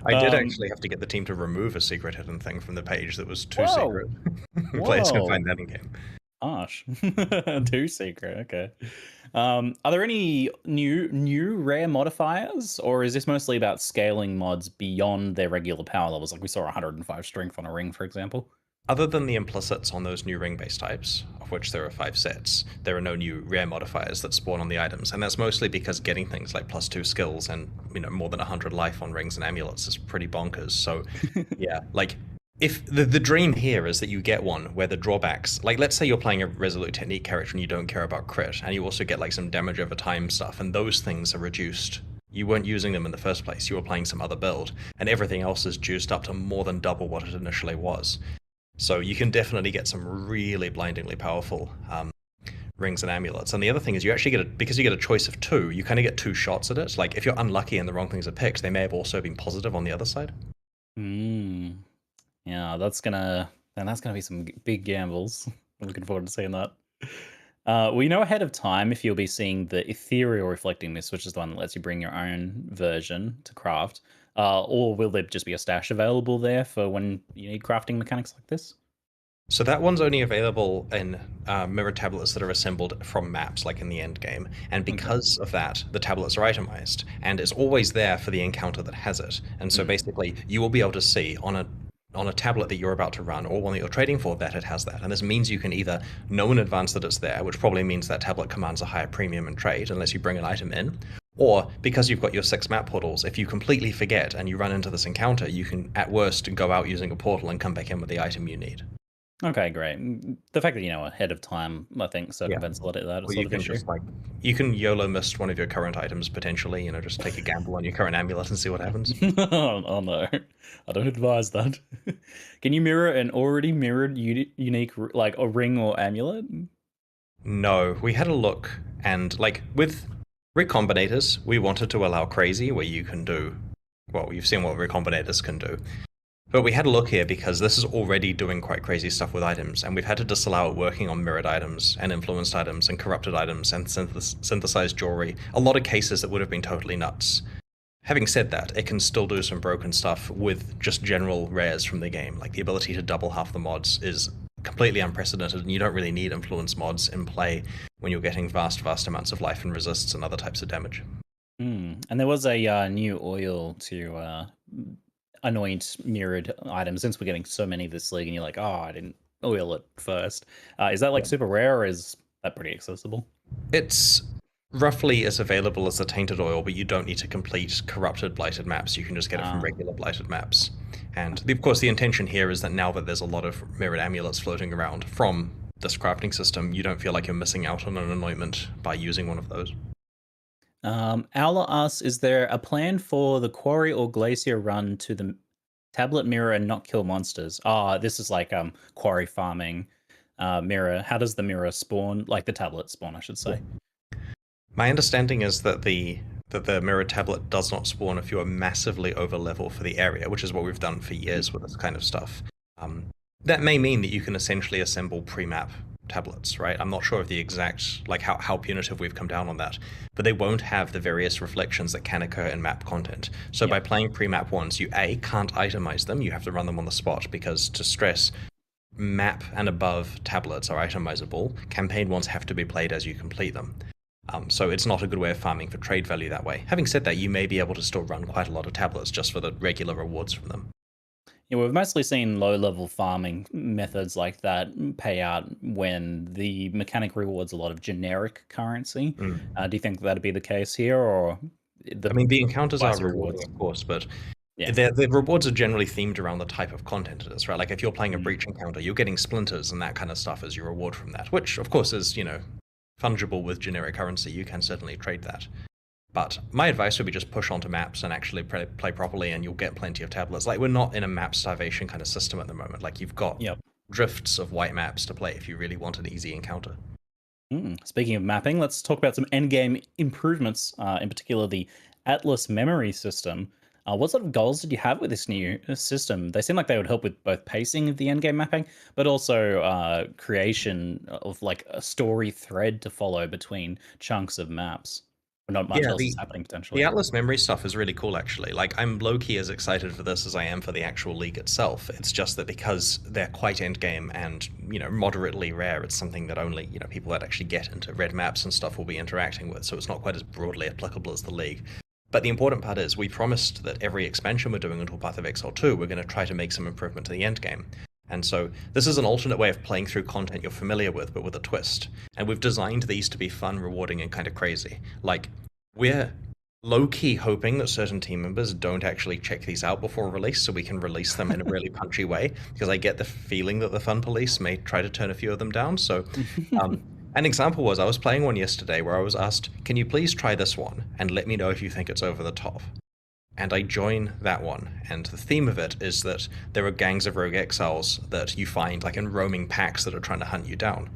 I did actually have to get the team to remove a secret hidden thing from the page that was too secret. Players can find that in game. Gosh. Too secret, okay. Are there any new rare modifiers, or is this mostly about scaling mods beyond their regular power levels? Like we saw 105 strength on a ring, for example. Other than the implicits on those new ring base types, of which there are 5 sets, there are no new rare modifiers that spawn on the items, and that's mostly because getting things like +2 skills and, you know, more than 100 life on rings and amulets is pretty bonkers. So yeah, like if the dream here is that you get one where the drawbacks, like let's say you're playing a Resolute Technique character and you don't care about crit, and you also get like some damage over time stuff, and those things are reduced you weren't using them in the first place. You were playing some other build, and everything else is juiced up to more than double what it initially was. So you can definitely get some really blindingly powerful rings and amulets. And the other thing is you actually get because you get a choice of 2, you kind of get 2 shots at it. Like if you're unlucky and the wrong things are picked, they may have also been positive on the other side. Yeah, that's gonna be some big gambles. I'm looking forward to seeing that. We know ahead of time if you'll be seeing the ethereal reflecting mist, which is the one that lets you bring your own version to craft, or will there just be a stash available there for when you need crafting mechanics like this? So that one's only available in mirror tablets that are assembled from maps, like in the end game. And because of that, the tablets are itemized, and it's always there for the encounter that has it. And so basically, you will be able to see on a tablet that you're about to run, or one that you're trading for, that it has that. And this means you can either know in advance that it's there, which probably means that tablet commands a higher premium in trade, unless you bring an item in. Or, because you've got your 6 map portals, if you completely forget and you run into this encounter, you can, at worst, go out using a portal and come back in with the item you need. Okay, great. The fact that you know ahead of time, I think, circumvents a lot of that. Or you can just you can YOLO mist one of your current items potentially. Just take a gamble on your current amulet and see what happens. Oh no, I don't advise that. Can you mirror an already mirrored unique like a ring or amulet? No, we had a look, and like with recombinators, we wanted to allow crazy, where you can do, well, you've seen what recombinators can do. But we had a look here because this is already doing quite crazy stuff with items, and we've had to disallow it working on mirrored items and influenced items and corrupted items and synthesized jewelry. A lot of cases that would have been totally nuts. Having said that, it can still do some broken stuff with just general rares from the game. Like the ability to double half the mods is completely unprecedented, and you don't really need influence mods in play when you're getting vast amounts of life and resists and other types of damage. And there was a new oil to anoint mirrored items, since we're getting so many this league and you're like, oh, I didn't oil it first. Is that like super rare, or is that pretty accessible? It's roughly as available as the tainted oil, but you don't need to complete corrupted blighted maps. You can just get it from regular blighted maps. And of course the intention here is that now that there's a lot of mirrored amulets floating around from this crafting system, you don't feel like you're missing out on an anointment by using one of those. Owler asks, is there a plan for the quarry or glacier run to the tablet mirror and not kill monsters? This is like quarry farming mirror. How does the mirror spawn? Like the tablet spawn, I should say. My understanding is that the mirror tablet does not spawn if you are massively over level for the area, which is what we've done for years with this kind of stuff. That may mean that you can essentially assemble pre-map tablets, right? I'm not sure of the exact, like how punitive we've come down on that, but they won't have the various reflections that can occur in map content. So by playing pre-map ones, you can't itemize them, you have to run them on the spot, because to stress, map and above tablets are itemizable. Campaign ones have to be played as you complete them. So it's not a good way of farming for trade value that way. Having said that, you may be able to still run quite a lot of tablets just for the regular rewards from them. Yeah, we've mostly seen low-level farming methods like that pay out when the mechanic rewards a lot of generic currency. Do you think that'd be the case here, or? I mean, the encounters are rewarding, of course, but the rewards are generally themed around the type of content it is, right? Like if you're playing a breach encounter, you're getting splinters and that kind of stuff as your reward from that, which of course is, fungible with generic currency. You can certainly trade that. But my advice would be just push onto maps and actually play properly, and you'll get plenty of tablets. Like, we're not in a map starvation kind of system at the moment. Like, you've got drifts of white maps to play if you really want an easy encounter. Speaking of mapping, let's talk about some endgame improvements, in particular the Atlas memory system. What sort of goals did you have with this new system? They seem like they would help with both pacing of the endgame mapping, but also creation of like a story thread to follow between chunks of maps. Not much else is happening potentially. The Atlas memory stuff is really cool, actually. Like, I'm low-key as excited for this as I am for the actual league itself. It's just that because they're quite endgame and, moderately rare, it's something that only, people that actually get into red maps and stuff will be interacting with, so it's not quite as broadly applicable as the league. But the important part is we promised that every expansion we're doing until Path of Exile 2, we're going to try to make some improvement to the endgame. And so this is an alternate way of playing through content you're familiar with, but with a twist. And we've designed these to be fun, rewarding, and kind of crazy. Like, we're low-key hoping that certain team members don't actually check these out before release, so we can release them in a really punchy way, because I get the feeling that the fun police may try to turn a few of them down. So An example was I was playing one yesterday where I was asked, can you please try this one and let me know if you think it's over the top? And I join that one, and the theme of it is that there are gangs of rogue exiles that you find like in roaming packs that are trying to hunt you down.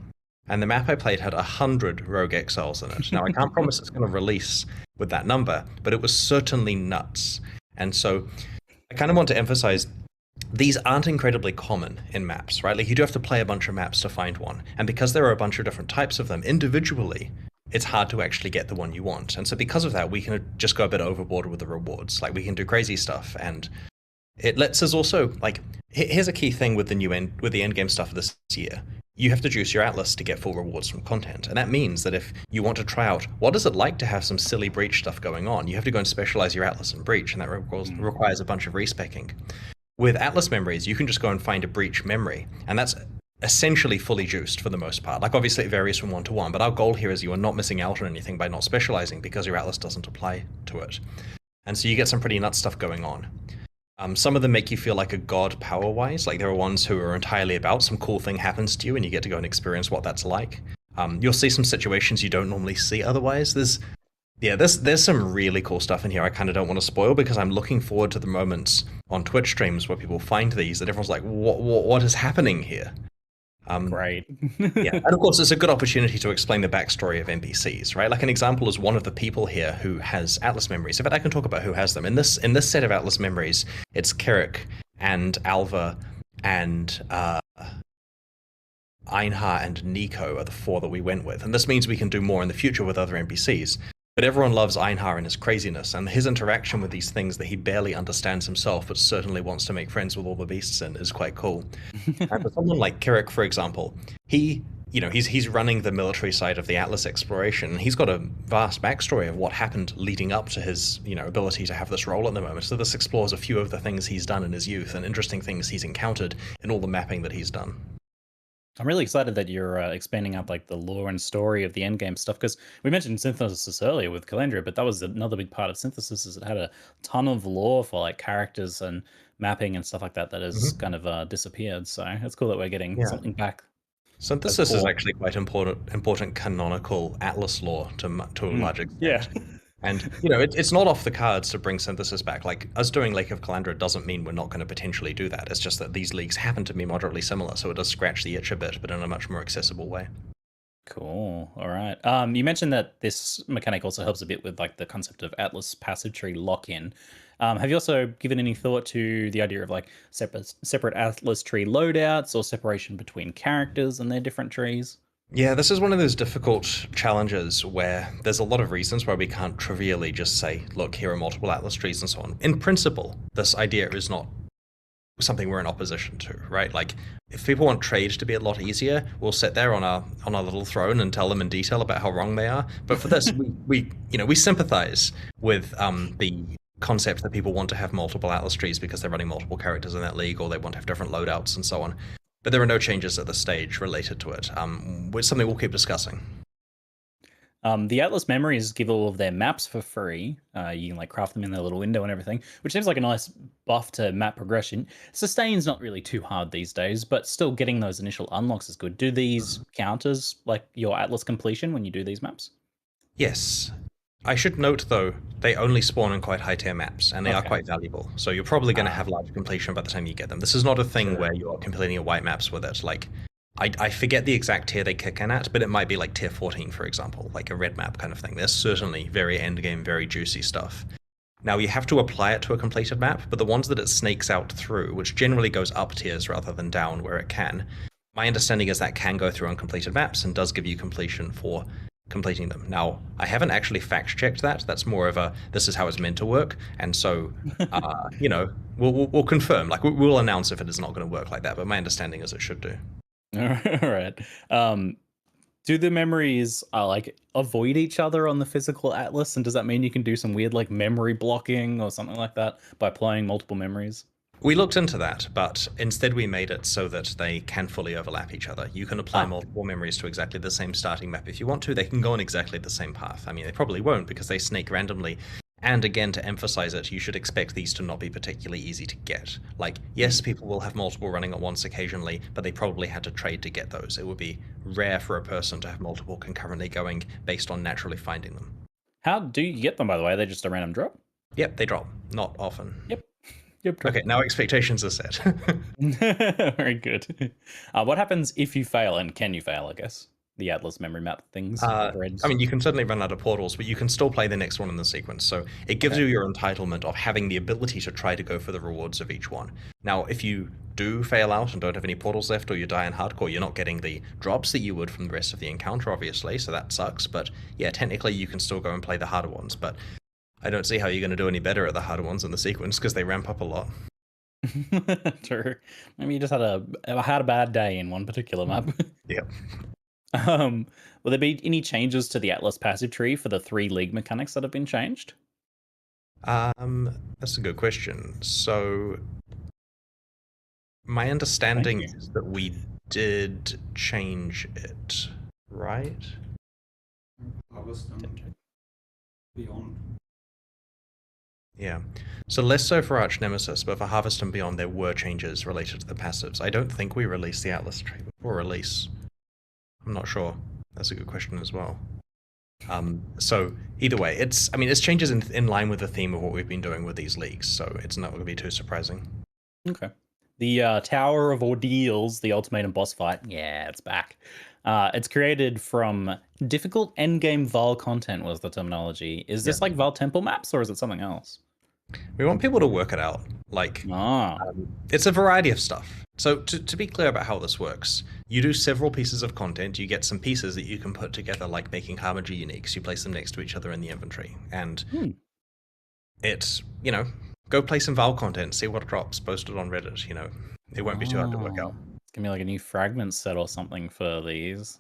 And the map I played had 100 rogue exiles in it. Now, I can't promise it's going to release with that number, but it was certainly nuts. And so I kind of want to emphasize these aren't incredibly common in maps, right? Like, you do have to play a bunch of maps to find one. And because there are a bunch of different types of them individually, it's hard to actually get the one you want. And so because of that, we can just go a bit overboard with the rewards. Like, we can do crazy stuff, and it lets us also, like, here's a key thing with the end game stuff this year. You have to juice your Atlas to get full rewards from content. And that means that if you want to try out, what is it like to have some silly breach stuff going on? You have to go and specialize your Atlas in breach, and that requires a bunch of respecking. With Atlas memories, you can just go and find a breach memory, and that's essentially fully juiced for the most part. Like, obviously it varies from one to one, but our goal here is you are not missing out on anything by not specializing because your Atlas doesn't apply to it. And so you get some pretty nuts stuff going on. Some of them make you feel like a god power-wise. Like, there are ones who are entirely about some cool thing happens to you and you get to go and experience what that's like. You'll see some situations you don't normally see otherwise. There's some really cool stuff in here I kind of don't want to spoil, because I'm looking forward to the moments on Twitch streams where people find these that everyone's like, what is happening here? Right. Yeah, and of course it's a good opportunity to explain the backstory of NPCs, right? Like, an example is one of the people here who has Atlas memories. In fact, I can talk about who has them. In this set of Atlas memories, it's Kirik and Alva and Einhar and Nico are the four that we went with. And this means we can do more in the future with other NPCs. But everyone loves Einhar and his craziness, and his interaction with these things that he barely understands himself, but certainly wants to make friends with all the beasts in, is quite cool. And for someone like Kirik, for example, he's running the military side of the Atlas exploration. He's got a vast backstory of what happened leading up to his, ability to have this role at the moment. So this explores a few of the things he's done in his youth and interesting things he's encountered in all the mapping that he's done. I'm really excited that you're expanding out like the lore and story of the endgame stuff, because we mentioned synthesis earlier with Calandria, but that was another big part of synthesis, is it had a ton of lore for like characters and mapping and stuff like that has kind of disappeared. So it's cool that we're getting something back. Synthesis is actually quite important canonical Atlas lore to a large extent. Yeah. And, it's not off the cards to bring Synthesis back. Like, us doing Lake of Calandra doesn't mean we're not going to potentially do that. It's just that these leagues happen to be moderately similar, so it does scratch the itch a bit, but in a much more accessible way. Cool. All right. You mentioned that this mechanic also helps a bit with like the concept of Atlas passive tree lock-in. Have you also given any thought to the idea of like separate Atlas tree loadouts or separation between characters and their different trees? Yeah, this is one of those difficult challenges where there's a lot of reasons why we can't trivially just say, look, here are multiple Atlas trees and so on. In principle, this idea is not something we're in opposition to, right? Like, if people want trade to be a lot easier, we'll sit there on our little throne and tell them in detail about how wrong they are. But for this, we sympathize with the concept that people want to have multiple Atlas trees because they're running multiple characters in that league, or they want to have different loadouts and so on. But there are no changes at this stage related to it. It's something we'll keep discussing. The Atlas memories give all of their maps for free. You can like craft them in their little window and everything, which seems like a nice buff to map progression. Sustain's not really too hard these days, but still getting those initial unlocks is good. Do these count as like your Atlas completion when you do these maps? Yes. I should note, though, they only spawn in quite high-tier maps, and they are quite valuable. So you're probably going to have large completion by the time you get them. This is not a thing where you're completing your white maps with it. Like, I forget the exact tier they kick in at, but it might be like tier 14, for example, like a red map kind of thing. There's certainly very endgame, very juicy stuff. Now, you have to apply it to a completed map, but the ones that it snakes out through, which generally goes up tiers rather than down where it can, my understanding is that can go through uncompleted maps and does give you completion for completing them. Now, I haven't actually fact-checked that. That's more of a, this is how it's meant to work. And so, we'll confirm. Like, we'll announce if it is not going to work like that, but my understanding is it should do. All right. Do the memories like avoid each other on the physical Atlas? And does that mean you can do some weird like memory blocking or something like that by applying multiple memories? We looked into that, but instead we made it so that they can fully overlap each other. You can apply multiple memories to exactly the same starting map if you want to. They can go on exactly the same path. I mean, they probably won't because they snake randomly. And again, to emphasize it, you should expect these to not be particularly easy to get. Like, yes, people will have multiple running at once occasionally, but they probably had to trade to get those. It would be rare for a person to have multiple concurrently going based on naturally finding them. How do you get them, by the way? Are they just a random drop? Yep, they drop. Not often. Yep. Okay, now expectations are set. Very good. What happens if you fail, and can you fail, I guess? The Atlas memory map things. I mean, you can certainly run out of portals, but you can still play the next one in the sequence. So it gives you your entitlement of having the ability to try to go for the rewards of each one. Now, if you do fail out and don't have any portals left, or you die in hardcore, you're not getting the drops that you would from the rest of the encounter, obviously, so that sucks. But yeah, technically you can still go and play the harder ones, but I don't see how you're going to do any better at the harder ones in the sequence, because they ramp up a lot. True. Maybe you just had a bad day in one particular map. Yep. Will there be any changes to the Atlas passive tree for the 3 league mechanics that have been changed? That's a good question. So my understanding is that we did change it, right? Beyond. Yeah. So less so for Arch Nemesis, but for Harvest and Beyond there were changes related to the passives. I don't think we released the Atlas tree before release. I'm not sure. That's a good question as well. So either way, it's changes in line with the theme of what we've been doing with these leagues, so it's not going to be too surprising. Okay. The Tower of Ordeals, the ultimatum boss fight, yeah, it's back. It's created from difficult endgame Val content was the terminology. Is this like Val temple maps, or is it something else? We want people to work it out. Like, it's a variety of stuff. So to be clear about how this works, you do several pieces of content, you get some pieces that you can put together, like making Harmager uniques, you place them next to each other in the inventory, and it's, go play some Val content, see what drops, post it on Reddit, it won't be too hard to work out. It's gonna be like a new fragment set or something for these.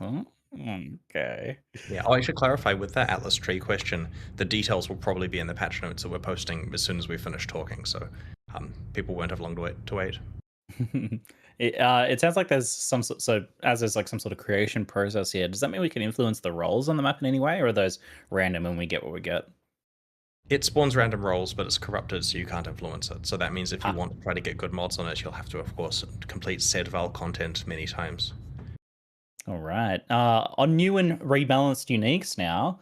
Okay. Yeah, I should clarify with that Atlas tree question, the details will probably be in the patch notes that we're posting as soon as we finish talking, so people won't have long to wait. It sounds like there's some there's like some sort of creation process here. Does that mean we can influence the rolls on the map in any way, or are those random and we get what we get? It spawns random rolls, but it's corrupted, so you can't influence it. So that means if you want to try to get good mods on it, you'll have to, of course, complete said Val content many times. All right. On new and rebalanced uniques now,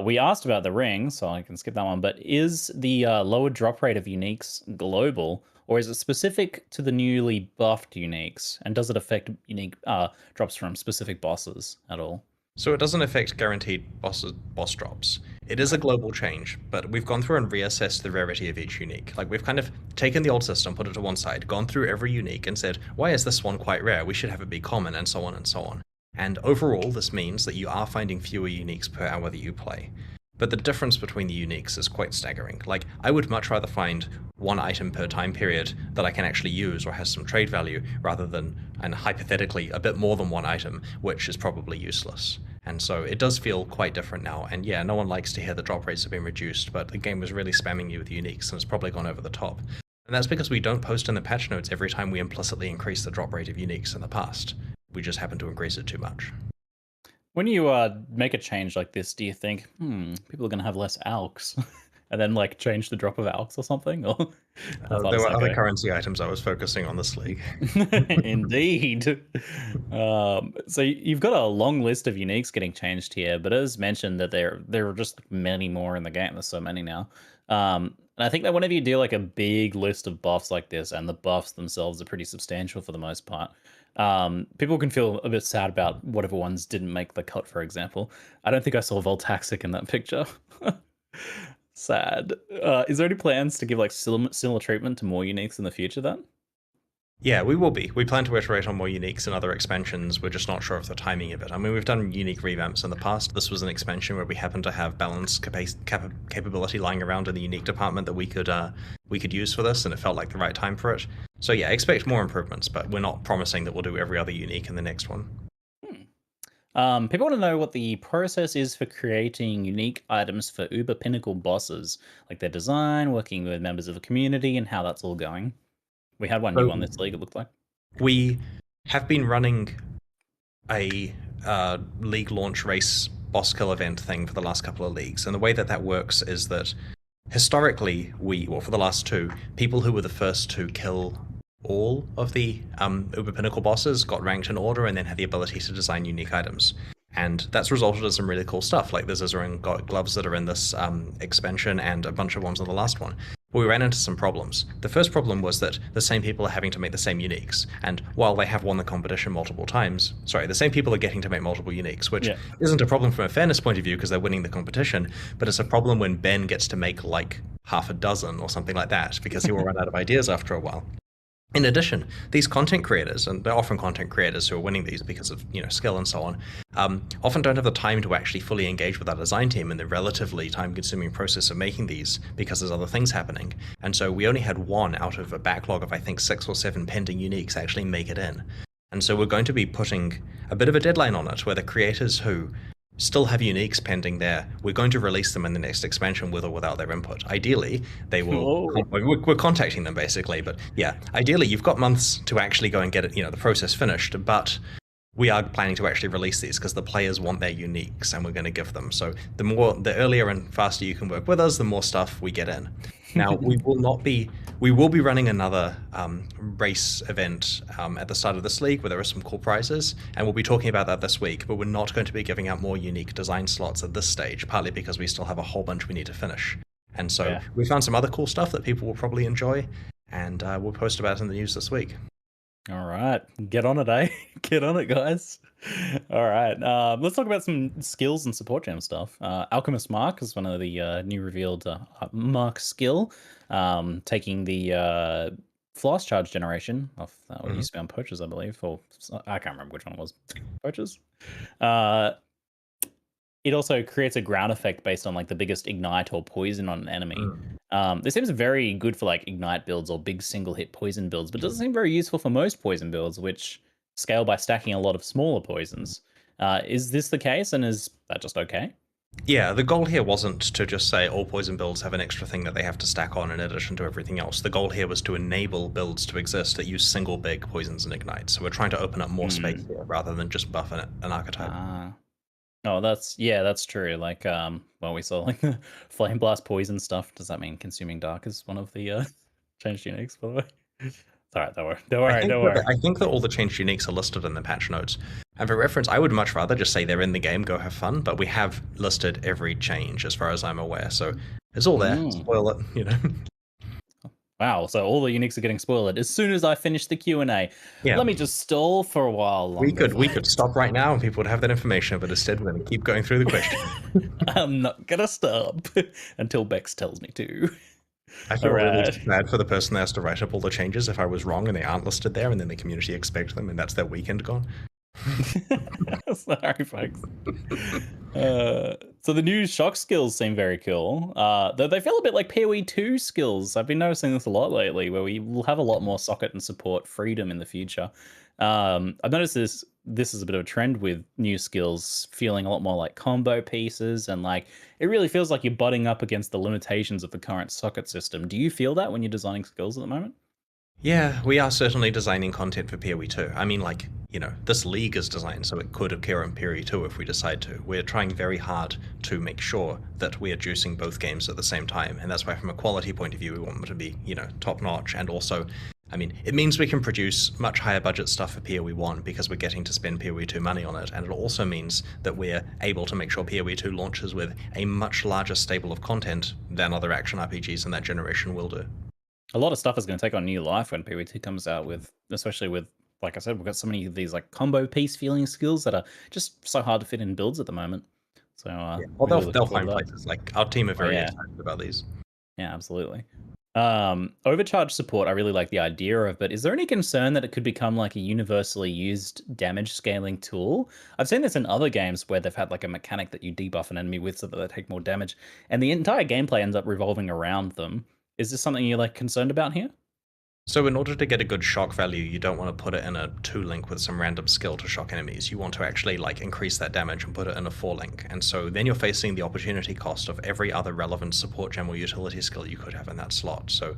we asked about the ring, so I can skip that one, but is the lower drop rate of uniques global, or is it specific to the newly buffed uniques? And does it affect unique drops from specific bosses at all? So it doesn't affect guaranteed boss drops. It is a global change, but we've gone through and reassessed the rarity of each unique. Like, we've kind of taken the old system, put it to one side, gone through every unique and said, why is this one quite rare? We should have it be common, and so on and so on. And overall, this means that you are finding fewer uniques per hour that you play. But the difference between the uniques is quite staggering. Like, I would much rather find one item per time period that I can actually use or has some trade value, rather than, and hypothetically, a bit more than one item, which is probably useless. And so it does feel quite different now, and yeah, no one likes to hear the drop rates have been reduced, but the game was really spamming you with uniques, and it's probably gone over the top. And that's because we don't post in the patch notes every time we implicitly increase the drop rate of uniques in the past. We just happen to increase it too much. When you make a change like this, do you think, people are going to have less alks? And then like change the drop of alks or something? Or there were other currency items I was focusing on this league. Indeed. So you've got a long list of uniques getting changed here, but as mentioned that there are just many more in the game. There's so many now. And I think that whenever you do like a big list of buffs like this, and the buffs themselves are pretty substantial for the most part, people can feel a bit sad about whatever ones didn't make the cut, for example. I don't think I saw Voltaxic in that picture. Sad. Is there any plans to give like similar treatment to more uniques in the future then? Yeah, we will be. We plan to iterate on more uniques and other expansions. We're just not sure of the timing of it. I mean, we've done unique revamps in the past. This was an expansion where we happened to have balance capability lying around in the unique department that we could use for this, and it felt like the right time for it. So yeah, expect more improvements, but we're not promising that we'll do every other unique in the next one. People want to know what the process is for creating unique items for Uber Pinnacle bosses, like their design, working with members of the community, and how that's all going. We had one new on this league, it looked like. We have been running a league launch race boss kill event thing for the last couple of leagues, and the way that works is that historically, for the last two, people who were the first to kill all of the Uber Pinnacle bosses got ranked in order and then had the ability to design unique items. And that's resulted in some really cool stuff, like the Zizaran gloves that are in this expansion and a bunch of ones in the last one. But we ran into some problems. The first problem was that the same people are having to make the same uniques, and while they have won the competition multiple times, the same people are getting to make multiple uniques, which isn't a problem from a fairness point of view because they're winning the competition, but it's a problem when Ben gets to make like half a dozen or something like that, because he will run out of ideas after a while. In addition, these content creators, and they're often content creators who are winning these because of skill and so on, often don't have the time to actually fully engage with our design team in the relatively time-consuming process of making these because there's other things happening. And so we only had one out of a backlog of I think 6 or 7 pending uniques actually make it in. And so we're going to be putting a bit of a deadline on it, where the creators who still have uniques pending there, we're going to release them in the next expansion with or without their input. Ideally, they will. We're contacting them basically, but yeah, ideally you've got months to actually go and get it, the process finished. But we are planning to actually release these because the players want their uniques, and we're going to give them. So the earlier and faster you can work with us, the more stuff we get in. Now we will be running another race event at the start of this league where there are some cool prizes, and we'll be talking about that this week, but we're not going to be giving out more unique design slots at this stage, partly because we still have a whole bunch we need to finish. And so we found some other cool stuff that people will probably enjoy, and we'll post about it in the news this week. All right, get on it, eh? Get on it, guys. All right, let's talk about some skills and support gem stuff. Alchemist Mark is one of the new revealed Mark skill, taking the Floss Charge generation off what used to be on Poachers, I believe, or I can't remember which one it was. Poachers. It also creates a ground effect based on like the biggest ignite or poison on an enemy. This seems very good for like ignite builds or big single hit poison builds, but doesn't seem very useful for most poison builds, which scale by stacking a lot of smaller poisons. Is this the case, and is that just okay? Yeah, the goal here wasn't to just say all poison builds have an extra thing that they have to stack on in addition to everything else. The goal here was to enable builds to exist that use single big poisons and ignites. So we're trying to open up more space here rather than just buff an archetype. Oh, that's true. Like, we saw like the Flame Blast poison stuff. Does that mean Consuming Dark is one of the changed uniques, by the way? It's all right, don't worry. I think that all the changed uniques are listed in the patch notes. And for reference, I would much rather just say they're in the game, go have fun, but we have listed every change as far as I'm aware. So it's all there. Spoil it, Wow, so all the uniques are getting spoiled as soon as I finish the Q&A. Yeah. Let me just stall for a while longer. We could stop right now and people would have that information, but instead we're going to keep going through the question. I'm not going to stop until Bex tells me to. I feel really bad for the person that has to write up all the changes if I was wrong and they aren't listed there, and then the community expects them, and that's their weekend gone. Sorry, folks. So the new shock skills seem very cool. Though they feel a bit like PoE 2 skills. I've been noticing this a lot lately, where we will have a lot more socket and support freedom in the future. I've noticed this is a bit of a trend with new skills feeling a lot more like combo pieces, and like it really feels like you're butting up against the limitations of the current socket system. Do you feel that when you're designing skills at the moment? Yeah, we are certainly designing content for PoE 2. I mean, like, this league is designed so it could appear in PoE 2 if we decide to. We're trying very hard to make sure that we are juicing both games at the same time, and that's why from a quality point of view, we want them to be, top-notch, and also, I mean, it means we can produce much higher budget stuff for PoE 1 because we're getting to spend PoE 2 money on it, and it also means that we're able to make sure PoE 2 launches with a much larger stable of content than other action RPGs in that generation will do. A lot of stuff is going to take on new life when PoE 2 comes out, especially with, like I said, we've got so many of these like combo piece feeling skills that are just so hard to fit in builds at the moment. So they'll find places. Like our team are very excited about these. Yeah, absolutely. Overcharge support, I really like the idea of, but is there any concern that it could become like a universally used damage scaling tool? I've seen this in other games where they've had like a mechanic that you debuff an enemy with so that they take more damage, and the entire gameplay ends up revolving around them. Is this something you're like concerned about here? So in order to get a good shock value, you don't want to put it in a 2-link with some random skill to shock enemies. You want to actually like increase that damage and put it in a 4-link. And so then you're facing the opportunity cost of every other relevant support gem or utility skill you could have in that slot. So,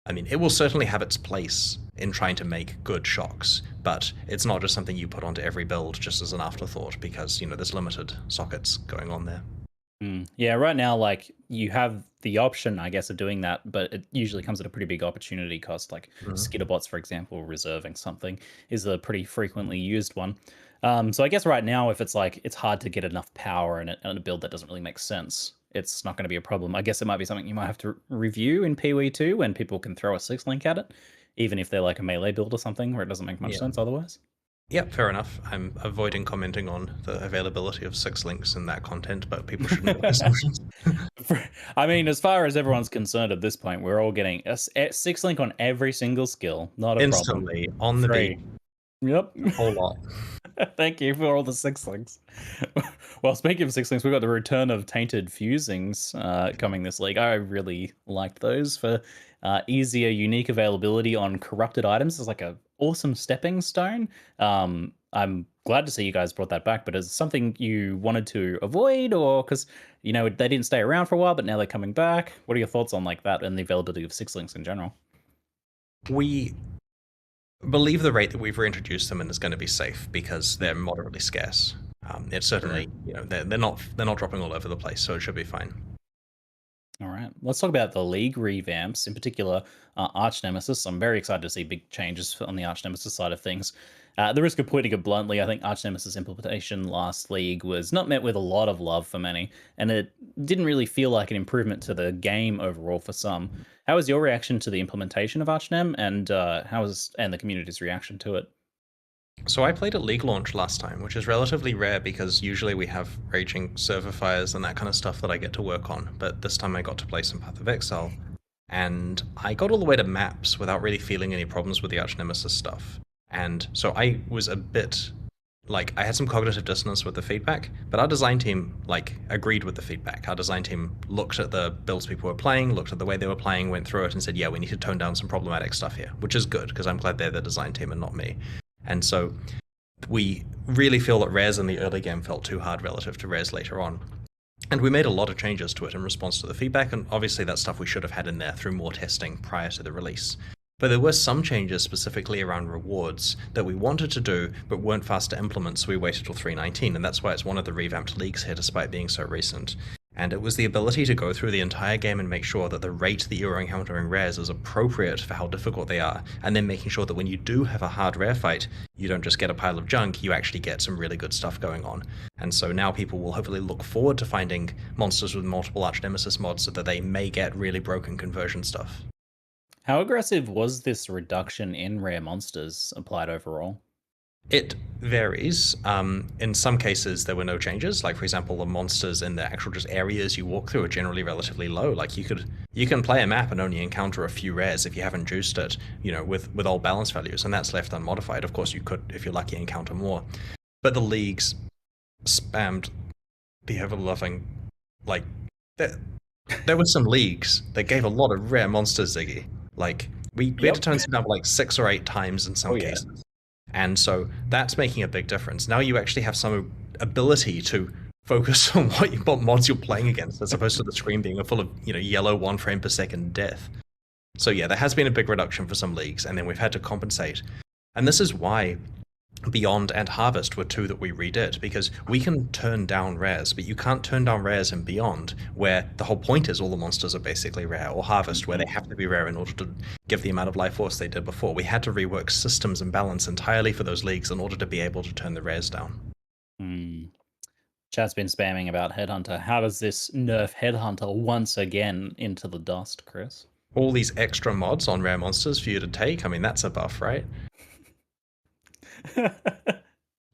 I mean, it will certainly have its place in trying to make good shocks, but it's not just something you put onto every build just as an afterthought because, there's limited sockets going on there. Yeah, right now, like, you have the option, I guess, of doing that, but it usually comes at a pretty big opportunity cost. Like skitterbots, for example, reserving something is a pretty frequently used one. So I guess right now, if it's like it's hard to get enough power in a build that doesn't really make sense, it's not going to be a problem. I guess it might be something you might have to review in PoE2 when people can throw a 6-link at it, even if they're like a melee build or something where it doesn't make much sense otherwise. Yep, fair enough. I'm avoiding commenting on the availability of 6 links in that content, but people shouldn't make assumptions. I mean, as far as everyone's concerned at this point, we're all getting a 6-link on every single skill. Not a Instantly, problem. on the beat. Yep. A whole lot. Thank you for all the 6-links. Well, speaking of 6-links, we've got the return of Tainted Fusings coming this league. I really liked those for easier, unique availability on corrupted items. It's like a awesome stepping stone. I'm glad to see you guys brought that back, but is it something you wanted to avoid, or because they didn't stay around for a while, but now they're coming back? What are your thoughts on like that and the availability of 6-links in general? We believe the rate that we've reintroduced them in is going to be safe because they're moderately scarce. It's certainly, they're not dropping all over the place, so it should be fine. All right, let's talk about the league revamps, in particular Arch Nemesis. I'm very excited to see big changes on the Arch Nemesis side of things. At the risk of putting it bluntly, I think Arch Nemesis implementation last league was not met with a lot of love for many, and it didn't really feel like an improvement to the game overall for some. How was your reaction to the implementation of Arch Nem, and the community's reaction to it? So I played at League launch last time, which is relatively rare because usually we have raging server fires and that kind of stuff that I get to work on. But this time I got to play some Path of Exile, and I got all the way to maps without really feeling any problems with the Arch Nemesis stuff. And so I was a bit like, I had some cognitive dissonance with the feedback, but our design team agreed with the feedback. Our design team looked at the builds people were playing, looked at the way they were playing, went through it and said, yeah, we need to tone down some problematic stuff here, which is good because I'm glad they're the design team and not me. And so we really feel that Res in the early game felt too hard relative to Res later on. And we made a lot of changes to it in response to the feedback, and obviously that's stuff we should have had in there through more testing prior to the release. But there were some changes specifically around rewards that we wanted to do but weren't fast to implement, so we waited till 3.19, and that's why it's one of the revamped leagues here despite being so recent. And it was the ability to go through the entire game and make sure that the rate that you're encountering rares is appropriate for how difficult they are, and then making sure that when you do have a hard rare fight, you don't just get a pile of junk, you actually get some really good stuff going on. And so now people will hopefully look forward to finding monsters with multiple Arch Nemesis mods so that they may get really broken conversion stuff. How aggressive was this reduction in rare monsters applied overall? It varies. In some cases, there were no changes. Like, for example, the monsters in the actual just areas you walk through are generally relatively low. Like, you can play a map and only encounter a few rares if you haven't juiced it, with all balance values, and that's left unmodified. Of course, you could, if you're lucky, encounter more. But the leagues spammed the ever-loving, there were some leagues that gave a lot of rare monsters, Ziggy. Like, we had to turn some down 6 or 8 times in some cases. And so that's making a big difference. Now you actually have some ability to focus on what mods you're playing against, as opposed to the screen being full of yellow 1 frame per second death. So yeah, there has been a big reduction for some leagues, and then we've had to compensate. And this is why Beyond and Harvest were 2 that we redid, because we can turn down rares, but you can't turn down rares in Beyond, where the whole point is all the monsters are basically rare, or Harvest, where they have to be rare in order to give the amount of life force they did before. We had to rework systems and balance entirely for those leagues in order to be able to turn the rares down. Chat's been spamming about Headhunter. How does this nerf Headhunter once again into the dust, Chris? All these extra mods on rare monsters for you to take, I mean, that's a buff, right?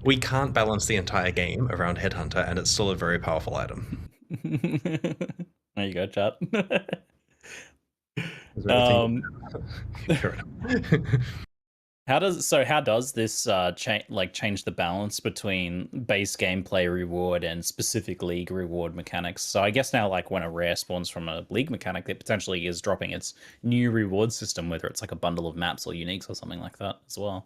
We can't balance the entire game around Headhunter, and it's still a very powerful item. There you go, chat. How does this change the balance between base gameplay reward and specific league reward mechanics? So I guess now, when a rare spawns from a league mechanic, it potentially is dropping its new reward system, whether it's like a bundle of maps or uniques or something like that as well.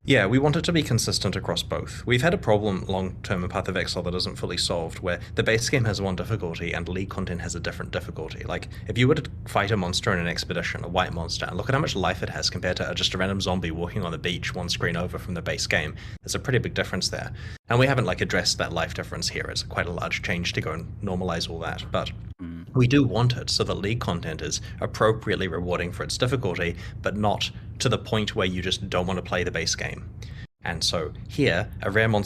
Yeah, we want it to be consistent across both. We've had a problem long-term in Path of Exile that isn't fully solved, where the base game has one difficulty and League content has a different difficulty. Like, if you were to fight a monster in an expedition, a white monster, and look at how much life it has compared to just a random zombie walking on the beach 1 screen over from the base game, there's a pretty big difference there. And we haven't addressed that life difference here. It's quite a large change to go and normalize all that. But We do want it so that League content is appropriately rewarding for its difficulty, but not to the point where you just don't want to play the base game. And so here, a rare monster